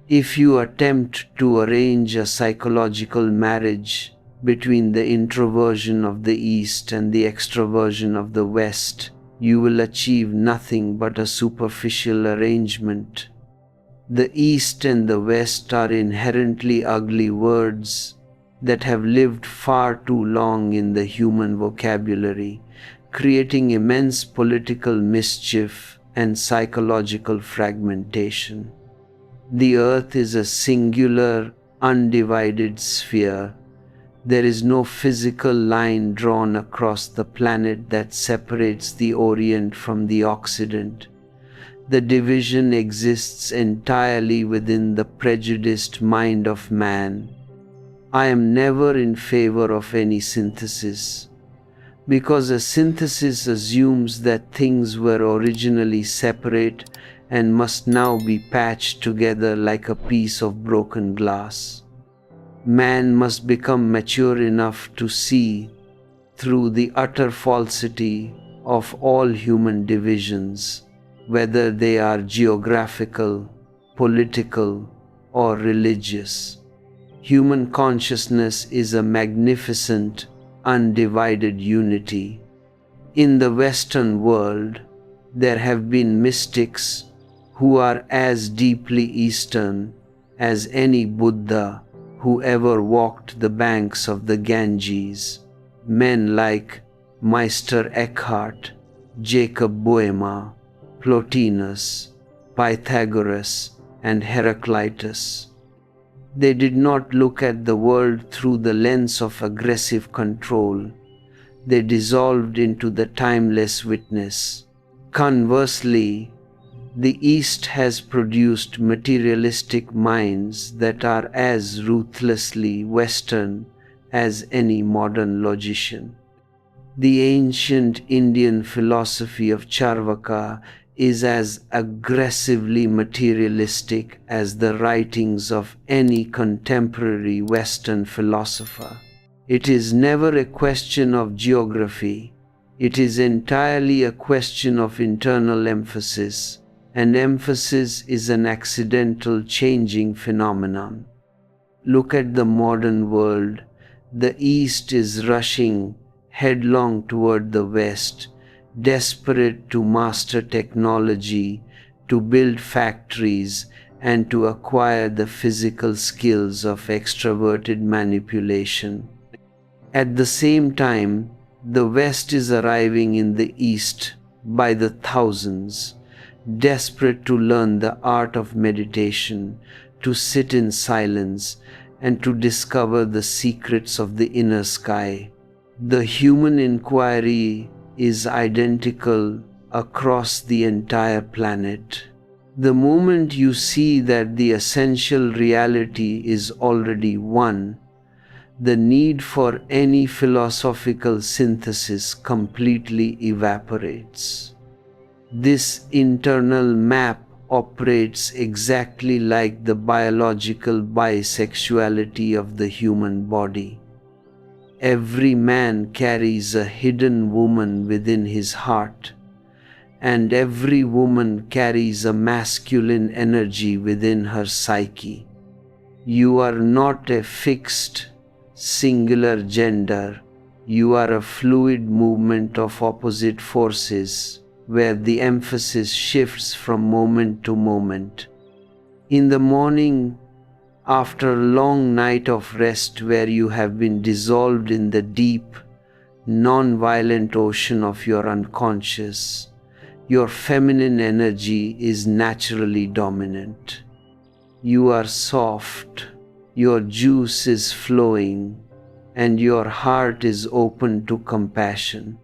If you attempt to arrange a psychological marriage between the introversion of the East and the extroversion of the West, you will achieve nothing but a superficial arrangement. The East and the West are inherently ugly words that have lived far too long in the human vocabulary, creating immense political mischief and psychological fragmentation. The earth is a singular, undivided sphere. There is no physical line drawn across the planet that separates the Orient from the Occident. The division exists entirely within the prejudiced mind of man. I am never in favor of any synthesis, because a synthesis assumes that things were originally separate and must now be patched together like a piece of broken glass. Man must become mature enough to see through the utter falsity of all human divisions, whether they are geographical, political, or religious. Human consciousness is a magnificent, undivided unity. In the Western world, there have been mystics who are as deeply Eastern as any Buddha who ever walked the banks of the Ganges. Men like Meister Eckhart, Jacob Boehme, Plotinus, Pythagoras, and Heraclitus. They did not look at the world through the lens of aggressive control. They dissolved into the timeless witness. Conversely, the East has produced materialistic minds that are as ruthlessly Western as any modern logician. The ancient Indian philosophy of Charvaka is as aggressively materialistic as the writings of any contemporary Western philosopher. It is never a question of geography. It is entirely a question of internal emphasis, and emphasis is an accidental changing phenomenon. Look at the modern world. The East is rushing headlong toward the West, desperate to master technology, to build factories, and to acquire the physical skills of extroverted manipulation. At the same time, the West is arriving in the East by the thousands, desperate to learn the art of meditation, to sit in silence, and to discover the secrets of the inner sky. The human inquiry is identical across the entire planet. The moment you see that the essential reality is already one, the need for any philosophical synthesis completely evaporates. This internal map operates exactly like the biological bisexuality of the human body. Every man carries a hidden woman within his heart, and every woman carries a masculine energy within her psyche. You are not a fixed, singular gender. You are a fluid movement of opposite forces, where the emphasis shifts from moment to moment. In the morning, after a long night of rest where you have been dissolved in the deep, non-violent ocean of your unconscious, your feminine energy is naturally dominant. You are soft, your juice is flowing, and your heart is open to compassion.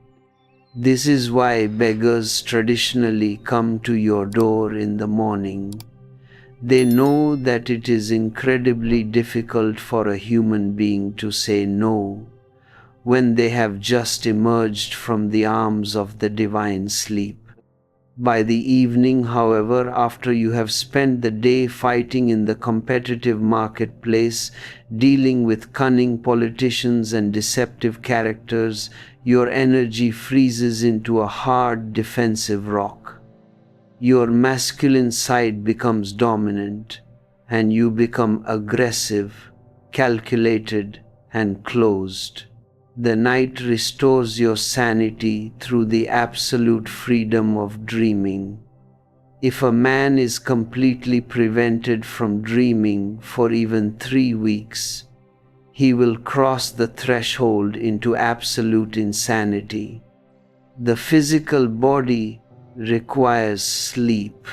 This is why beggars traditionally come to your door in the morning. They know that it is incredibly difficult for a human being to say no when they have just emerged from the arms of the divine sleep. By the evening, however, after you have spent the day fighting in the competitive marketplace, dealing with cunning politicians and deceptive characters, your energy freezes into a hard defensive rock. Your masculine side becomes dominant, and you become aggressive, calculated, and closed. The night restores your sanity through the absolute freedom of dreaming. If a man is completely prevented from dreaming for even 3 weeks, he will cross the threshold into absolute insanity. The physical body requires sleep,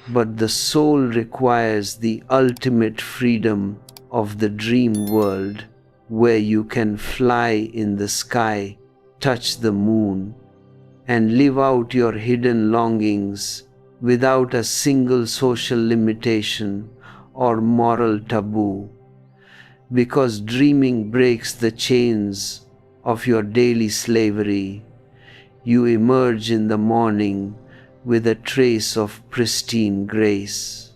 but the soul requires the ultimate freedom of the dream world, where you can fly in the sky, touch the moon, and live out your hidden longings without a single social limitation or moral taboo. Because dreaming breaks the chains of your daily slavery, you emerge in the morning with a trace of pristine grace.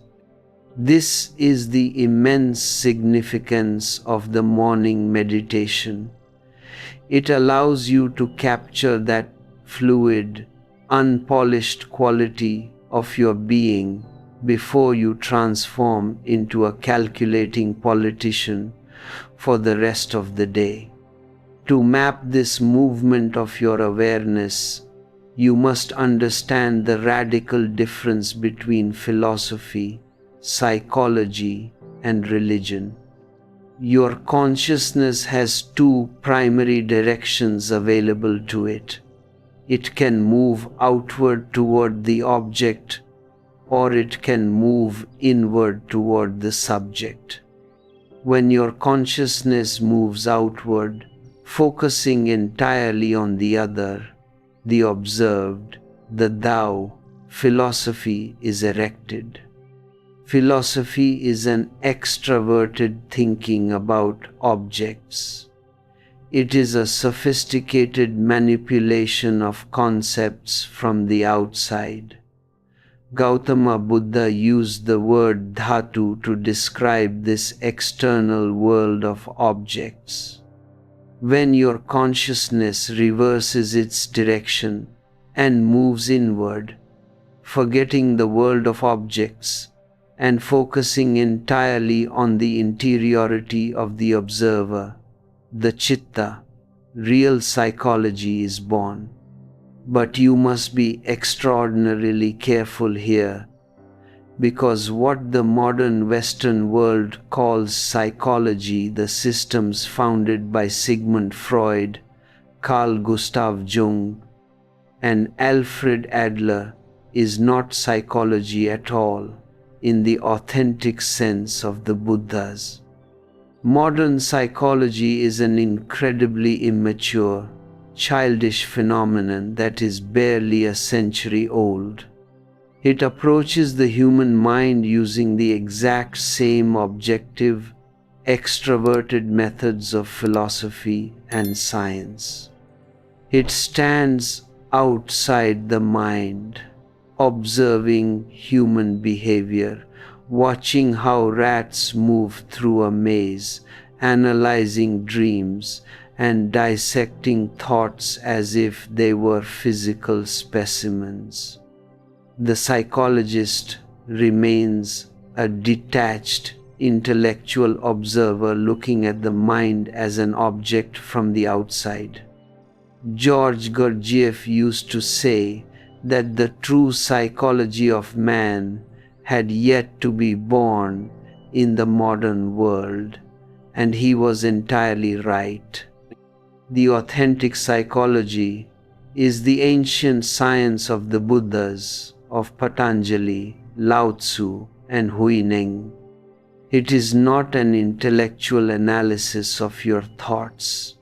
This is the immense significance of the morning meditation. It allows you to capture that fluid, unpolished quality of your being before you transform into a calculating politician for the rest of the day. To map this movement of your awareness, you must understand the radical difference between philosophy, psychology, and religion. Your consciousness has two primary directions available to it. It can move outward toward the object, or it can move inward toward the subject. When your consciousness moves outward, focusing entirely on the other, the observed, the thou, philosophy is erected. Philosophy is an extraverted thinking about objects. It is a sophisticated manipulation of concepts from the outside. Gautama Buddha used the word dhatu to describe this external world of objects. When your consciousness reverses its direction and moves inward, forgetting the world of objects and focusing entirely on the interiority of the observer, the chitta, real psychology is born. But you must be extraordinarily careful here, because what the modern Western world calls psychology, the systems founded by Sigmund Freud, Carl Gustav Jung, and Alfred Adler, is not psychology at all, in the authentic sense of the Buddhas. Modern psychology is an incredibly immature, childish phenomenon that is barely a century old. It approaches the human mind using the exact same objective, extroverted methods of philosophy and science. It stands outside the mind, observing human behavior, watching how rats move through a maze, analyzing dreams, and dissecting thoughts as if they were physical specimens. The psychologist remains a detached, intellectual observer looking at the mind as an object from the outside. George Gurdjieff used to say that the true psychology of man had yet to be born in the modern world, and he was entirely right. The authentic psychology is the ancient science of the Buddhas, of Patanjali, Lao Tzu, and Huineng. It is not an intellectual analysis of your thoughts.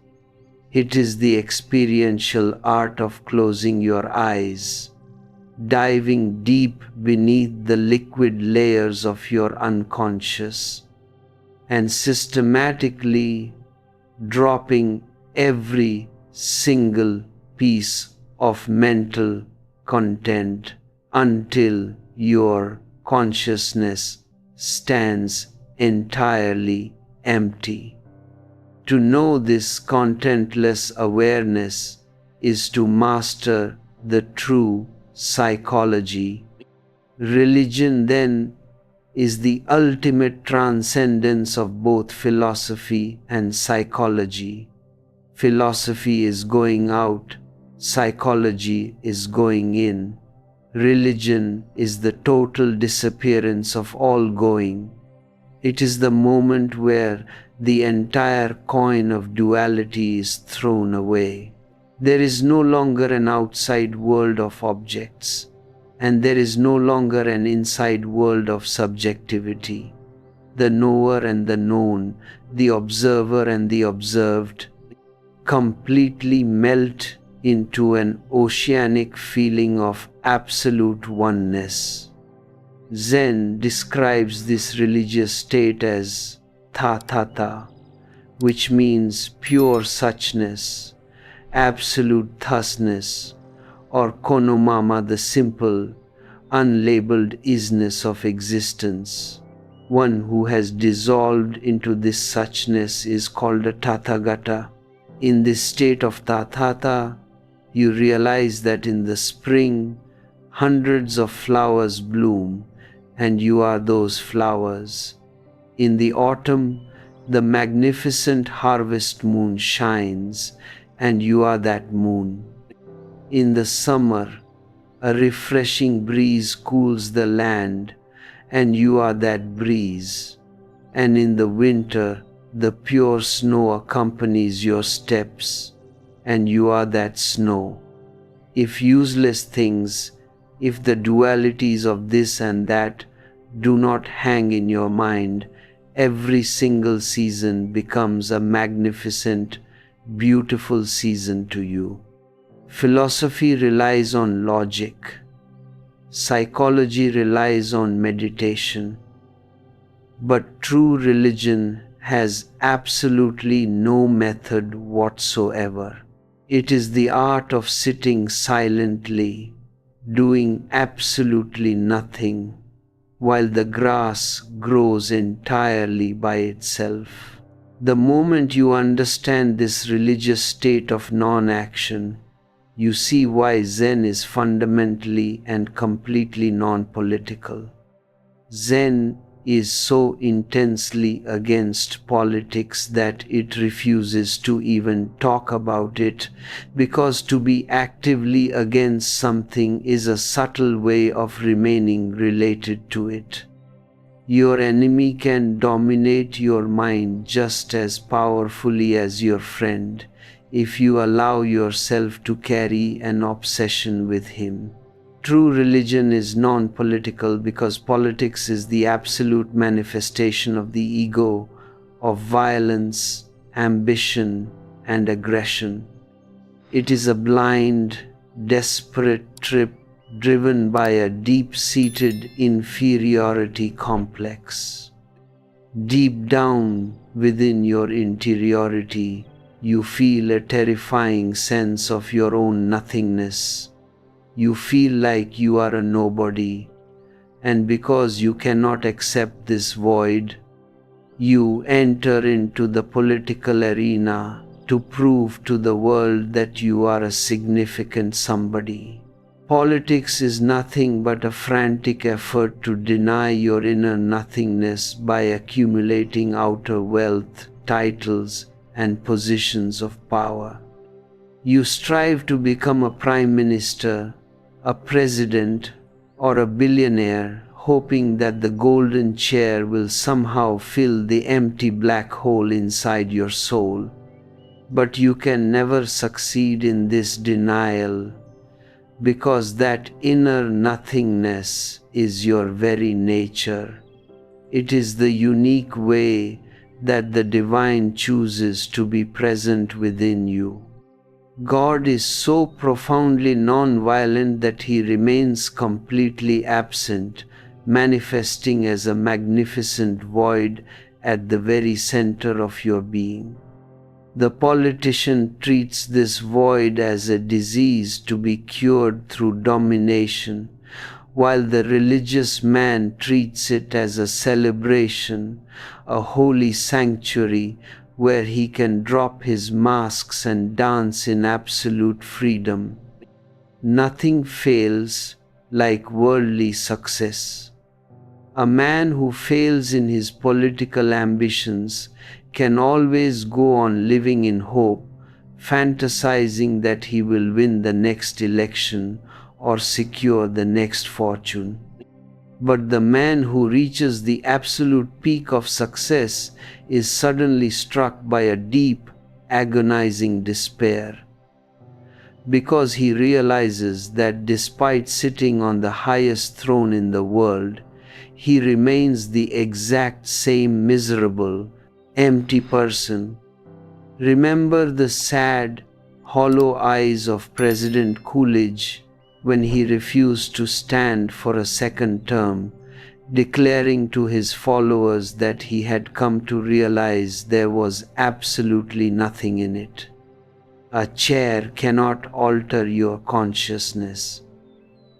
It is the experiential art of closing your eyes, diving deep beneath the liquid layers of your unconscious, and systematically dropping every single piece of mental content until your consciousness stands entirely empty. To know this contentless awareness is to master the true psychology. Religion, then, is the ultimate transcendence of both philosophy and psychology. Philosophy is going out, psychology is going in. Religion is the total disappearance of all going. It is the moment where the entire coin of duality is thrown away. There is no longer an outside world of objects, and there is no longer an inside world of subjectivity. The knower and the known, the observer and the observed, completely melt into an oceanic feeling of absolute oneness. Zen describes this religious state as tha, which means pure suchness, absolute thusness, or konomama, the simple, unlabeled isness of existence. One who has dissolved into this suchness is called a Tathagata. In this state of tathata, you realize that in the spring, hundreds of flowers bloom, and you are those flowers. In the autumn, the magnificent harvest moon shines, and you are that moon. In the summer, a refreshing breeze cools the land, and you are that breeze. And in the winter, the pure snow accompanies your steps, and you are that snow. If useless things, if the dualities of this and that do not hang in your mind, every single season becomes a magnificent, beautiful season to you. Philosophy relies on logic. Psychology relies on meditation. But true religion has absolutely no method whatsoever. It is the art of sitting silently, doing absolutely nothing, while the grass grows entirely by itself. The moment you understand this religious state of non-action, you see why Zen is fundamentally and completely non-political. Zen is so intensely against politics that it refuses to even talk about it, because to be actively against something is a subtle way of remaining related to it. Your enemy can dominate your mind just as powerfully as your friend if you allow yourself to carry an obsession with him. True religion is non-political because politics is the absolute manifestation of the ego, of violence, ambition, and aggression. It is a blind, desperate trip driven by a deep-seated inferiority complex. Deep down within your interiority, you feel a terrifying sense of your own nothingness. You feel like you are a nobody, and because you cannot accept this void, you enter into the political arena to prove to the world that you are a significant somebody. Politics is nothing but a frantic effort to deny your inner nothingness by accumulating outer wealth, titles, and positions of power. You strive to become a prime minister, a president, or a billionaire, hoping that the golden chair will somehow fill the empty black hole inside your soul. But you can never succeed in this denial, because that inner nothingness is your very nature. It is the unique way that the divine chooses to be present within you. God is so profoundly non-violent that he remains completely absent, manifesting as a magnificent void at the very center of your being. The politician treats this void as a disease to be cured through domination, while the religious man treats it as a celebration, a holy sanctuary where he can drop his masks and dance in absolute freedom. Nothing fails like worldly success. A man who fails in his political ambitions can always go on living in hope fantasizing that he will win the next election or secure the next fortune. But the man who reaches the absolute peak of success is suddenly struck by a deep, agonizing despair, because he realizes that despite sitting on the highest throne in the world, he remains the exact same miserable, empty person. Remember the sad, hollow eyes of President Coolidge when he refused to stand for a second term, declaring to his followers that he had come to realize there was absolutely nothing in it. A chair cannot alter your consciousness.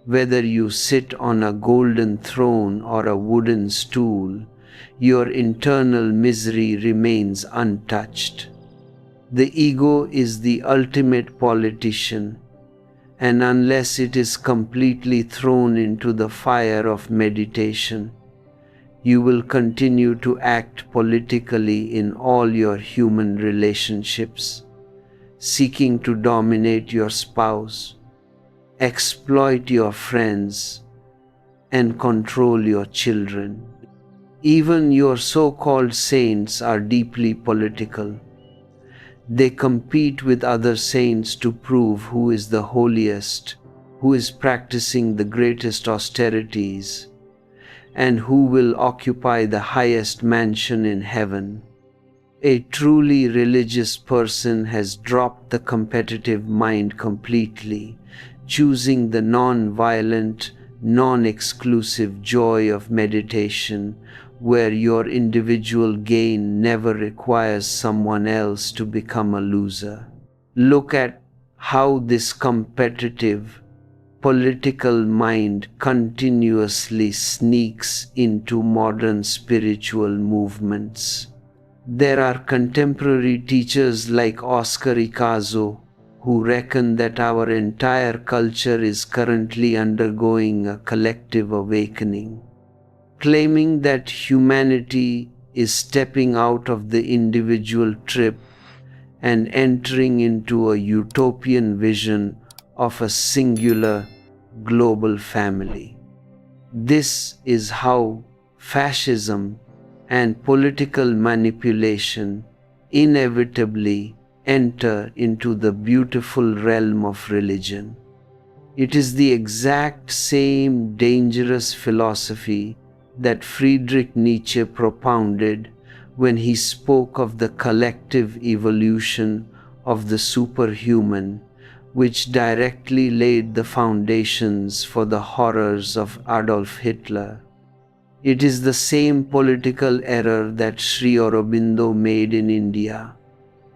Whether you sit on a golden throne or a wooden stool, your internal misery remains untouched. The ego is the ultimate politician, and unless it is completely thrown into the fire of meditation, you will continue to act politically in all your human relationships, seeking to dominate your spouse, exploit your friends, and control your children. Even your so-called saints are deeply political. They compete with other saints to prove who is the holiest, who is practicing the greatest austerities, and who will occupy the highest mansion in heaven. A truly religious person has dropped the competitive mind completely, choosing the non-violent, non-exclusive joy of meditation, where your individual gain never requires someone else to become a loser. Look at how this competitive, political mind continuously sneaks into modern spiritual movements. There are contemporary teachers like Oscar Icazo who reckon that our entire culture is currently undergoing a collective awakening, claiming that humanity is stepping out of the individual trip and entering into a utopian vision of a singular global family. This is how fascism and political manipulation inevitably enter into the beautiful realm of religion. It is the exact same dangerous philosophy that Friedrich Nietzsche propounded when he spoke of the collective evolution of the superhuman, which directly laid the foundations for the horrors of Adolf Hitler. It is the same political error that Sri Aurobindo made in India,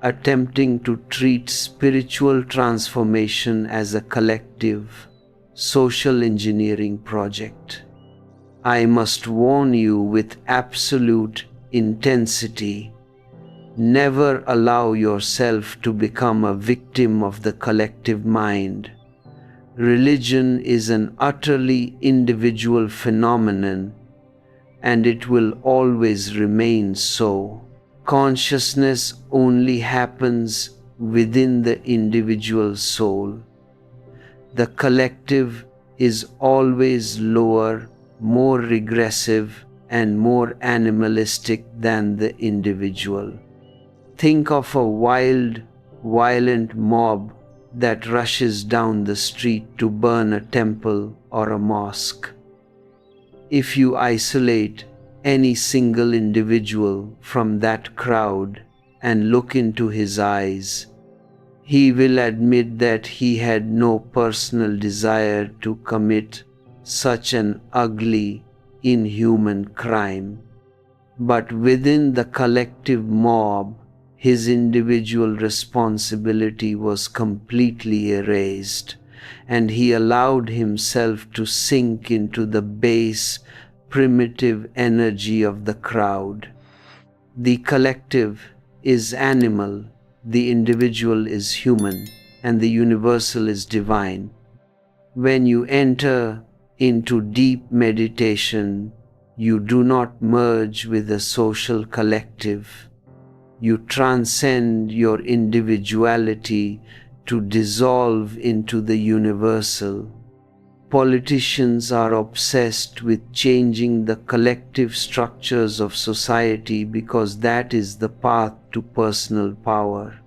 attempting to treat spiritual transformation as a collective, social engineering project. I must warn you with absolute intensity, never allow yourself to become a victim of the collective mind. Religion is an utterly individual phenomenon, and it will always remain so. Consciousness only happens within the individual soul. The collective is always lower, more regressive, and more animalistic than the individual. Think of a wild, violent mob that rushes down the street to burn a temple or a mosque. If you isolate any single individual from that crowd and look into his eyes, he will admit that he had no personal desire to commit such an ugly, inhuman crime. But within the collective mob, his individual responsibility was completely erased, and he allowed himself to sink into the base, primitive energy of the crowd. The collective is animal, the individual is human, and the universal is divine. When you enter into deep meditation, you do not merge with the social collective. You transcend your individuality to dissolve into the universal. Politicians are obsessed with changing the collective structures of society because that is the path to personal power.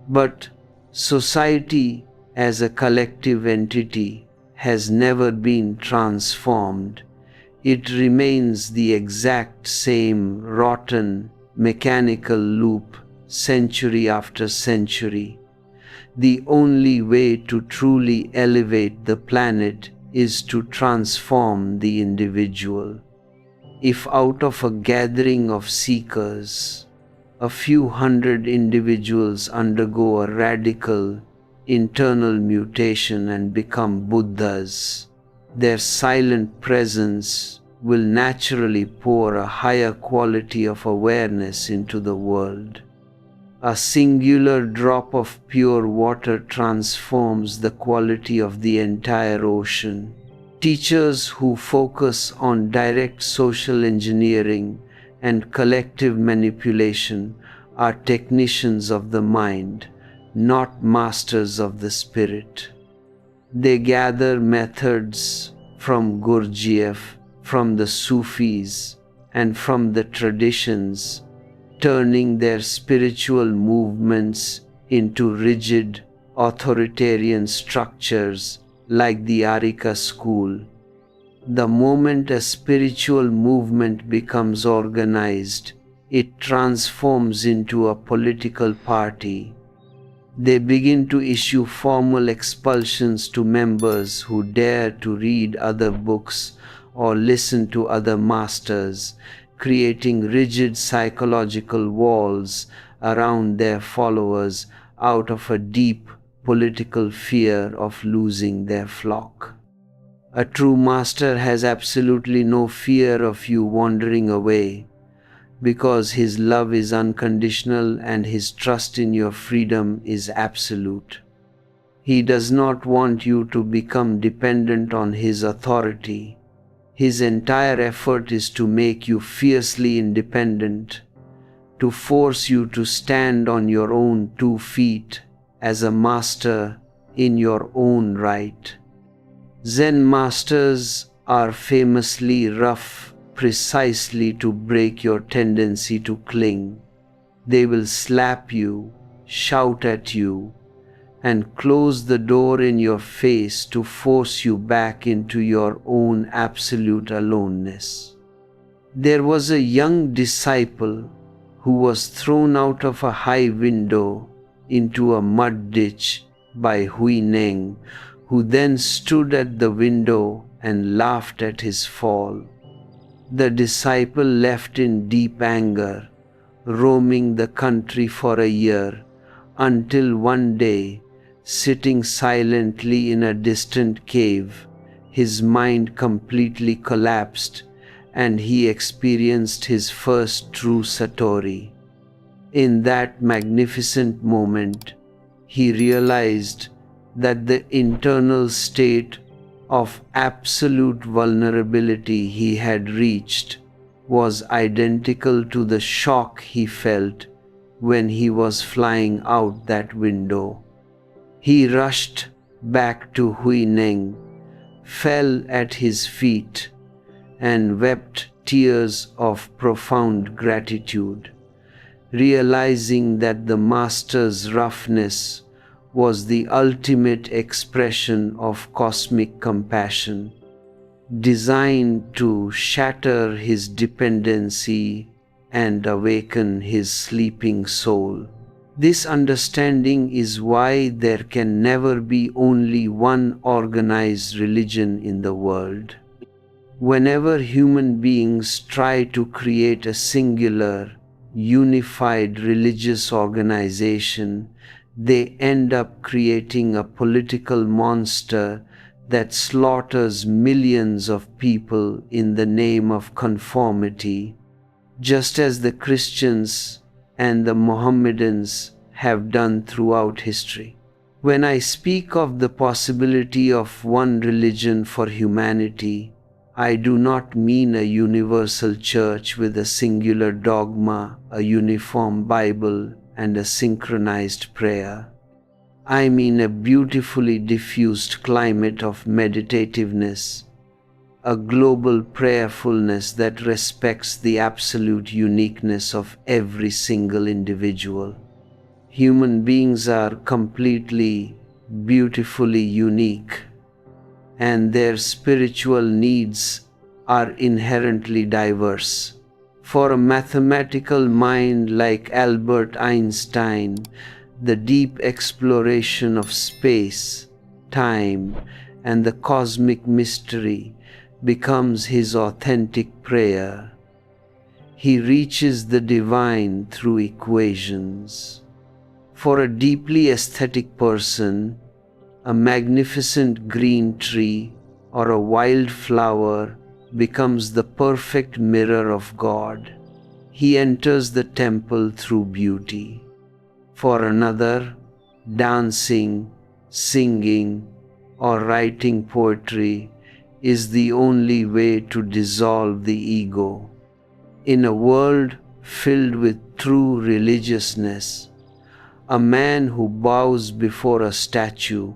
But society as a collective entity has never been transformed. It remains the exact same rotten, mechanical loop century after century. The only way to truly elevate the planet is to transform the individual. If out of a gathering of seekers, a few hundred individuals undergo a radical internal mutation and become Buddhas, their silent presence will naturally pour a higher quality of awareness into the world. A singular drop of pure water transforms the quality of the entire ocean. Teachers who focus on direct social engineering and collective manipulation are technicians of the mind, not masters of the spirit. They gather methods from Gurdjieff, from the Sufis, and from the traditions, turning their spiritual movements into rigid, authoritarian structures like the Arika school. The moment a spiritual movement becomes organized, it transforms into a political party. They begin to issue formal expulsions to members who dare to read other books or listen to other masters, creating rigid psychological walls around their followers out of a deep political fear of losing their flock. A true master has absolutely no fear of you wandering away, because his love is unconditional and his trust in your freedom is absolute. He does not want you to become dependent on his authority. His entire effort is to make you fiercely independent, to force you to stand on your own 2 feet as a master in your own right. Zen masters are famously rough precisely to break your tendency to cling. They will slap you, shout at you, and close the door in your face to force you back into your own absolute aloneness. There was a young disciple who was thrown out of a high window into a mud ditch by Hui Neng, who then stood at the window and laughed at his fall. The disciple left in deep anger, roaming the country for a year, until one day, sitting silently in a distant cave, his mind completely collapsed and he experienced his first true Satori. In that magnificent moment, he realized that the internal state of absolute vulnerability he had reached was identical to the shock he felt when he was flying out that window. He rushed back to Hui Neng, fell at his feet, and wept tears of profound gratitude, realizing that the master's roughness was the ultimate expression of cosmic compassion, designed to shatter his dependency and awaken his sleeping soul. This understanding is why there can never be only one organized religion in the world. Whenever human beings try to create a singular, unified religious organization, they end up creating a political monster that slaughters millions of people in the name of conformity, just as the Christians and the Mohammedans have done throughout history. When I speak of the possibility of one religion for humanity, I do not mean a universal church with a singular dogma, a uniform Bible, and a synchronized prayer. I mean a beautifully diffused climate of meditativeness, a global prayerfulness that respects the absolute uniqueness of every single individual. Human beings are completely, beautifully unique, and their spiritual needs are inherently diverse. For a mathematical mind like Albert Einstein, the deep exploration of space, time, and the cosmic mystery becomes his authentic prayer. He reaches the divine through equations. For a deeply aesthetic person, a magnificent green tree or a wild flower becomes the perfect mirror of God. He enters the temple through beauty. For another, dancing, singing, or writing poetry is the only way to dissolve the ego. In a world filled with true religiousness, a man who bows before a statue,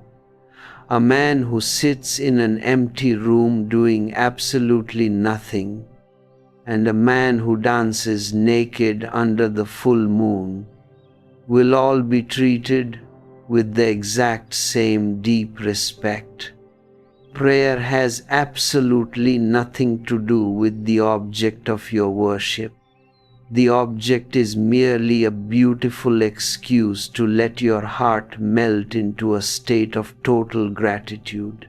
a man who sits in an empty room doing absolutely nothing, and a man who dances naked under the full moon will all be treated with the exact same deep respect. Prayer has absolutely nothing to do with the object of your worship. The object is merely a beautiful excuse to let your heart melt into a state of total gratitude.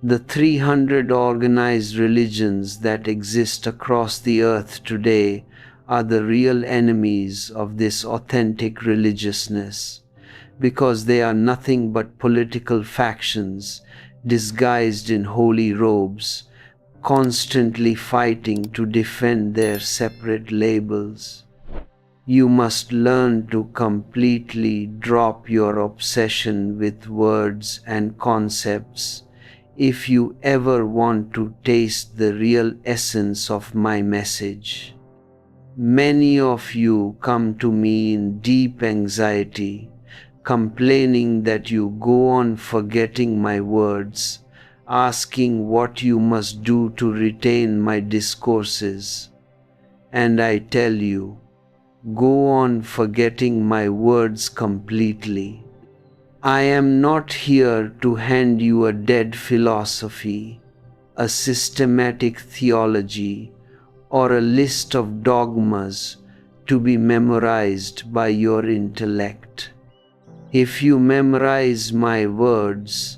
The 300 organized religions that exist across the earth today are the real enemies of this authentic religiousness, because they are nothing but political factions disguised in holy robes, constantly fighting to defend their separate labels. You must learn to completely drop your obsession with words and concepts if you ever want to taste the real essence of my message. Many of you come to me in deep anxiety, complaining that you go on forgetting my words, asking what you must do to retain my discourses. And I tell you, go on forgetting my words completely. I am not here to hand you a dead philosophy, a systematic theology, or a list of dogmas to be memorized by your intellect. If you memorize my words,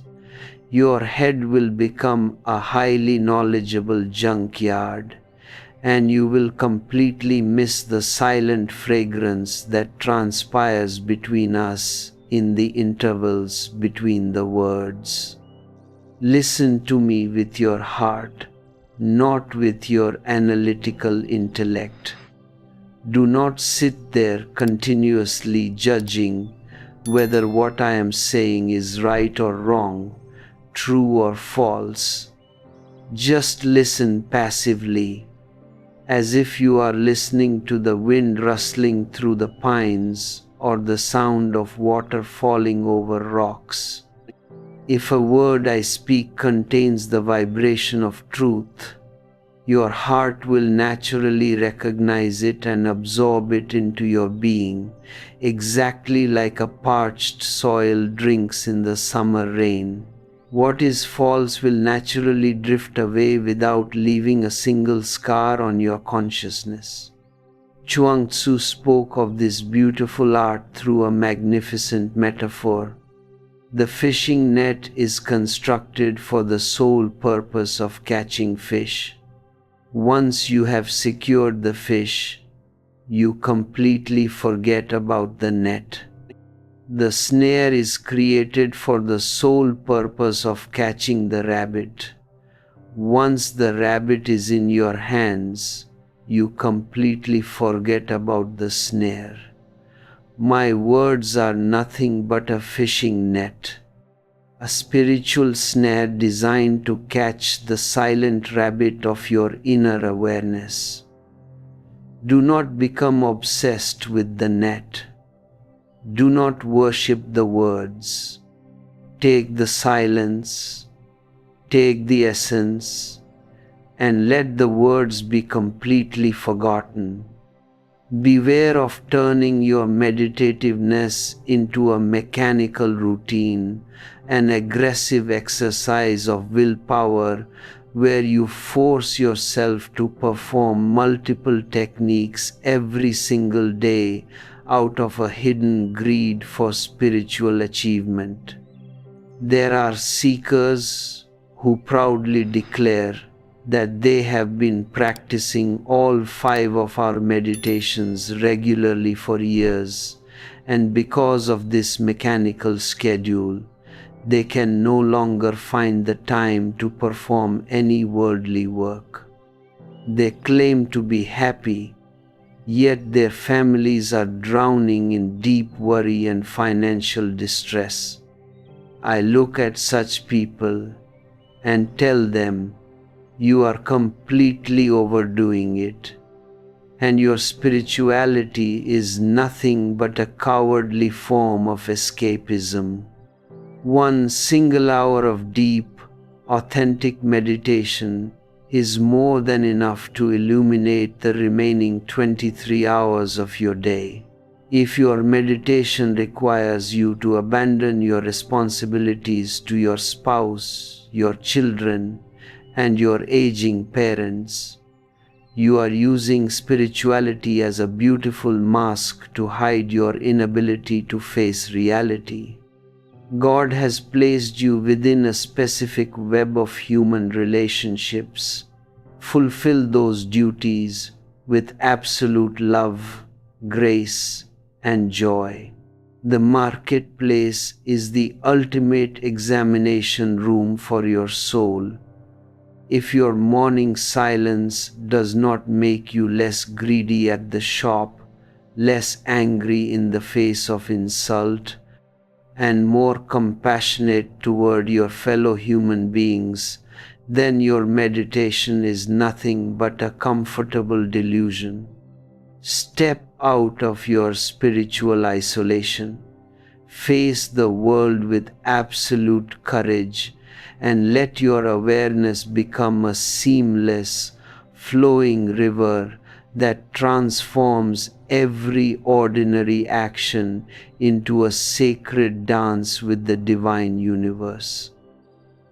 your head will become a highly knowledgeable junkyard, and you will completely miss the silent fragrance that transpires between us in the intervals between the words. Listen to me with your heart, not with your analytical intellect. Do not sit there continuously judging whether what I am saying is right or wrong, true or false. Just listen passively, as if you are listening to the wind rustling through the pines or the sound of water falling over rocks. If a word I speak contains the vibration of truth, your heart will naturally recognize it and absorb it into your being, exactly like a parched soil drinks in the summer rain. What is false will naturally drift away without leaving a single scar on your consciousness. Chuang Tzu spoke of this beautiful art through a magnificent metaphor. The fishing net is constructed for the sole purpose of catching fish. Once you have secured the fish, you completely forget about the net. The snare is created for the sole purpose of catching the rabbit. Once the rabbit is in your hands, you completely forget about the snare. My words are nothing but a fishing net. a spiritual snare designed to catch the silent rabbit of your inner awareness. Do not become obsessed with the net. Do not worship the words. Take the silence, take the essence, and let the words be completely forgotten. Beware of turning your meditativeness into a mechanical routine, an aggressive exercise of willpower where you force yourself to perform multiple techniques every single day out of a hidden greed for spiritual achievement. There are seekers who proudly declare that they have been practicing all 5 of our meditations regularly for years, and because of this mechanical schedule, they can no longer find the time to perform any worldly work. They claim to be happy, yet their families are drowning in deep worry and financial distress. I look at such people and tell them, you are completely overdoing it, and your spirituality is nothing but a cowardly form of escapism. One single hour of deep, authentic meditation is more than enough to illuminate the remaining 23 hours of your day. If your meditation requires you to abandon your responsibilities to your spouse, your children, and your aging parents, you are using spirituality as a beautiful mask to hide your inability to face reality. God has placed you within a specific web of human relationships. Fulfill those duties with absolute love, grace, and joy. The marketplace is the ultimate examination room for your soul. If your morning silence does not make you less greedy at the shop, less angry in the face of insult, and more compassionate toward your fellow human beings, then your meditation is nothing but a comfortable delusion. Step out of your spiritual isolation. Face the world with absolute courage and let your awareness become a seamless, flowing river that transforms every ordinary action into a sacred dance with the divine universe.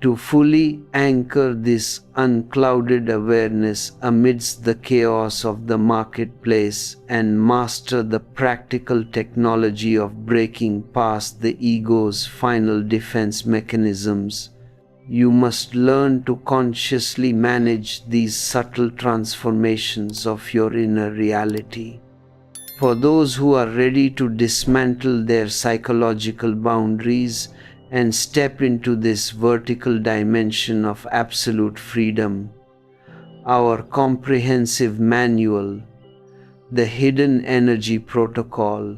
To fully anchor this unclouded awareness amidst the chaos of the marketplace and master the practical technology of breaking past the ego's final defense mechanisms, you must learn to consciously manage these subtle transformations of your inner reality. For those who are ready to dismantle their psychological boundaries and step into this vertical dimension of absolute freedom, our comprehensive manual, the Hidden Energy Protocol,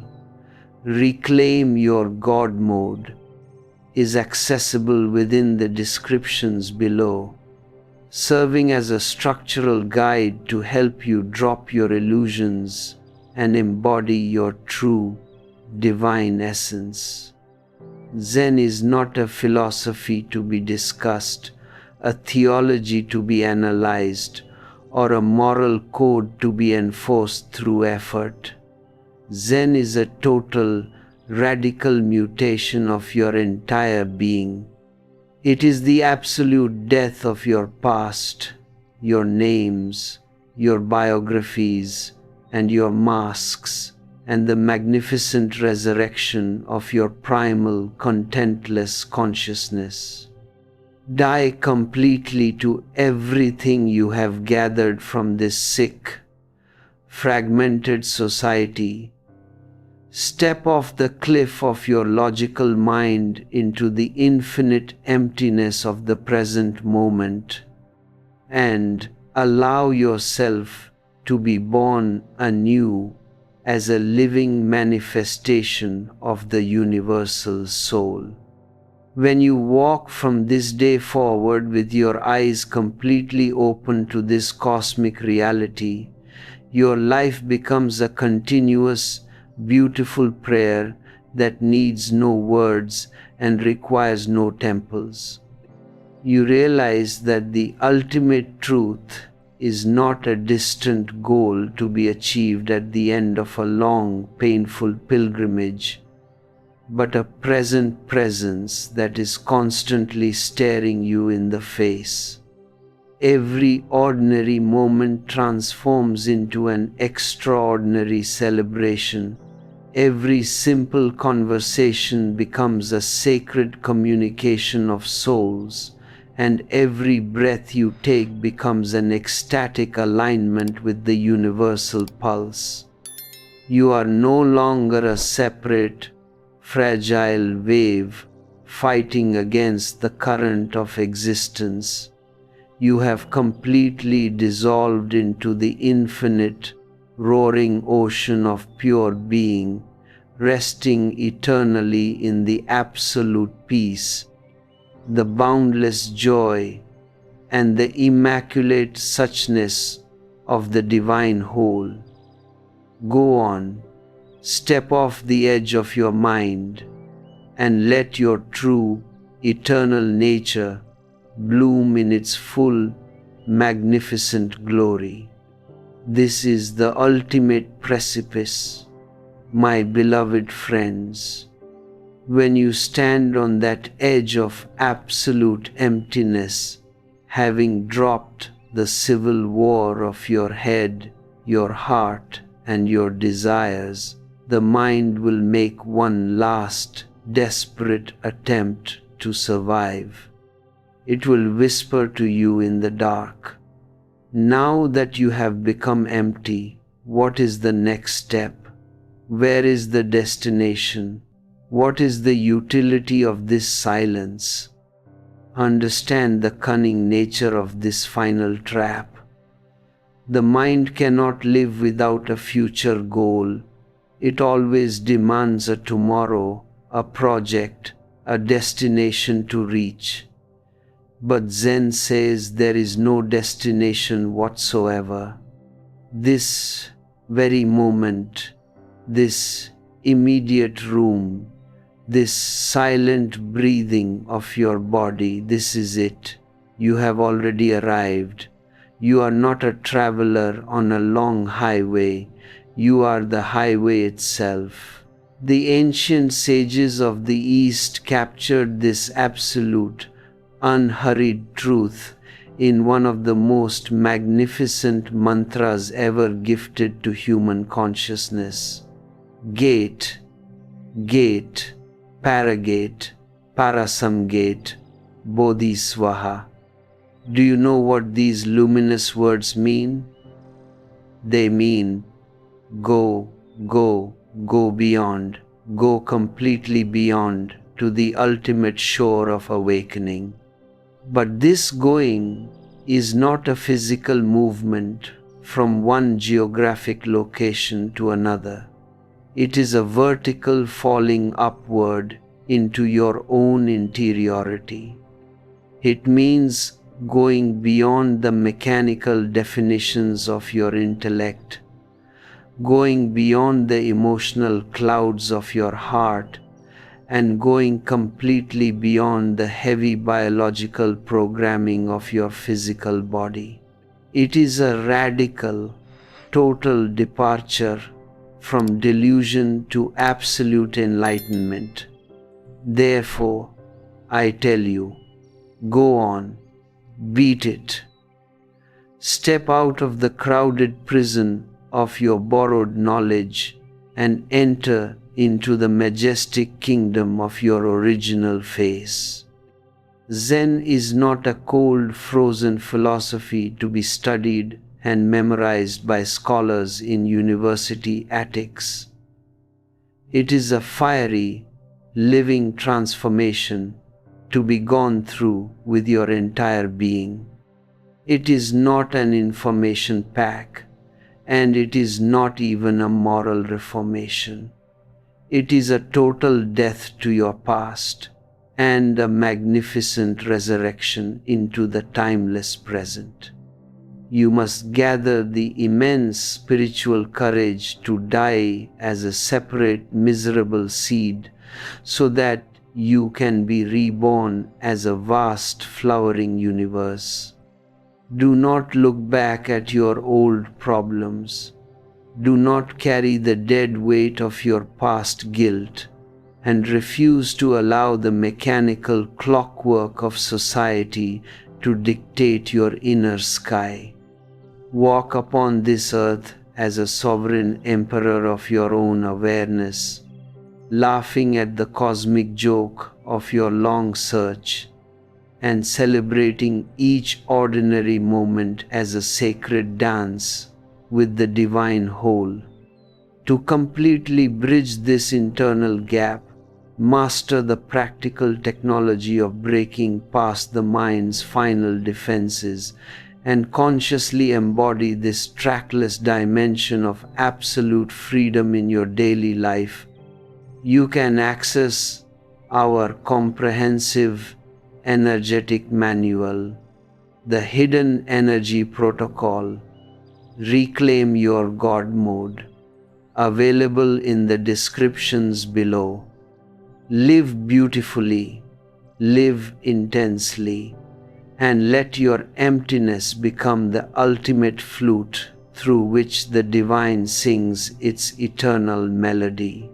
Reclaim Your God Mode, is accessible within the descriptions below, serving as a structural guide to help you drop your illusions and embody your true divine essence. Zen is not a philosophy to be discussed, a theology to be analyzed, or a moral code to be enforced through effort. Zen is a total, radical mutation of your entire being. It is the absolute death of your past, your names, your biographies, and your masks, and the magnificent resurrection of your primal, contentless consciousness. Die completely to everything you have gathered from this sick, fragmented society. Step off the cliff of your logical mind into the infinite emptiness of the present moment, and allow yourself to be born anew as a living manifestation of the universal soul. When you walk from this day forward with your eyes completely open to this cosmic reality, your life becomes a continuous, beautiful prayer that needs no words and requires no temples. You realize that the ultimate truth is not a distant goal to be achieved at the end of a long, painful pilgrimage, but a present presence that is constantly staring you in the face. Every ordinary moment transforms into an extraordinary celebration. Every simple conversation becomes a sacred communication of souls, and every breath you take becomes an ecstatic alignment with the universal pulse. You are no longer a separate, fragile wave fighting against the current of existence. You have completely dissolved into the infinite, roaring ocean of pure being, resting eternally in the absolute peace, the boundless joy, and the immaculate suchness of the divine whole. Go on, step off the edge of your mind, and let your true, eternal nature bloom in its full, magnificent glory. This is the ultimate precipice, my beloved friends. When you stand on that edge of absolute emptiness, having dropped the civil war of your head, your heart, and your desires, the mind will make one last, desperate attempt to survive. It will whisper to you in the dark, "Now that you have become empty, what is the next step? Where is the destination? What is the utility of this silence?" Understand the cunning nature of this final trap. The mind cannot live without a future goal. It always demands a tomorrow, a project, a destination to reach. But Zen says there is no destination whatsoever. This very moment, this immediate room, this silent breathing of your body, this is it. You have already arrived. You are not a traveler on a long highway. You are the highway itself. The ancient sages of the East captured this absolute, unhurried truth in one of the most magnificent mantras ever gifted to human consciousness. Gate, gate, paragate, parasamgate, bodhiswaha. Do you know what these luminous words mean? They mean go, go, go beyond, go completely beyond to the ultimate shore of awakening. But this going is not a physical movement from one geographic location to another. It is a vertical falling upward into your own interiority. It means going beyond the mechanical definitions of your intellect, going beyond the emotional clouds of your heart, and going completely beyond the heavy biological programming of your physical body. It is a radical, total departure from delusion to absolute enlightenment. Therefore, I tell you, go on, beat it. Step out of the crowded prison of your borrowed knowledge and enter into the majestic kingdom of your original face. Zen is not a cold, frozen philosophy to be studied and memorized by scholars in university attics. It is a fiery, living transformation to be gone through with your entire being. It is not an information pack, and it is not even a moral reformation. It is a total death to your past and a magnificent resurrection into the timeless present. You must gather the immense spiritual courage to die as a separate miserable seed so that you can be reborn as a vast flowering universe. Do not look back at your old problems. Do not carry the dead weight of your past guilt, and refuse to allow the mechanical clockwork of society to dictate your inner sky. Walk upon this earth as a sovereign emperor of your own awareness, laughing at the cosmic joke of your long search, and celebrating each ordinary moment as a sacred dance with the divine whole. To completely bridge this internal gap, master the practical technology of breaking past the mind's final defenses and consciously embody this trackless dimension of absolute freedom in your daily life. You can access our comprehensive energetic manual, the Hidden Energy Protocol, Reclaim Your God Mode, available in the descriptions below. Live beautifully, live intensely, and let your emptiness become the ultimate flute through which the divine sings its eternal melody.